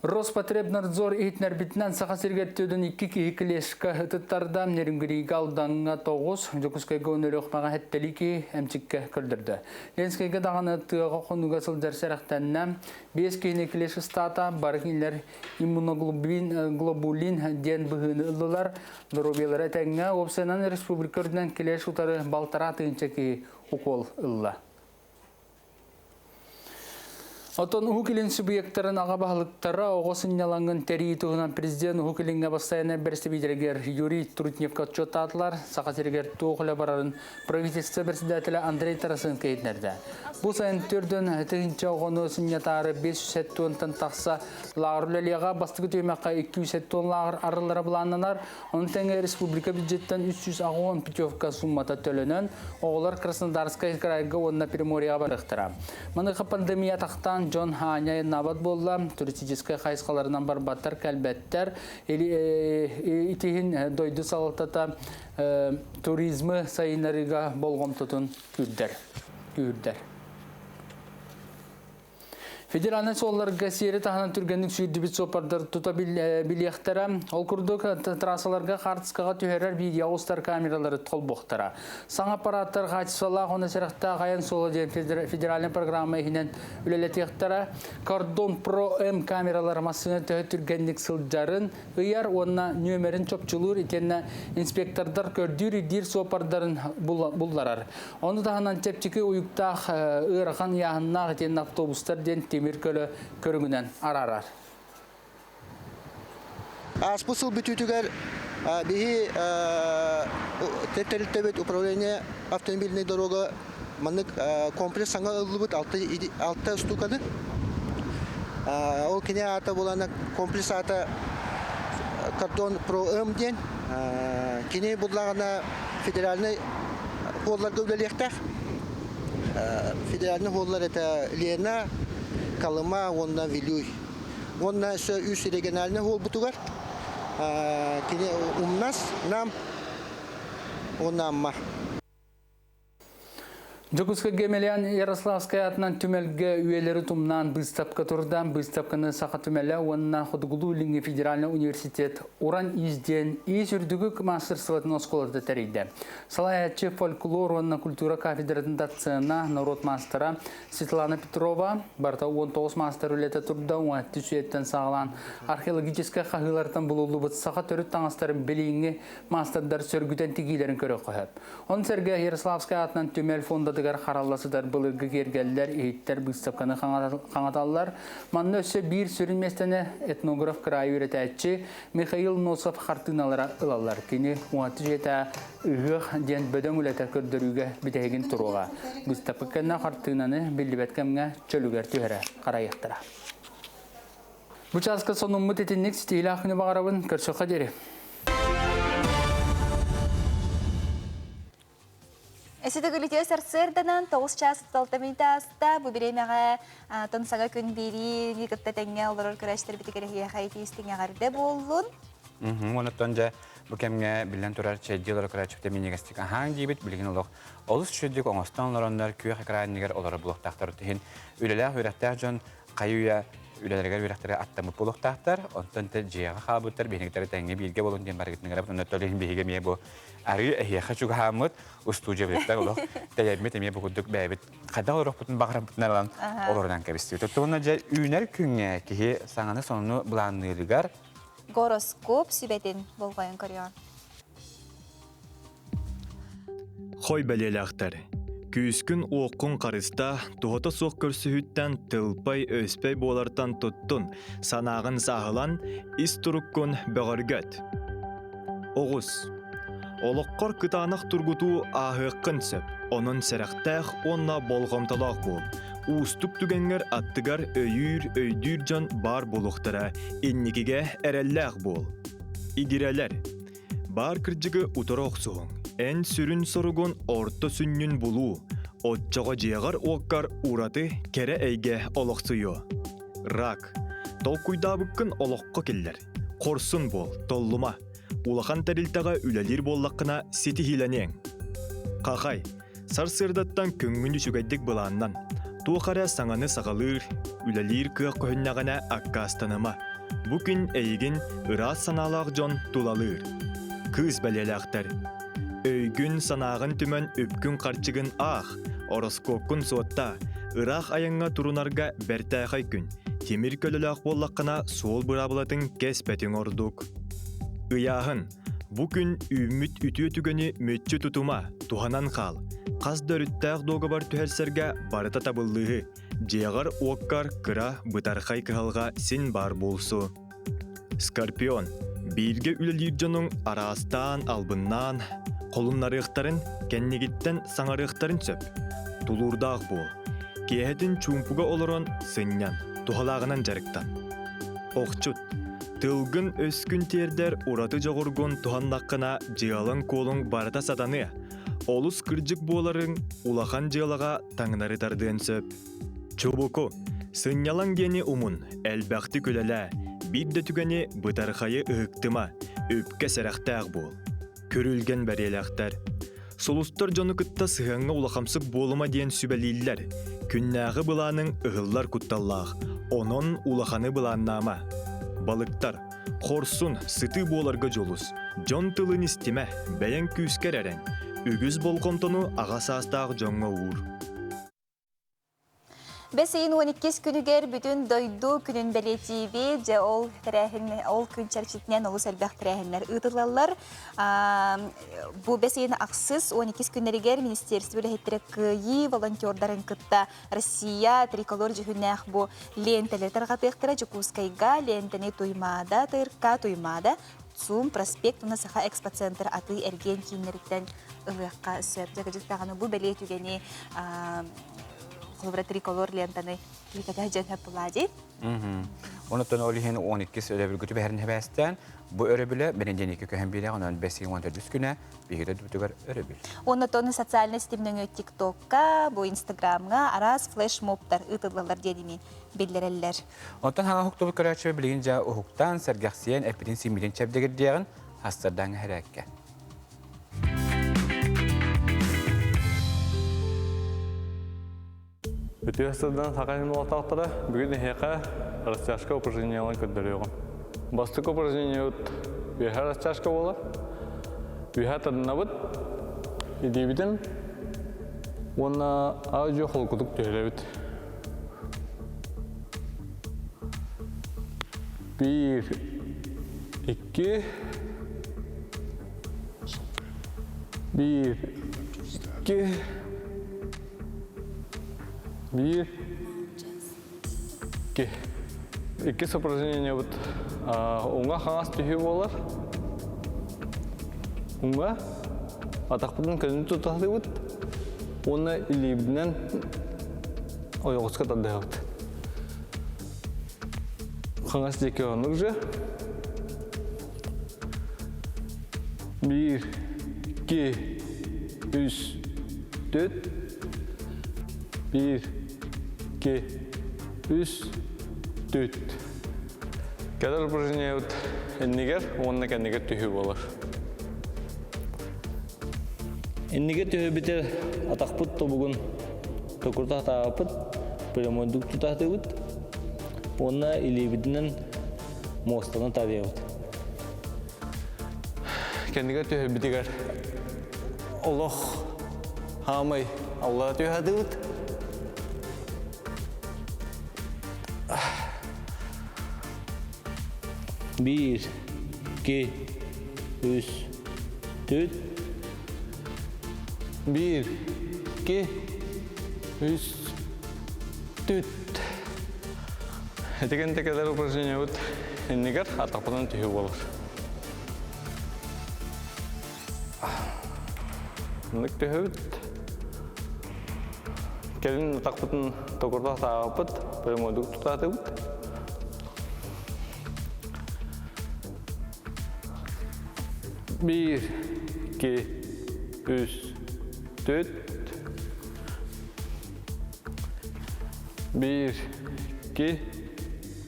Роспотребнадзор ейтінер бітінен сақа сергеттеудің 2 кейкілешкі ұтыттарда нерінгірігі алданға 9, жүкіскайға өнері оқмаға әттелікі әмчікке күрдірді. Ленскайға дағаны тұйға қонуға сылдар сәріқтәніне 5 кейнекілеші стата барықинлер иммуноглобулин ден бұғыны ұлылар дұробелері тәңі опсайнан республикөрден келеш ұтары балтара түйінчекі укол ұлла. Отон ухукилин субъекттарын аға бағылықтары оғысын ялаңын тәрі тұғынан президент ухукилинге бастайына бірісі бейдергер Юрий Трутневка отчет атылар, сақасергер туғылы барарын правительство председателі Андрей Тарасын кейтнерді. Бұл сайын түрдің әтігінші оғыны сынятары 500 тоннтан тақса лағырлелеға бастығы түймеққа 200 тонн лағыр арылары бұланынар, оның тәңе республика бюджеттен 310 путевка суммата төлінен, оғылар Краснодарскай крайға онына Приморияға барықтыра. Мұнығы пандемия тақтан Джон Ханя набат болла, туристическая хайсқаларынан барбаттар, кәлбәттер, итихин дойды салатата туризмы сайынарыға болғым тұтын күрдер. Федеральный солларға сері тағынан түргендің сүйірдібіт сопардар тұта білияқтара, ол күрдік трассаларға қартысқаға түйерер видео ұстар камералары тұқыл боқтара. Саң аппараттар қачысалақ, оны сәріқта ғайын солы ден федеральный программа ехінен үлелетектара, Кордон Pro M камералары масыны түйе түргендің сылджарын, ұяр онына нөмерін чопчылыр, етеніне инспектордар көрдір идир сопардарын бұлларар. Оны тағынан тепчікі ұйықтақ ұйрақан яғыннақ етенін автобустар ден темір көлі көріңінен арарар. Аспысыл бүтүтүгер бихи теттерилтебет управление автомобильной дорога маннык комплекс саңа ылыбыт 6 штуканы. Ол кине ата болана комплекс ата Кордон Pro M ден кине буллагана федеральный холлар гөвлелектер. Федеральный холлар это Лена Калыма, онна Вилюй. Онна үс региональный хол бутугар. Кене умнас нам онна амма. Жокуска Гемелян Ярославская атынан түмелге үйелері тұмнан бұстапқа тұрдан бұстапқаны сақа түмелі онына Құдығылу Линге Федеральный университет Уран изден ез үрдігі мастерствотын осколады тәрейді. Салаятчы фольклор онына культура кафедратын датсына народ мастера Светлана Петрова барта 19 мастер үлеті тұрда оңатты сүйеттен сағылан археологическа қағылардан бұлылы бұт сақа түрі таңыстарын білейінге мастердар сөргіден тегейлерін көрі қойып. Он сәрге Ярославская атынан түмел фонда қараласыдар бұлырғы кергелдер, ейттер бұстапқаны қаңаталылар. Манны өсі бір сүрінместені этнограф крайы өретәтші Михаил Носов қартыналара ылалар. Кені оңаты жета ұғық ден бөдің үләті көрдіруге бітегін тұруға. Бұстапқаны қартынаны білі бәткәмге чөлігер түйері қарайықтыра. Бұчасқы соның мұт етіннік стейлі ақыны бағарабын көрсіққа дері. Эсите гүлітеу сарсырданан 9 час 6 минутаста бұл біремеға тонсаға күн бері никітті тәңе олар көрәштер бітігері қайты істіңе ғарды болуын. Оныттан жа бұл кәмге білден тұрар чәйді олар көрәчіпті менегістік аң дейбіт білген олық. Олыс шүрдік оңыстан оларондар күйе қақырайынығар олары бұлықтақтар өтігін. Үлелі үйрәттәр жон қайуя үлелерге үйрәттері аттамып бұлықтақтар. Онтан тәл жияға қабыттар бейніктері тәңе білге болуын ден барғытынығар. Онды төлеген бейге мей бұл әрі әйеқа чуға хамыд ұстуы жабылықтар олық. Тәйермет әме бұғыдық бәйбіт. Қада олық бұтын бағырам бұтын аралан олардан кәбісті. Тұттығына жа үйнер күнге кеге саңаны соны бұланылығар. Гороскоп сүбәтін болғайын көріян. Хой бәлелі ақтар. Күйіскін оққын қарыста тұғыта соқ көрсіхіттен тылпай өспей болартан тұттын, санағын сағылан, ис тұрыққын бәғіргәт. Оғыз. Олыққар күтанық тұрғыту ағыққын сөп, оның сәріқтәқ онна болғымталақ болып. Устук түгенгер аттыгар өйдүр жон бар болуқтара инникиге әрелләқ бол. Игирелер. Бар кіржігі ұтыроқ соң. Ән сүрін сорығын орта сүннін бұлу. Отчаға жеғар оққар ураты кәрі әйге олықсыйо. Рак. Толкуйдабыққын олыққа келлер. Қорсын бол, толлыма. Улахан тәрілтаға үләлер боллаққына сеті хиленең. Қақай. Сарсырдаттан көңгінді сүгәйдік бұланнан. Туақара саңаны сағалыр, үләлер күйақ көхіннағана аққастаныма. Бүкін әйгін ұрас саналақ жон тулалыр. Кыз бәлеләқтар. Өйгін санағын түмін өпкін қарчығын ақ, ороскопкын суатта, ұрақ аяңға тұрунарға бәртәқай күн, темір көліләқ боллаққына сол бұрабылатын кәспәтің ордук. Ұяғын, бүкін үміт үтіе түгіні мөтчі тұтума, туғанан қал, қаз дөріттәқ доғы бар түхәрсерге барыта табылығы, жеғар оққар кыра бұтарқай кығалға сен бар болсу. Скорпион, бейірге үлелер жоның арастан, албыннан, қолынларықтарын, кәннегіттен саңарықтарын сөп. Тулурдақ бол. Кеһетін чумпуға олырын сыннян, тухалағынан жарықтан. Оқчут, тылгын өскін тердер ураты жоғыргын туханнаққына жиалын колың барыта сатаны. Олыс кіржік боларын улахан жиалаға таңнары тардыын сөп. Чубуку, сыннялан гені умын, әлбәқті көләлә, бидді түгені бұтарқайы ұғықтыма, өпке сәрәқтәқ бол. Көрілген бәреләқтар. Солустар жоны кытта сығанға улақамсық болыма дейін сүбәлейлер. Күннәғі бұланың ұғыллар күтталлақ, онын улақаны бұланнама. Балықтар, қорсын, сыты боларға жолыз. Жон тылын істеме, бәйін күйіскер әрін. Үгіз болқонтону ағасастағы жоңға ұр. Бәсейін 12 күнігер бүтін дойду күнін бәлетейбе, же ол күн чәрчетінен олыс әлбәқ тірәхінлер ұтылалар. Бұл бәсейін ақсыз 12 күнерігер Министерство үләхеттері күйі волонтердарын күтті Россия триколор жүхінәқ бұл лентелер ғатықтыра жүкускайға лентені туймада, тырқа туймада. Сум проспект уна саха экспоцентр аты әрген кейінлеріктен ұлыққа сөп. Жағы бұл бәлет үгені Холбра триколор лентаны килкада жана пулади. Онотон олиһин 12 өлөбүл күтү бәрин хәбәстән бу өрөбүле беренҗен 2 көһәм биле анан 5-14 күнә бигедә дүтүгәр өрөбүл. Онотон социаль сетемнең TikTokка, бу Instagramга арас флешмобтар ытылалар дедими белдерәләр. Онтан хана хукты көрәчә билгәнҗә ухуктан сәргәхсиен эпидемия милен чәбдәгәр дигән хастардан хәрәккә. Өтөстөрдөн сакайын болтактары бүгүн хека растяжка упражненияларын көндөрөйгөн. Бастык упражнение беха растяжка болот. Беха таднабыт. Идебитен онна аудио холкутук төлөбүт. 1 2 1 2 1 2 2 упражнения вот онга хаңас түйі болар. Онга атақпыдың көзін тұтақты бұд. Оны илебінен ойоғысқа тады бұд. Хаңас деке онық жа. 1 2 3 4 1 2 3 4 Кәдір упражнение әннегер, онына кәннегер түйі болар. Әннегер түйі бітер атақпыт тобығын көкіртақ тағапыт, прямойдық тұтақты бұд. Онына илебідінен мостаны тадия бұд. Кәннегер түйі бітегер Олық хамай Аллаға түйі ады бұд. 1 2 3 4 1 2 3 4 Этеген текелер упражнение вот эннигер атақпыдан түйі болыр. Нық түйі бит. Келин тақпытын тоқырда тағапыт, бөлімодық тұтатығыт. Bir, iki, üç, dört. Bir, iki,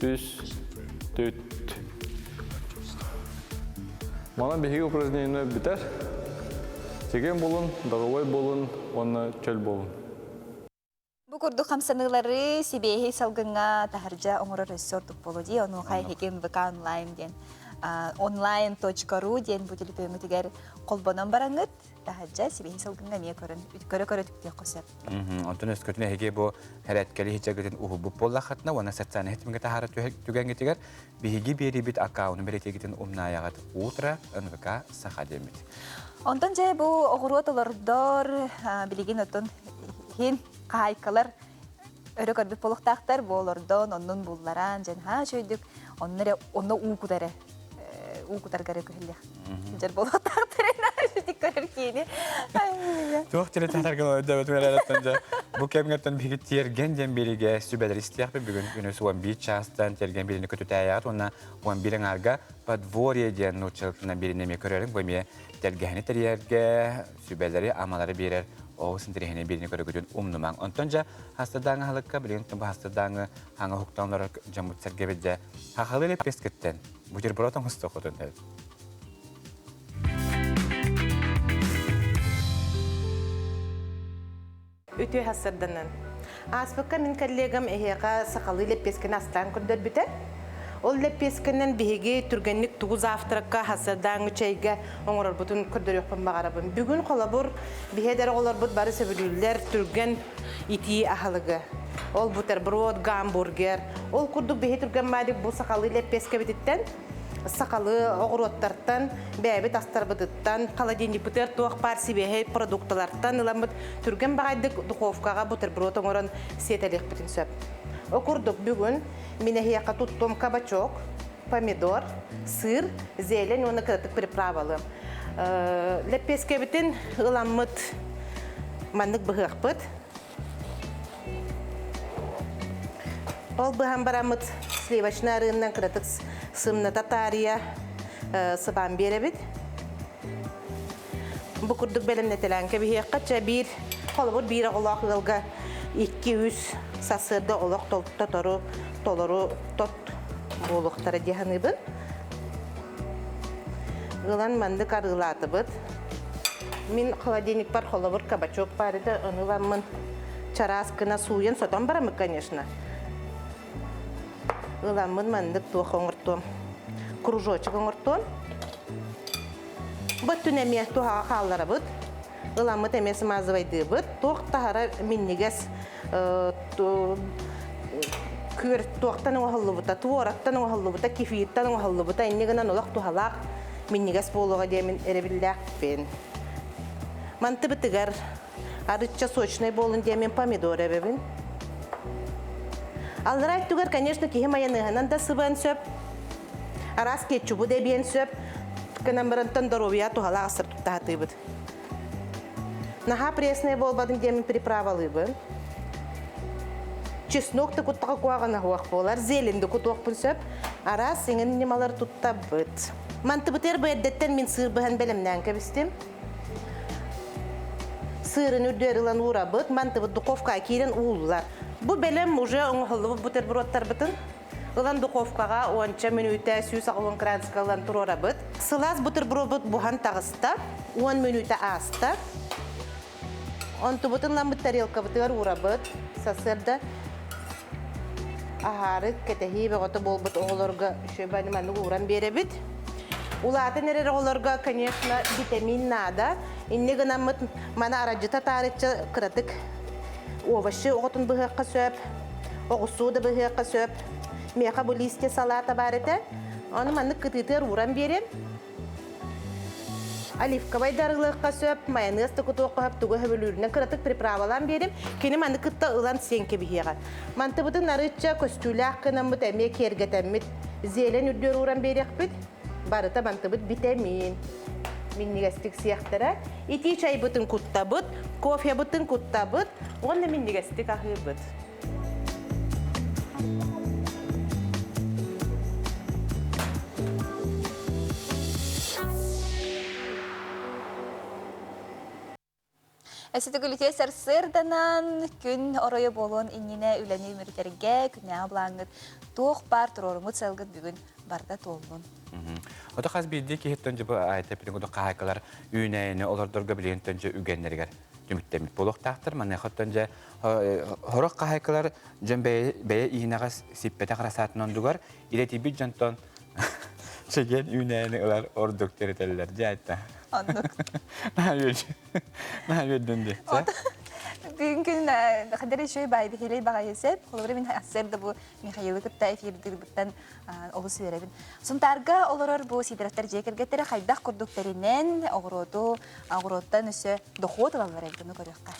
üç, dört. Mana bihi упражнение biter. Çeken bolun, dağıvay bolun, ona çöl bolun. Bu kurdu kamsanıları sibehi salgınga taharca onlara resort upoloji onu hay hekim vaka online den online.ru den bu telefonu tiger kolbonan barangıt taharca sibehi salgınga niye körü tüktiğe kosep. Ondan öskürtüne hege bu heretkeli hiç agıdın uhubu polla xatna wana satsana hitminge tahara tügen tiger bihigi beri bit akaunu berete gidin umnayagat ultra önvaka sahademit. Ondan ce bu oğruatalardar biligin otun hin kaykalar örü körbet poluqtaqtar bolardan onun bullaran jen ha şöydük onları onu uğutar gare köhille. Jer poluqtaqtarına dikkarer kini. Çok tele tahtargan ödebet melalatan bu kemgerten bigi tiergen den berige sübeler istiyaq bugün günüs wan bir chastan tiergen birini kötü tayat ona wan birin arga padvorye den noçaltına birini me körerin bu me tergehini teriyerge sübeleri amaları birer o sindirihine birini körügüdün umnuman. Ontonca hastadan halıkka bilin bu hastadan hanga huktanlar jamut sergebede hahalı peskitten. Bu tür proton hastokotun. Ütü hasırdanan. Aspakka min kollegam ehega sakalı lepesken aslan kundur biter. Ol lepeskenen bihigi türgenlik 9 haftarakka hasırdan çayga oңорор butun kundur yoqpan bağarabın. Bugün kolabur biheder olar but barı sebülüller türgen iti ahalıgı. Ol buterbrod, hamburger. Ol kurduk bihe türgen madik bu sakalı lepeske bititten. Sakalı oğrottartan, bäbit astarbıdıttan, kaladinli buter tuaq parsi behe produktalartan ılamıt türgen bağaydık dukovkaga buterbrod oңорон setelik bitin söp. Okurduk bugün minehiyaka tuttum kabaçok, pomidor, sır, zelen onu kırıtık pripravalı. Lepeske bitin ılamıt manlık bıhıqpıt. Ol bıhan baramıt slivaçna arığından kırıtık sımna tatariya sıban berebit. Bu kurduk belim netelenke bihiyakatça bir kolabur bir oğlak ılga 200 sasırda oğlak toloru tot boğuluqtara dihanıbın. Ilan mandık arılatıbıt. Min холодильник бар kolabur kabaçok barıda anılamın çaraskına suyan sotan baramı конечно. Ilamın mandık tuğ oңortum. Кружочек oңortum. Bütün emiyah tuğa kallara bıt. Ilamı temesi mazıvaydı bıt. Tuğ tahara minniges kür tuğtan oğallı bıta, tuğoraktan oğallı bıta, kifiyitten oğallı bıta. İnneğinden olaq tuğalaq minniges boluğa demin erebillah ben. Mantı bıtıgar arıçça soçnay bolun demin pomidor ebebin. Alray tuğar, конечно, ki mayanıhından da sıvan söp. Aras ketçubu debiyen söp. Kanambarantan darovya tuğalaq asır tuttahatı bıt. Naha presnay bolbadın demin pripravalıybın. Чеснокты куттага куагана хуак болар, зеленди кутуак пунсөп, ара сеңен немалар тутта быт. Манты бытер бэддеттен мен сыр быхан белемнен кебистим. Сырын үрдөрүлан ура быт, манты быт духовка кирен ууллар. Бу белем уже оңголу бутербродтар бытын. Ылан духовкага 10 минутта 160 градускалан турора быт. Сылас бутерброд бухан тагыста 10 минутта аста. Онту бытын ламбыт тарелка бытыр ура быт. Сасырда aharı ketehi ve otu bolbut oğulurga şöbani manı uğran berebit. Ulatı nerede oğulurga конечно vitamin nada. İnne gınamıt mana aracıta tarihçe kıratık. Ovaşı oğutun bıhıqqa söp. Oğusu da bıhıqqa söp. Meqa bu liste salata barete. Onu manı kıtıtır uğran berem. Alifka baydarılıqqa söp. Mayonez da kutuqqa hap tuğu höbülürüne kıratık pripravalan berem. Keni manı kıtta ılan senke bihiqa. Mantı bıdın narıçça kostülaq kınamıt emek yergetemit. Zelen ürdür uğran berek bit. Barıta mantı bıd vitamin. миннигестик сияқтара. Ити чай бутын куттабыт, кофе бутын куттабыт, онна миннигестик ахыбыт. Әсетігіліте сәрсірданан күн орайы болуын иніне үләне өміртерге күнне абылаңыд тоқ бар тұрорыңыд сәлгіт бүгін барда толуын. Ота қаз бейді кейттен жібі айта білін ұды қағайқалар үйнәйіні олардырға білгентен жі үгенлергер жүміттеміт болуқ тақтыр. Мана қоттан жа хорақ қағайқалар жөн бәйе иінаға сиппеті қарасатын ондығар илеті бі жантон чеген үйнәйіні олар ордық теретелілер жа айтта. Anlık. Ne yapıyordun diye? Bugün kadar şöyle bay bir hilal bagayesep. Olur min aslında bu Mikhail Kıttayf yirdirbitten olası verebin. Sontarga olur bu sidraftar cekergetere haydak kurduklarının ağrotan üse dohot alanlar bunu görüyorlar.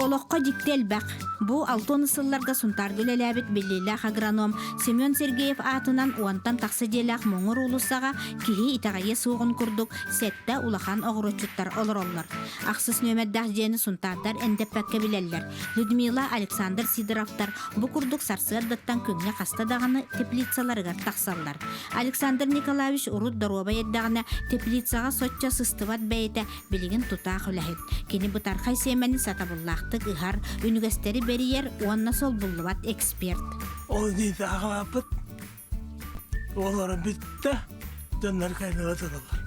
Олоққа диктел бақ. Бу алтон ысылларга сунтаргыл эләбит беллилах агроном Семен Сергеев атынан уантан тақсы делах моңыр улусаға кихи итағайы суғын күрдік сәтті улахан оғырочуттар олар. Ақсыз нөмәддақ жені сунтардар әндеппәкке білелер. Людмила Александр Сидоровтар бұ күрдік сарсырдаттан күнне қастадағаны теплицаларыға тақсалар. Александр Николаевич урут дороба еддағына теплицаға сотча сыстыват бәйті білігін тұтақ үләхет. Кені бұтарқай семені сатабыллақтық ұғар университері бериер уанна сол буллубат эксперт. Ол дейді ағалапыт, олары бітті, дөнлер кайнала тұралар.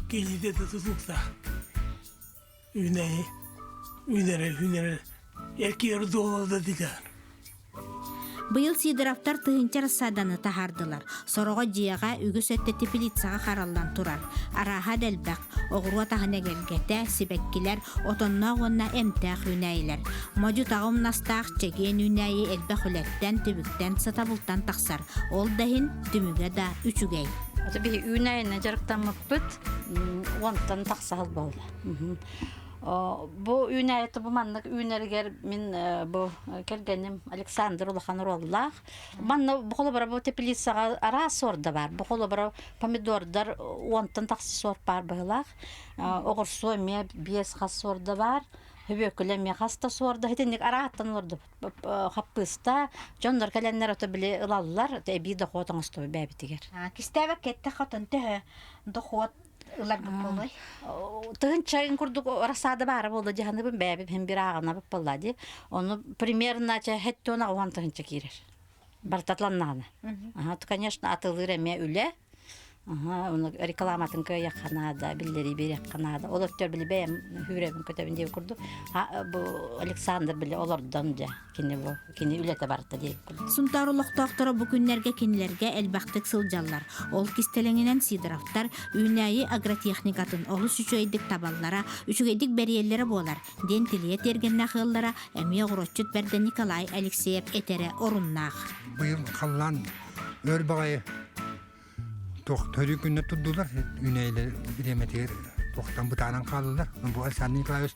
Келейде де тұтылықта. Үйнері, еркері долалды дейді. Быйыл Сидоровтар тыгынчар саданы тахардылар. Сороға жияға үгіс өтті теплицаға қаралдан турар. Араға дәлбәк, оғыруа тағына келгеті, сибәккілер, отонна оғынна әмтәқ үнәйлер. Моджу тағым настақ чеген үнәйі әлбәқ үләттен, түбіктен, сатабылттан тақсар. Ол дәхін түміге да үшігей. Bir үнәйіні жарықтан мұппыт, онтан тақсағыл болды. Bu ünayeti bu manlık üneriger min bu kelgenim Alexander Ulahan Rollach. Manna bu kolabara bu teplitsaga ara sorda var. Bu kolabara pomidordar ontan taksi sor par bağlaq. Oğur soyma bies has sorda var. Höbökülem hasta sorda. Hetinlik arahattan ordu. Happısta jonlar kalenler otobili ılallar. Tebi de xotan stoy bäbitiger. Kistevek kette xotun tühü. Doxot Тыгын чайын курдук расада бары болду жаһаныбын бәбип hem bir ağına бапаллади. Onu примерно хеттона уан тыгын чакирер. Бартатланнаны. То конечно атылыр эме үле. Onu reklamатын көй яканада, биллери бер яканада. Олар төр биле бәм хүребин көтөбүн деп курду. Bu Alexander биле олардан да кине бу, кине үлете барта деп курду. Сунтарулык доктора бу күннәргә кинләргә әлбәхтек сылҗаллар. Ол кистелеңенән Сидоровтар үнәйи агротехникатын олус үчөйдик табаллара, үчөйдик бәриелләре болар. Ден тилие тергәннә хыллара, әми огрочут берде Николай Алексеев этере оруннах. Быйыл каллан өр багай Төрі күнне тұрдылар, үнәйлер біреметер тоқтан бұтанан қалылар. Бұл Александр Николаевич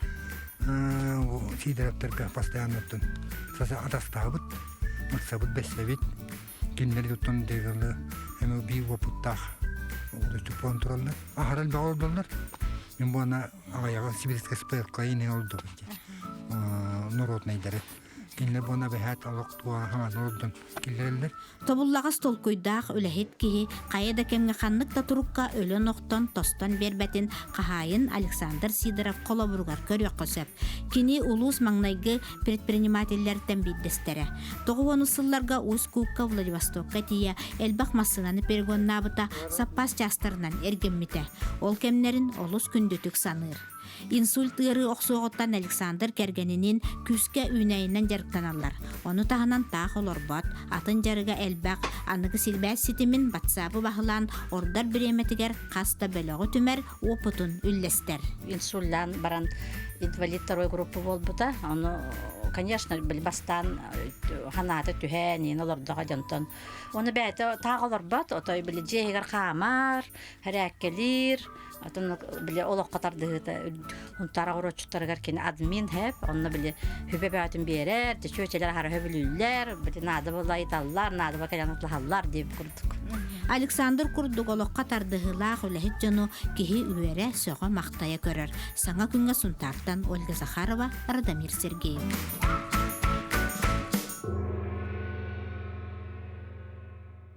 Сидоровтарға постоянно тұн. Сасы атастағы бұт, мұтса бұт бәсі бет. Кенлері тұттын дегілі әмі бей опыттақ. Олды тұпуан тұралар. Ағарал баға олдылар. Мен бұғана ағаяға Сибирская спайыққа енен олды. Нұротнайдары. Кинлер бона бәһәт алык туа һәм нурдан киллерлер. Тобуллагас толкуйдах үләһит ки кайда кемгә ханнык та турукка өлө ноктан тостан бербәтин кахайын Александр Сидоров колобургар көрөк көсөп. Кини улус маңнайгы предпринимательләрдән биддестере. Тогуны сылларга Ускукка Владивостокка тия элбах массынаны пергоннабыта саппас частарынан эргеммите. Ол кемнәрин олус күндүтүк саныр. Инсульт ыры оксоғыттан Александр кергенинин күскә үнәйінен жарықтаналар. Оны тағынан тақ олорбат, атын жарыға әлбәқ, анығы силбәс ситимин батсабы бағылан, ордар біреметігер қаста бөліғі түмер опытын үллестер. Инсульттан баран инвалид второй группы болбыта, оны конечно, билбастан ханаты түһәнин олордога жонтон. Оны бәте тагылар бат, отой биле жегер хамар, хәрәккелир, атын биле олоқ катарды унтара орочтаргар кен админ хеп, онны биле хөбәбәтен берер, чөчеләр хары хөбүлүләр, биле нады булай таллар, нады бакаянлар дип курдук. Александр Курдук олоққа тардығылақ үләхет жону кихи үйәрі сөға мақтая көрір. Саңа күнге сұнтартан Ольга Захарова, Радамир Сергеев.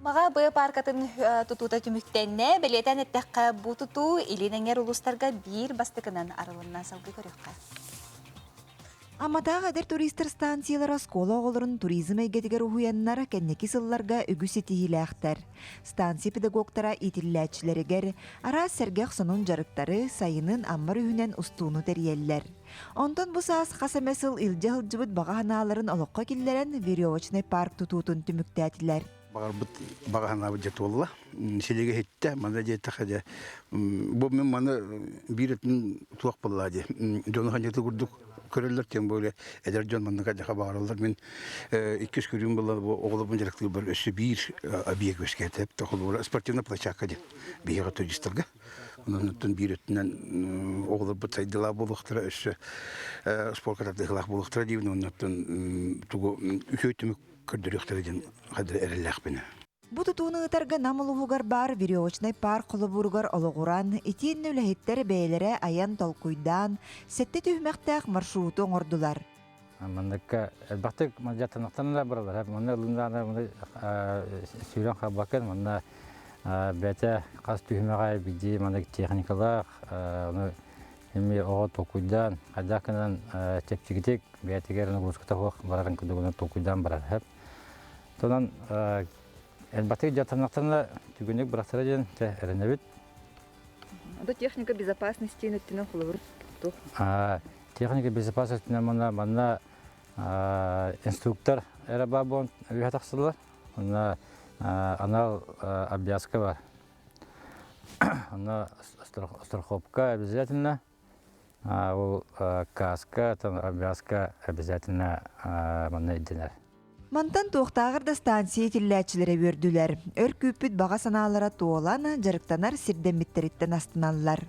Маға бұй паркатын тұтута түміктенне, білетен әттәққа бұ тұту илинәңер ұлыстарға бір бастықынан арылынан салғы көріққа. Аматаға әдір туристер станциялар скола оғылырын туризм әйгетігер ұхуяннар кәннекі сылларға үгісі тихиләқтер. Станция педагогтара итилләтшілерігер, ара сәргәқ сонун жарықтары сайынын аммар үйінен ұстуыны тәриеллер. Онтон бұл саас қасамесіл илжа ғылжыбыт баға ханаларын олыққа келлерін веревочный парк тұтуытын түміктәтілер. Бағана бюджет олла. Селеге хетте, мана жетті қаде. Бұл мен мана биретін туақ болады. Жоны ханеті күрдік көрелер, тем более әдер жон манна қадеға бағаралар. Мен 2 көрген болады, оғылыбын жарықтығы бір өсі бір объект өскетіп, тоқылуыра спортивна площадка деп, бейіға туристерге. Онын биреттінен оғылыбы тайдыла болуқтыра, өсі спорт қатардығылақ болуқтыра дейін, онын туғы үхейтімі көрдіріқтірден қадыр әріләқ бені. Бұ тұтуыны ұтарға намылығығар бар веревочный парк қолыбұрғар олығыран, итен үләхеттер бәйлері аян толқуйдан, сәтті түймәқтәқ маршрутын ордылар. Мандакка әлбәттік жаттанықтан да баралар. Мұны ұлындағында сүйрен қабақын, мұны бәті қас түймәға бейді мандак техникалақ, Эми оға толқуйдан, қадақынан тепчігітек, бәйтігерін ұлысқыта қоқ барарын күдігіні толқуйдан барар. Сонан әлбәттік жаттанықтан түгінек бірақтара ден әрінебет. Это техника безопасности нөттінің құлы бұр? Техника безопасности мұна инструктор әрі ба бұн өйе тақсылар. Анал обвязка бар. Она страховка обязательно. Каска, обвязка обязательно манайденер. Мантан тоқтағырда станция тилләтчілері өрділер. Өр көпіт баға саналара тоолан, жарықтанар сирдеміттеріттен астыналар.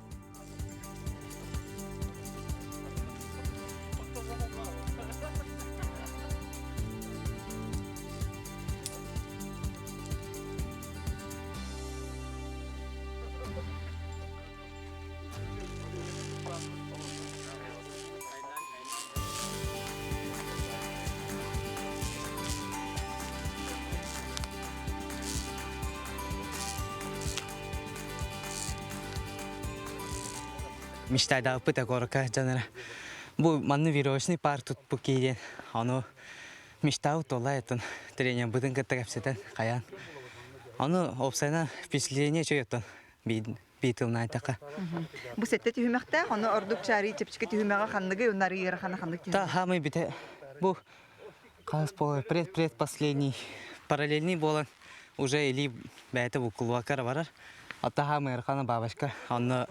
Мечтайда пыта горка жанара. Бу манны веревочный парк тут покиден. Оно мечтау толайтын. Тренер будын каттагапсетен каян. Оно опсайна впечатление чөйөтөн. Битылна айтака. Бу сетте түймәктә, аны ордук чари чепчике түймәгә ханныгы унары йөр ханнык. Та хамы бите. Бу кас по предпоследний параллельный болан уже или бәте бу кулвакар барар. Ата хамы архана бабашка. Аны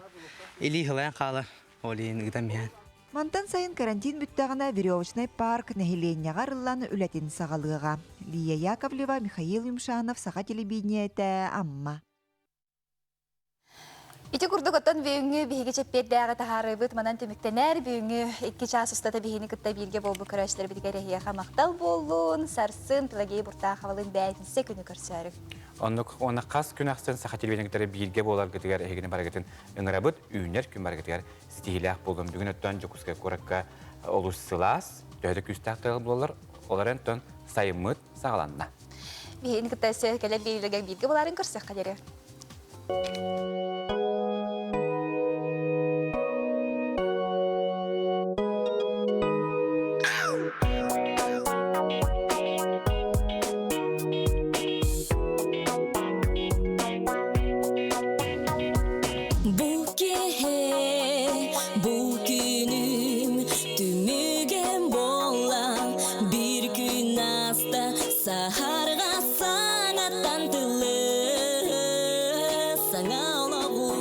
или хылаян қалар, олейін ұғдамиян. Мантан сайын карантин бүттағына веревочный парк нәхиленияға рылланы үләтін сағалыға. Лия Яковлева, Михаил Юмшанов, Саға телебидениеті, Амма. Ити курдук оттон бүйіңі бейге чеппердәғы тахарыбыт манан түміктенер, бүйіңі 2 час ұстата бейіні күтті білге болбы көрәшілер бідігері хияға мақтал болуын, сарсын, пілагей бұрта қавалын бәйтінсе күні көрсәрік. Оны қас күн ақсын сақа телевизиондары билге болар кетігер әйгені барагетін үңірабыт үйінер күн барагетігер стихилях болдым. Бүгін өттен жүкізге көрікке олыс сылас, түйді күстақтығы болар, олар өттен сайымыт сағаланна. Бейін күттәсі кәлі бейліген билге боларын көрсек қадері. Сахарға саңаттан тылы, саңа олағу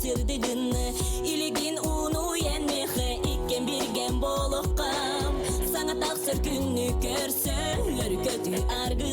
сырдыгын илигин уну енмехе иккен бирген болохкам саңа таксыр күннү көрсө өркөтү аргы